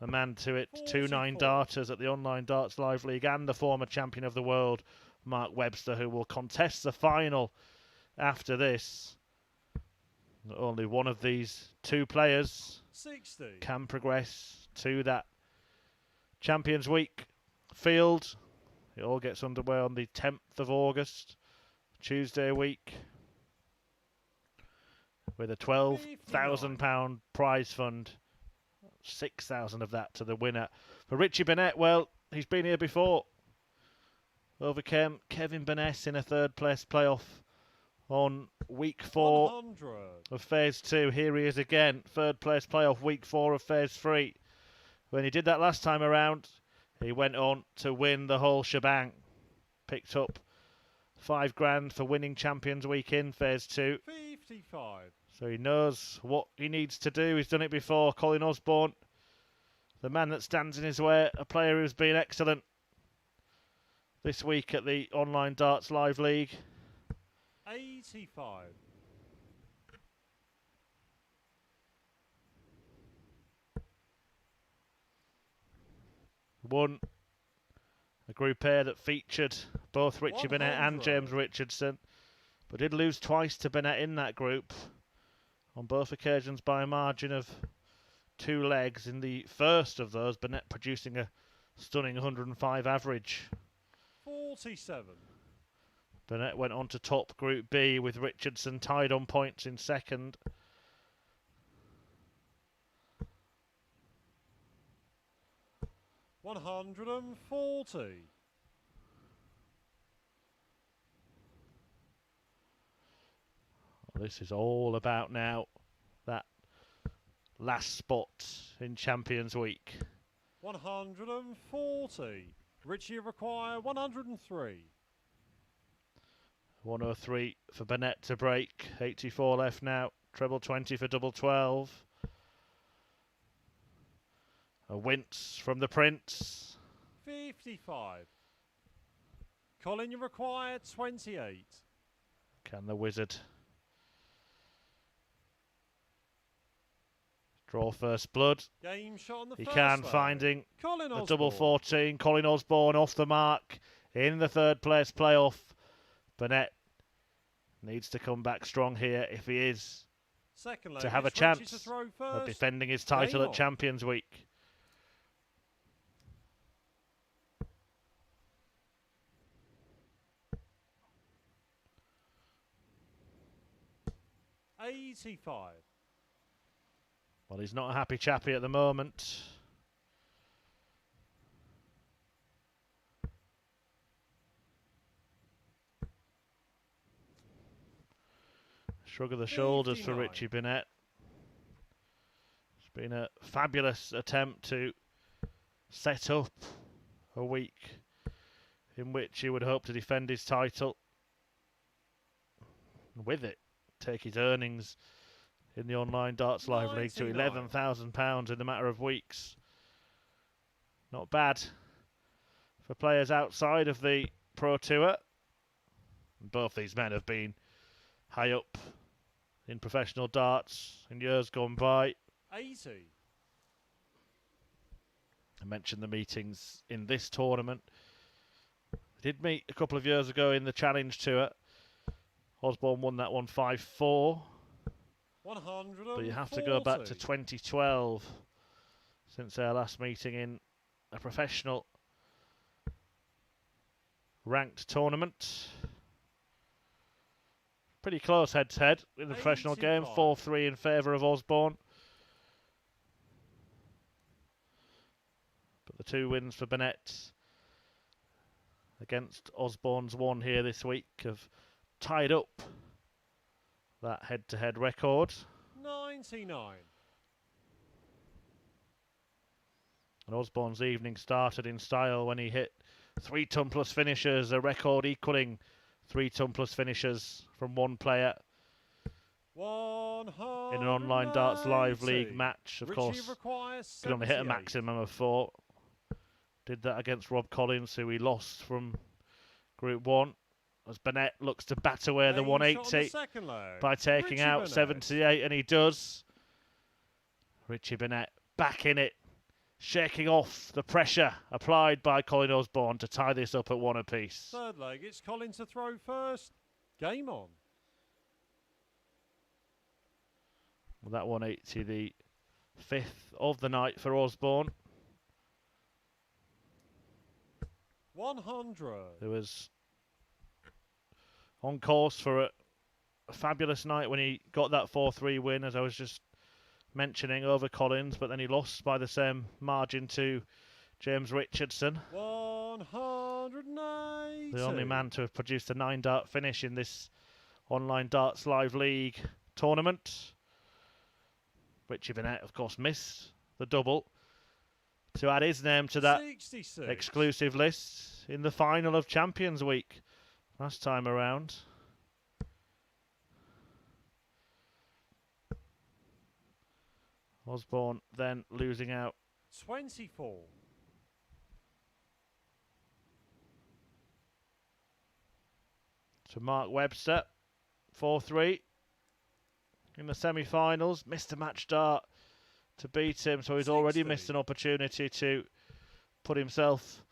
the man to it, 2-9 darters at the Online Darts Live League, and the former champion of the world, Mark Webster, who will contest the final after this. Only one of these two players 60. can progress to that Champions Week field. It all gets underway on the 10th of August, Tuesday week, with a £12,000 prize fund. 6,000 of that to the winner. For Richie Burnett, well, he's been here before. Overcame Kevin Burnett in a third place playoff on week 4 100. of phase 2. Here he is again, third place playoff, week 4 of phase 3. When he did that last time around, he went on to win the whole shebang. Picked up £5,000 for winning Champions Week in phase 2. 55. So he knows what he needs to do. He's done it before. Colin Osborne, the man that stands in his way, a player who's been excellent this week at the Online Darts Live League. 85. Won a Group A that featured both Richie Burnett and 100. James Richardson, but did lose twice to Burnett in that group, on both occasions by a margin of 2 legs. In the first of those, Burnett producing a stunning 105 average. 47. Burnett went on to top Group B with Richardson tied on points in second. $140. This is all about now that last spot in Champions Week. 140. Richie require 103. 103 for Burnett to break. 84 left now. Treble 20 for double 12. A wince from the Prince. 55. Colin, you require 28. Can the Wizard draw first blood? Game shot on the He first can, leg. finding Colin a Osborne. double 14. Colin Osborne off the mark in the third place playoff. Burnett needs to come back strong here if he is Second leg, to have a it's Richie chance to throw of first. defending his title Game at on. Champions Week. $85. Well, he's not a happy chappy at the moment. Shrug of the shoulders for 59. Richie Burnett. It's been a fabulous attempt to set up a week in which he would hope to defend his title. And with it, take his earnings in the Online Darts Live League to 99. £11,000 in a matter of weeks. Not bad for players outside of the Pro Tour. Both these men have been high up in professional darts in years gone by. 80. I mentioned the meetings in this tournament. We did meet a couple of years ago in the Challenge Tour. Osborne won that one 5-4. 140. But you have to go back to 2012 since their last meeting in a professional ranked tournament. Pretty close head-to-head in the professional game. 4-3 in favour of Osborne. But the 2 wins for Burnett against Osborne's one here this week have tied up that head-to-head record. 99. And Osborne's evening started in style when he hit 3 ton plus finishers, a record equalling 3 ton plus finishers from one player in an online darts live league match. Of course, could only hit a maximum of 4. Did that against Rob Collins, who he lost from Group 1. As Burnett looks to bat away the 180 by taking out 78, and he does. Richie Burnett back in it, shaking off the pressure applied by Colin Osborne to tie this up at 1 apiece. Third leg, it's Colin to throw first. Game on. Well, that 180, the 5th of the night for Osborne. 100. Who was on course for a fabulous night when he got that 4-3 win, as I was just mentioning, over Collins, but then he lost by the same margin to James Richardson. 190. The only man to have produced a 9-dart finish in this online darts live league tournament. Richie Burnett, of course, missed the double to add his name to that 66. exclusive list in the final of Champions Week last time around. Osborne then losing out 24. to Mark Webster, 4-3 in the semi-finals. Missed a match dart to beat him, so he's already missed an opportunity to put himself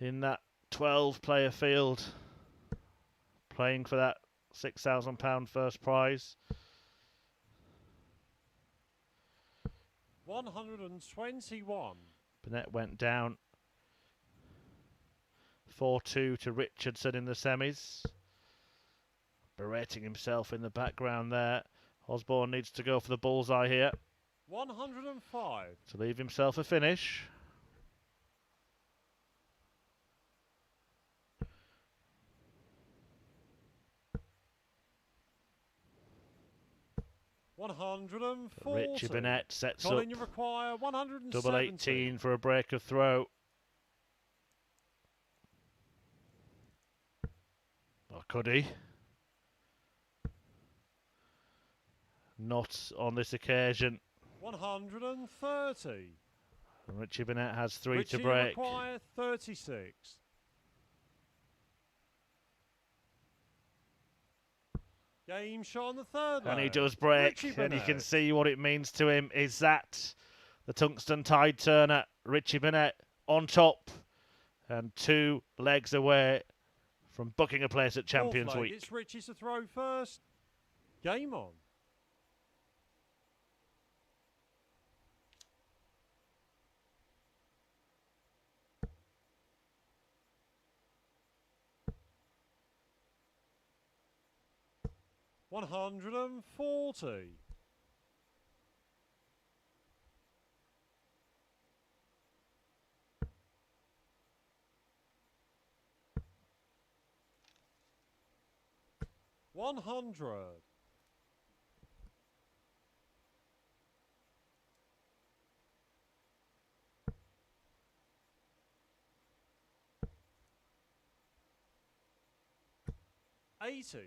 in that 12-player field, playing for that £6,000 first prize. 121. Burnett went down 4-2 to Richardson in the semis. Berating himself in the background there. Osborne needs to go for the bullseye here 105. to leave himself a finish. Richie Burnett sets Colin, up you require 170. double 18 for a break of throw. Or could he? Not on this occasion. 130. Richie Burnett has 3 Richie, to break. You require 36. Game shot on the third And he leg. does break, Richie and you can Burnett. see what it means to him. Is that the tungsten tide turner? Richie Burnett on top and 2 legs away from booking a place at Champions Fourth leg, Week. It's Richie to throw first. Game on. $140. $100. $80.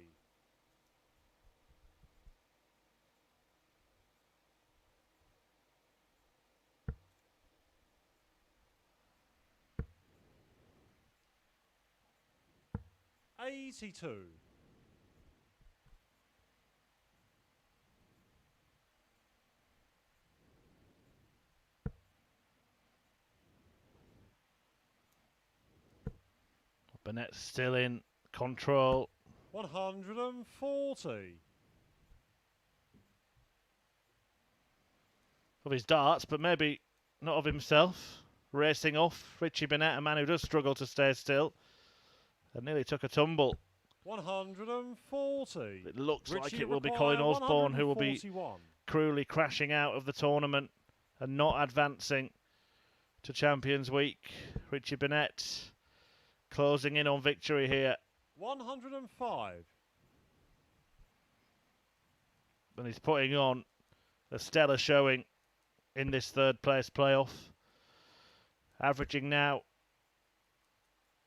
$82. Burnett still in control. 140. Of his darts, but maybe not of himself. Racing off, Richie Burnett, a man who does struggle to stay still, and nearly took a tumble. 140. It looks Richie like it will be require Colin Osborne who will be 141. cruelly crashing out of the tournament and not advancing to Champions Week. Richie Burnett closing in on victory here. 105. And he's putting on a stellar showing in this third place playoff. Averaging now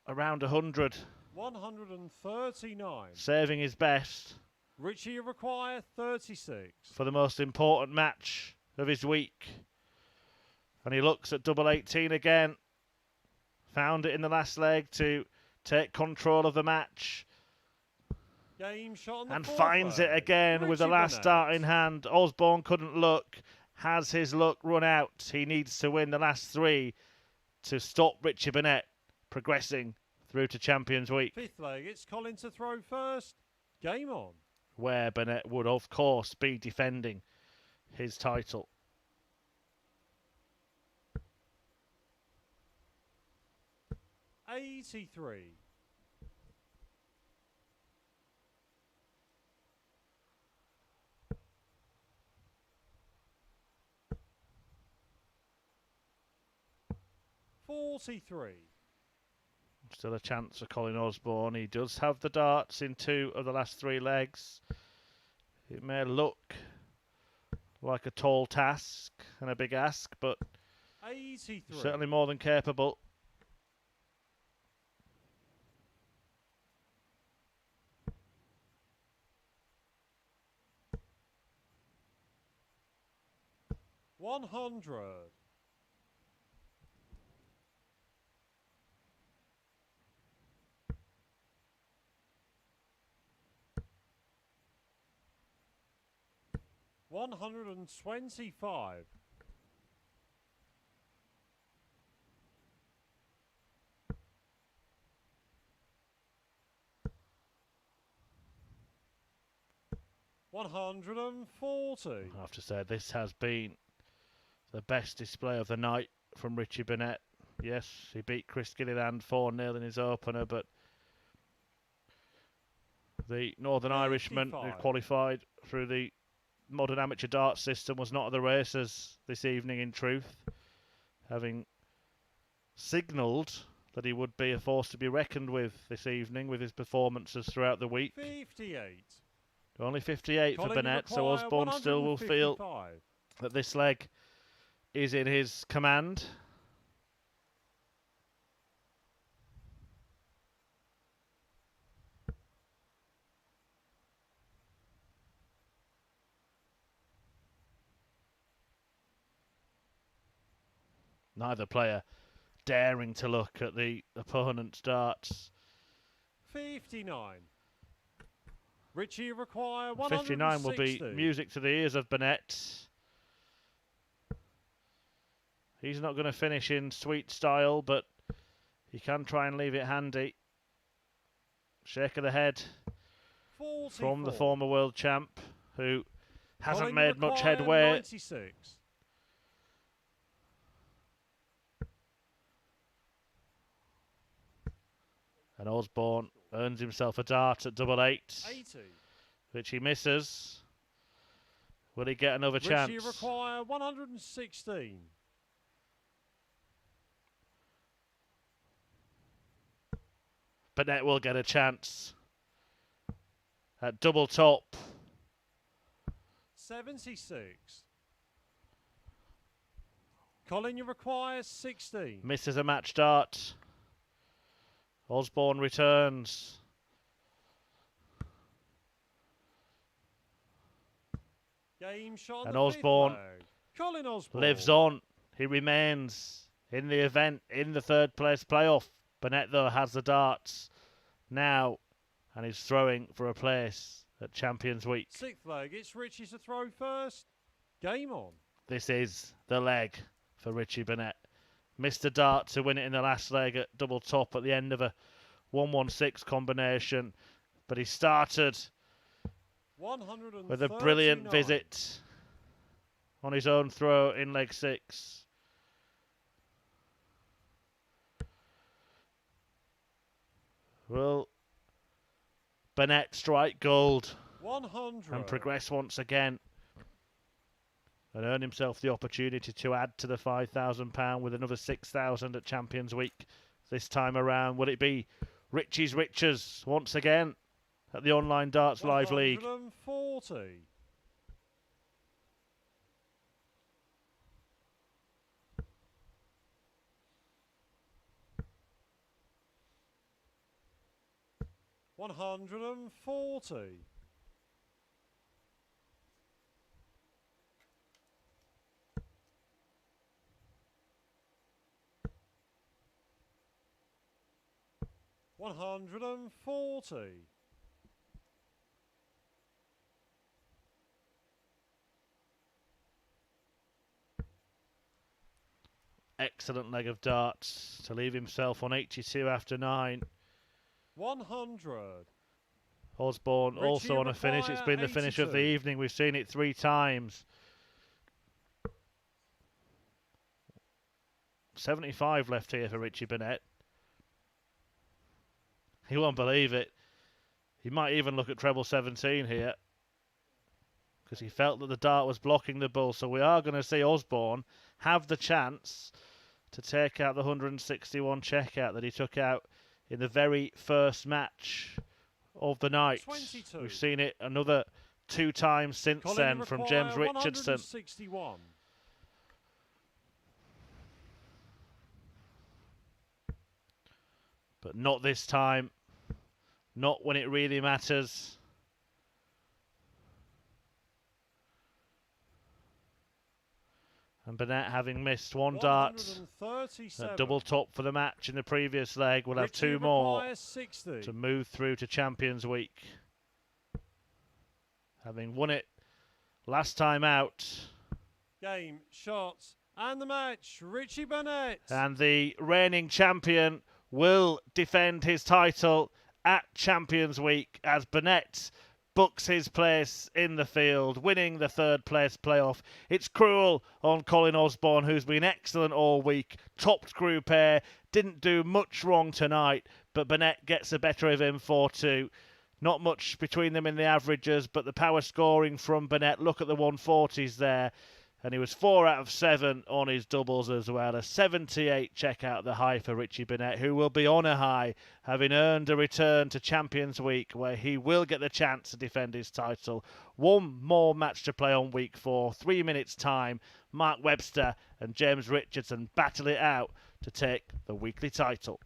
around 100. 139. Saving his best Richie require 36. for the most important match of his week. And he looks at double 18 again. Found it in the last leg to take control of the match. Game shot on the And fourth finds it leg. again with the Richie last Burnett. start in hand. Osborne couldn't look. Has his luck run out? He needs to win the last three to stop Richie Burnett progressing through to Champions Week, Fifth leg, it's Colin to throw first. Game on. where Burnett would, of course, be defending his title. '83. '43. Still a chance for Colin Osborne. He does have the darts in 2 of the last 3 legs. It may look like a tall task and a big ask, but 83. certainly more than capable. $100. 125. 140. I have to say, this has been the best display of the night from Richie Burnett. Yes, he beat Chris Gilliland 4-0 in his opener, but the Northern Irishman who 55. qualified through the modern amateur darts system was not at the races this evening, in truth, having signalled that he would be a force to be reckoned with this evening with his performances throughout the week. 58. Only 58 Colin, for you Burnett, so require Osborne still will feel 155. that this leg is in his command. Neither player daring to look at the opponent's darts. 59. Richie require 59 will be 160. music to the ears of Burnett. He's not going to finish in sweet style, but he can try and leave it handy. Shake of the head 44. from the former world champ, who hasn't Colin, made much require headway. 96. And Osborne earns himself a dart at double 8, 80. which he misses. Will he get another Richie chance? require 116. Burnett will get a chance at double top. 76. Colin, you require 16. Misses a match dart. Osborne returns. Game shot on And the Osborne fifth leg. Colin Osborne lives on. He remains in the event in the third place playoff. Burnett, though, has the darts now and is throwing for a place at Champions Week. Sixth leg, it's Richie to throw first. Game on. This is the leg for Richie Burnett. Missed a dart to win it in the last leg at double top at the end of a 116 combination, but he started with a brilliant visit on his own throw in leg 6. Will Burnett strike gold 100 and progress once again and earn himself the opportunity to add to the £5,000 with another 6,000 at Champions Week this time around? Will it be Richie's Riches once again at the Online Darts Live League? 140 140 140 Excellent leg of darts to leave himself on 82 after 9. 100 Osborne Richie also on a finish. It's been the finish of the 82. evening. We've seen it 3 times. 75 left here for Richie Burnett. He won't believe it. He might even look at treble 17 here, because he felt that the dart was blocking the bull. So we are going to see Osborne have the chance to take out the 161 checkout that he took out in the very first match of the night. 22. We've seen it another 2 times since Colin then from James require Richardson. 161 But not this time. Not when it really matters. And Burnett, having missed 1 dart, a double top for the match in the previous leg, will have Richie 2 more requires 60 to move through to Champions Week. Having won it last time out. Game, shots, and the match. Richie Burnett. And the reigning champion will defend his title at Champions Week as Burnett books his place in the field, winning the 3rd place playoff. It's cruel on Colin Osborne, who's been excellent all week. Topped Group A, didn't do much wrong tonight, but Burnett gets the better of him 4-2. Not much between them in the averages, but the power scoring from Burnett. Look at the 140s there. And he was 4 out of 7 on his doubles as well. A 78 check out the high for Richie Burnett, who will be on a high, having earned a return to Champions Week, where he will get the chance to defend his title. 1 more match to play on week 4. 3 minutes time. Mark Webster and James Richardson battle it out to take the weekly title.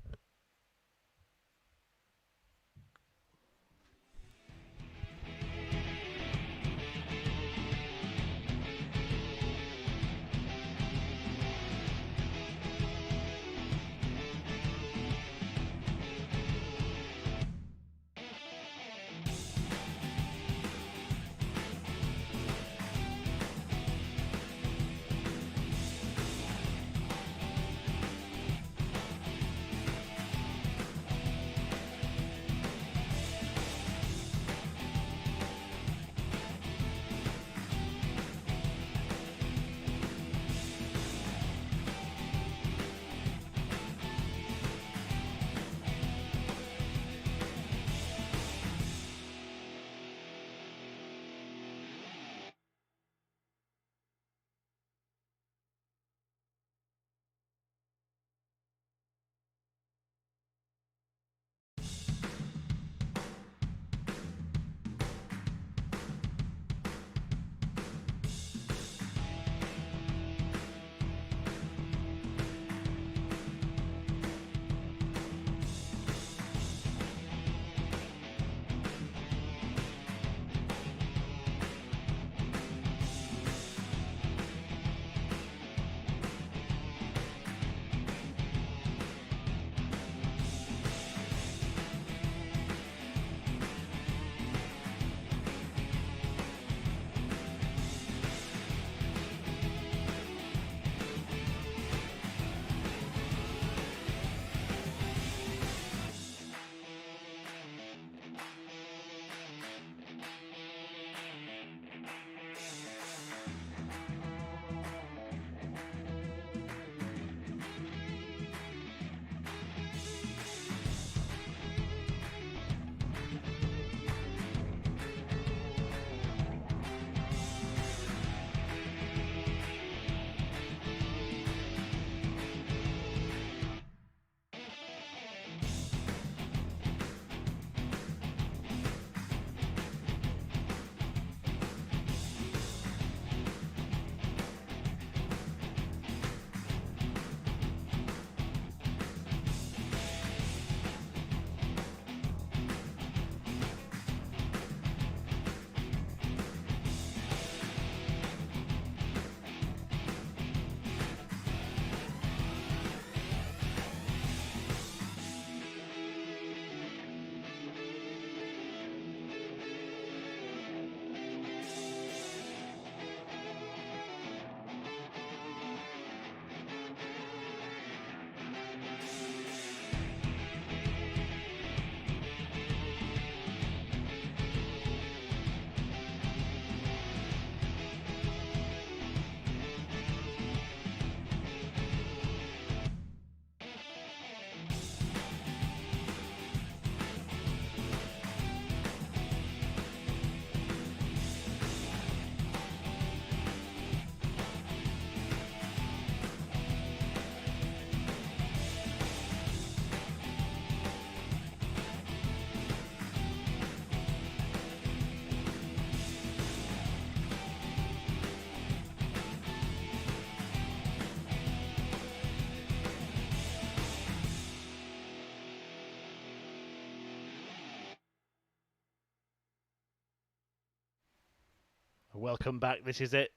Welcome back. This is it.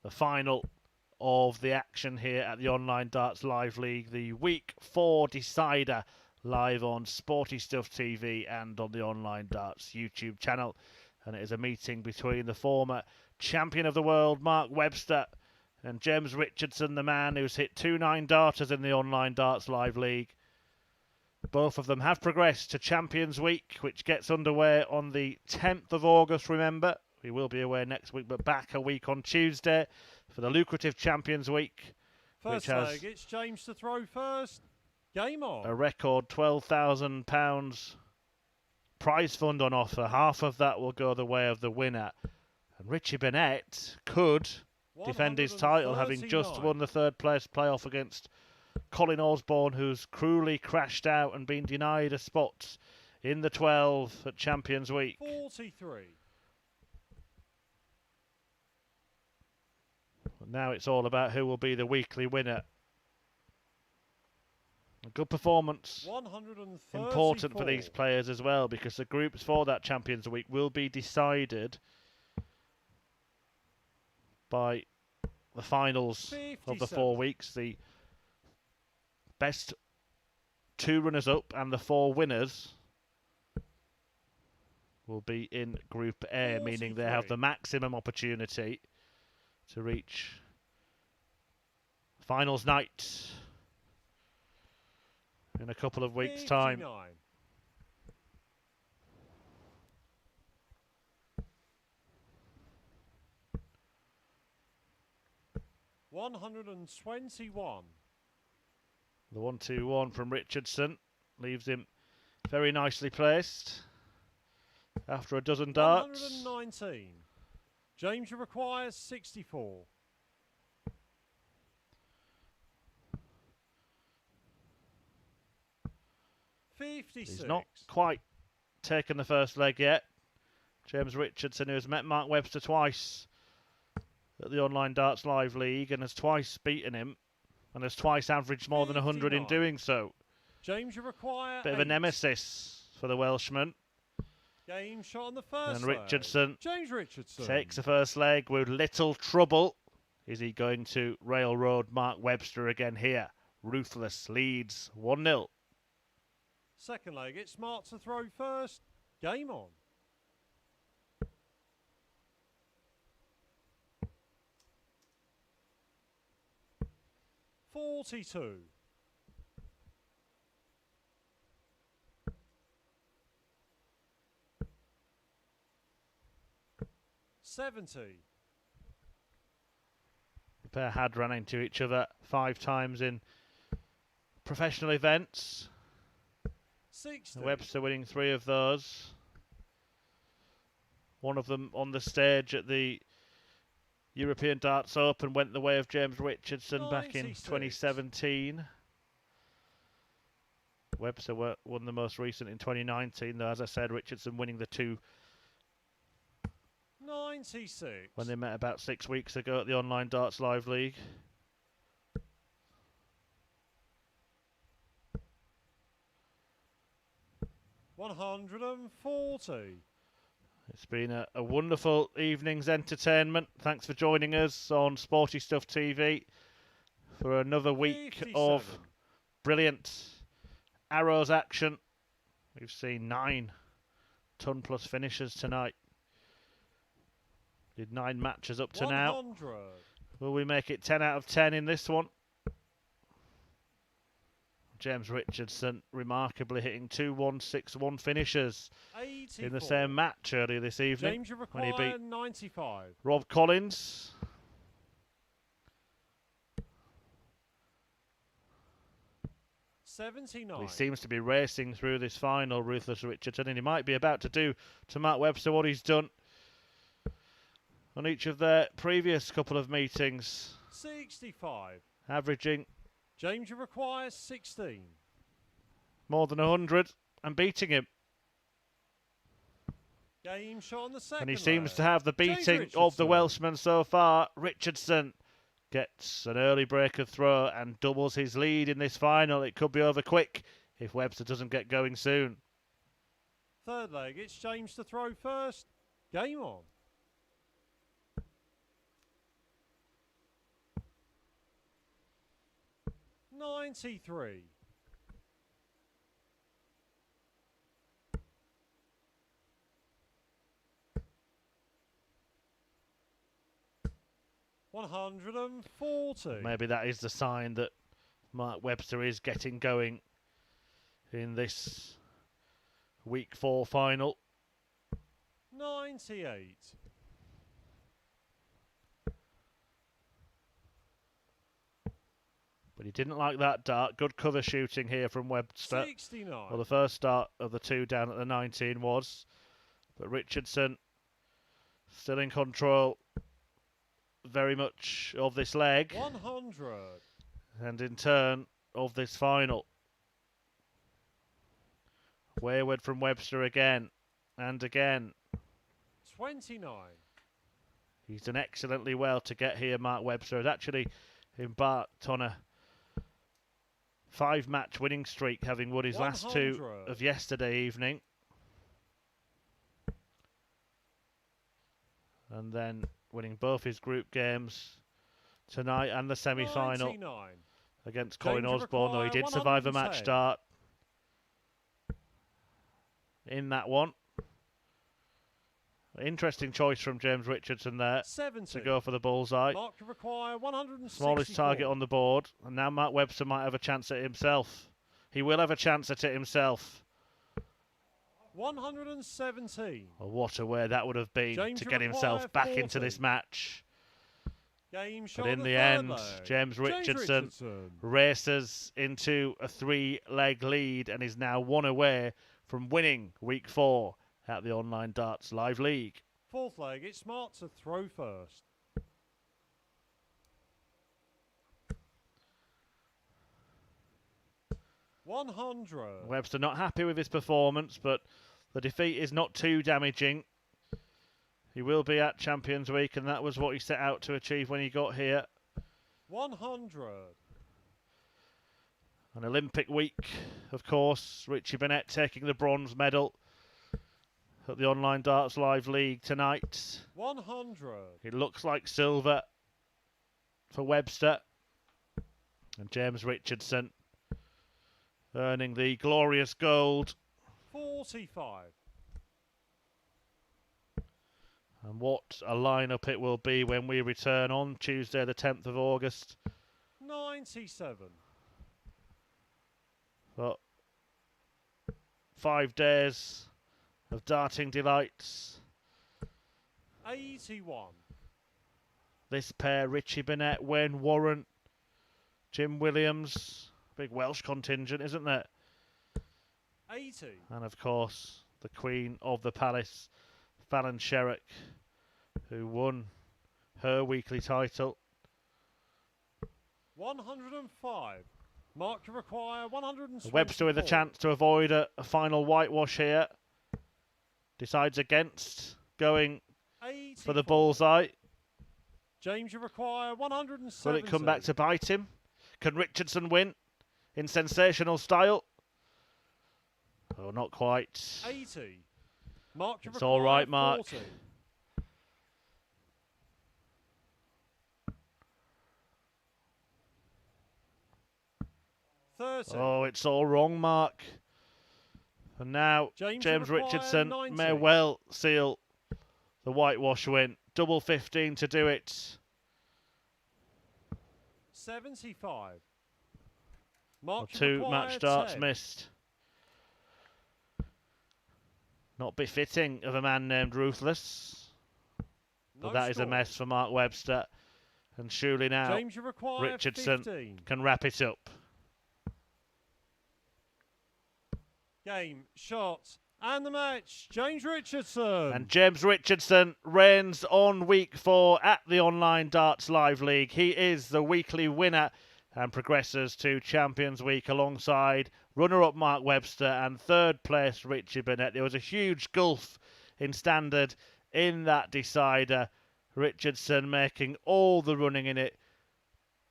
The final of the action here at the Online Darts Live League. The Week 4 decider live on Sporty Stuff TV and on the Online Darts YouTube channel. And it is a meeting between the former champion of the world, Mark Webster, and James Richardson, the man who's hit 2 9-darters in the Online Darts Live League. Both of them have progressed to Champions Week, which gets underway on the 10th of August, remember. We will be away next week, but back a week on Tuesday for the lucrative Champions Week. First leg, it's James to throw first. Game on. A record £12,000 prize fund on offer. Half of that will go the way of the winner. And Richie Burnett could defend his title, having just won the third place playoff against Colin Osborne, who's cruelly crashed out and been denied a spot in the 12 at Champions Week. 43. Now it's all about who will be the weekly winner. A good performance. 134. Important for these players as well, because the groups for that Champions Week will be decided by the finals 57. of the 4 weeks. The best 2 runners-up and the 4 winners will be in Group A, 43. meaning they have the maximum opportunity to reach finals night in a couple of weeks' 59. time. $121. The 1-2-1 from Richardson leaves him very nicely placed after a dozen darts. 119. James requires 64. He's not quite taken the first leg yet. James Richardson, who has met Mark Webster twice at the Online Darts Live League and has twice beaten him and has twice averaged more than 100 in doing so. James, you require Bit of a nemesis for the Welshman. Game shot on the first And Richardson leg. James Richardson takes the first leg with little trouble. Is he going to railroad Mark Webster again here? Ruthless leads 1-0. Second leg, it's Smart to throw first. Game on. $42. $70. The pair had run into each other 5 times in professional events. 60. Webster winning 3 of those. One of them on the stage at the European Darts Open went the way of James Richardson back in 2017. Webster won the most recent in 2019, though, as I said, Richardson winning the 2 96. when they met about 6 weeks ago at the Online Darts Live League. $140. It's been a wonderful evening's entertainment. Thanks for joining us on Sporty Stuff TV for another week 57. of brilliant arrows action. We've seen 9 ton-plus finishes tonight. Did 9 matches up to 100. now. Will we make it 10 out of 10 in this one? James Richardson remarkably hitting 2 1-6-1 finishes 84. in the same match earlier this evening. James, you when he require beat 95. Rob Collins. $79. He seems to be racing through this final, Ruthless Richardson, and he might be about to do to Mark Webster what he's done on each of their previous couple of meetings. 65. Averaging James, you require 16. more than 100 and beating him. Game shot on the second And he leg. seems to have the James beating of the Richardson. Welshman so far. Richardson gets an early breaker throw and doubles his lead in this final. It could be over quick if Webster doesn't get going soon. Third leg, it's James to throw first. Game on. 93. $140. Maybe that is the sign that Mark Webster is getting going in this week 4 final. 98. But he didn't like that dart. Good cover shooting here from Webster. 69. Well, the first start of the 2 down at the 19 was. But Richardson still in control very much of this leg. 100. And in turn of this final. Wayward from Webster again and again. 29. He's done excellently well to get here. Mark Webster has actually embarked on a 5-match winning streak, having won his last 2 of yesterday evening. And then winning both his group games tonight and the semi-final 99. against Colin Danger Osborne, though he did survive a 110. match start in that one. Interesting choice from James Richardson there 70. to go for the bullseye. Mark to require 164. Smallest target on the board. And now Mark Webster might have a chance at it himself. He will have a chance at it himself. 117. Oh, what a way that would have been James to get himself back 40. into this match. Game But in the end, James Richardson races into a 3-leg lead and is now 1 away from winning week 4 at the Online Darts Live League. 4th leg, it's smart to throw first. $100. Webster not happy with his performance, but the defeat is not too damaging. He will be at Champions Week, and that was what he set out to achieve when he got here. 100. An Olympic week, of course. Richie Burnett taking the bronze medal at the Online Darts Live League tonight. 100. It looks like silver for Webster. And James Richardson earning the glorious gold. 45. And what a lineup it will be when we return on Tuesday the 10th of August. 97. But 5 days of darting delights. 81. This pair, Richie Burnett, Wayne Warren, Jim Williams. Big Welsh contingent, isn't there? 80. And of course, the Queen of the Palace, Fallon Sherrock, who won her weekly title. 105. Mark to require 100. Webster with a chance to avoid a final whitewash here. Decides against going 84. for the bullseye. James, you require 170. Will it come back to bite him? Can Richardson win in sensational style? Oh, not quite. 80. Mark to It's require all right, Mark. 40. Oh, it's all wrong, Mark. And now James Richardson 90. may well seal the whitewash win. Double 15 to do it. 75. Well, Mark 2 match starts 10. missed. Not befitting of a man named Ruthless. But No that is a score. mess for Mark Webster. And surely now James, you require Richardson 15. can wrap it up. Game, shot, and the match. James Richardson. And James Richardson reigns on week 4 at the Online Darts Live League. He is the weekly winner and progresses to Champions Week alongside runner-up Mark Webster and 3rd place Richie Burnett. There was a huge gulf in standard in that decider. Richardson making all the running in it.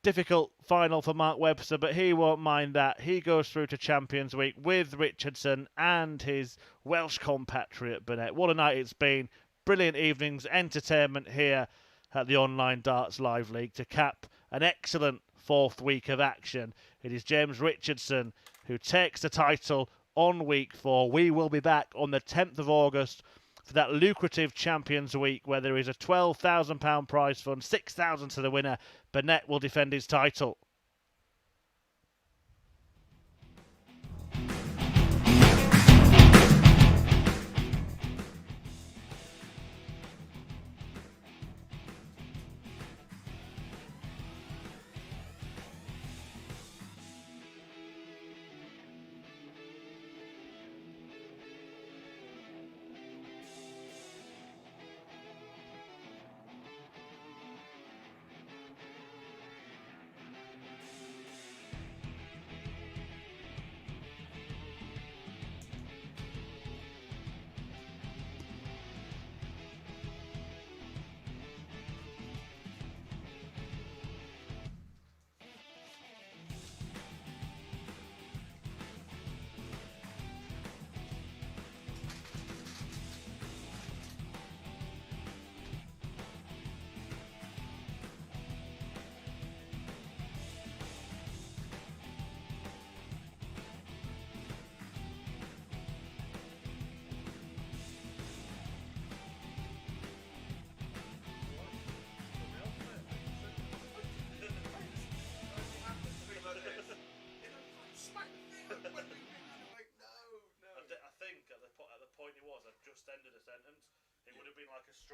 Difficult final for Mark Webster, but he won't mind that. He goes through to Champions Week with Richardson and his Welsh compatriot Burnett. What a night it's been. Brilliant evenings, entertainment here at the Online Darts Live League to cap an excellent 4th week of action It is James Richardson who takes the title on week 4. We will be back on the 10th of August for that lucrative Champions Week where there is a £12,000 prize fund, £6,000 to the winner. Burnett will defend his title.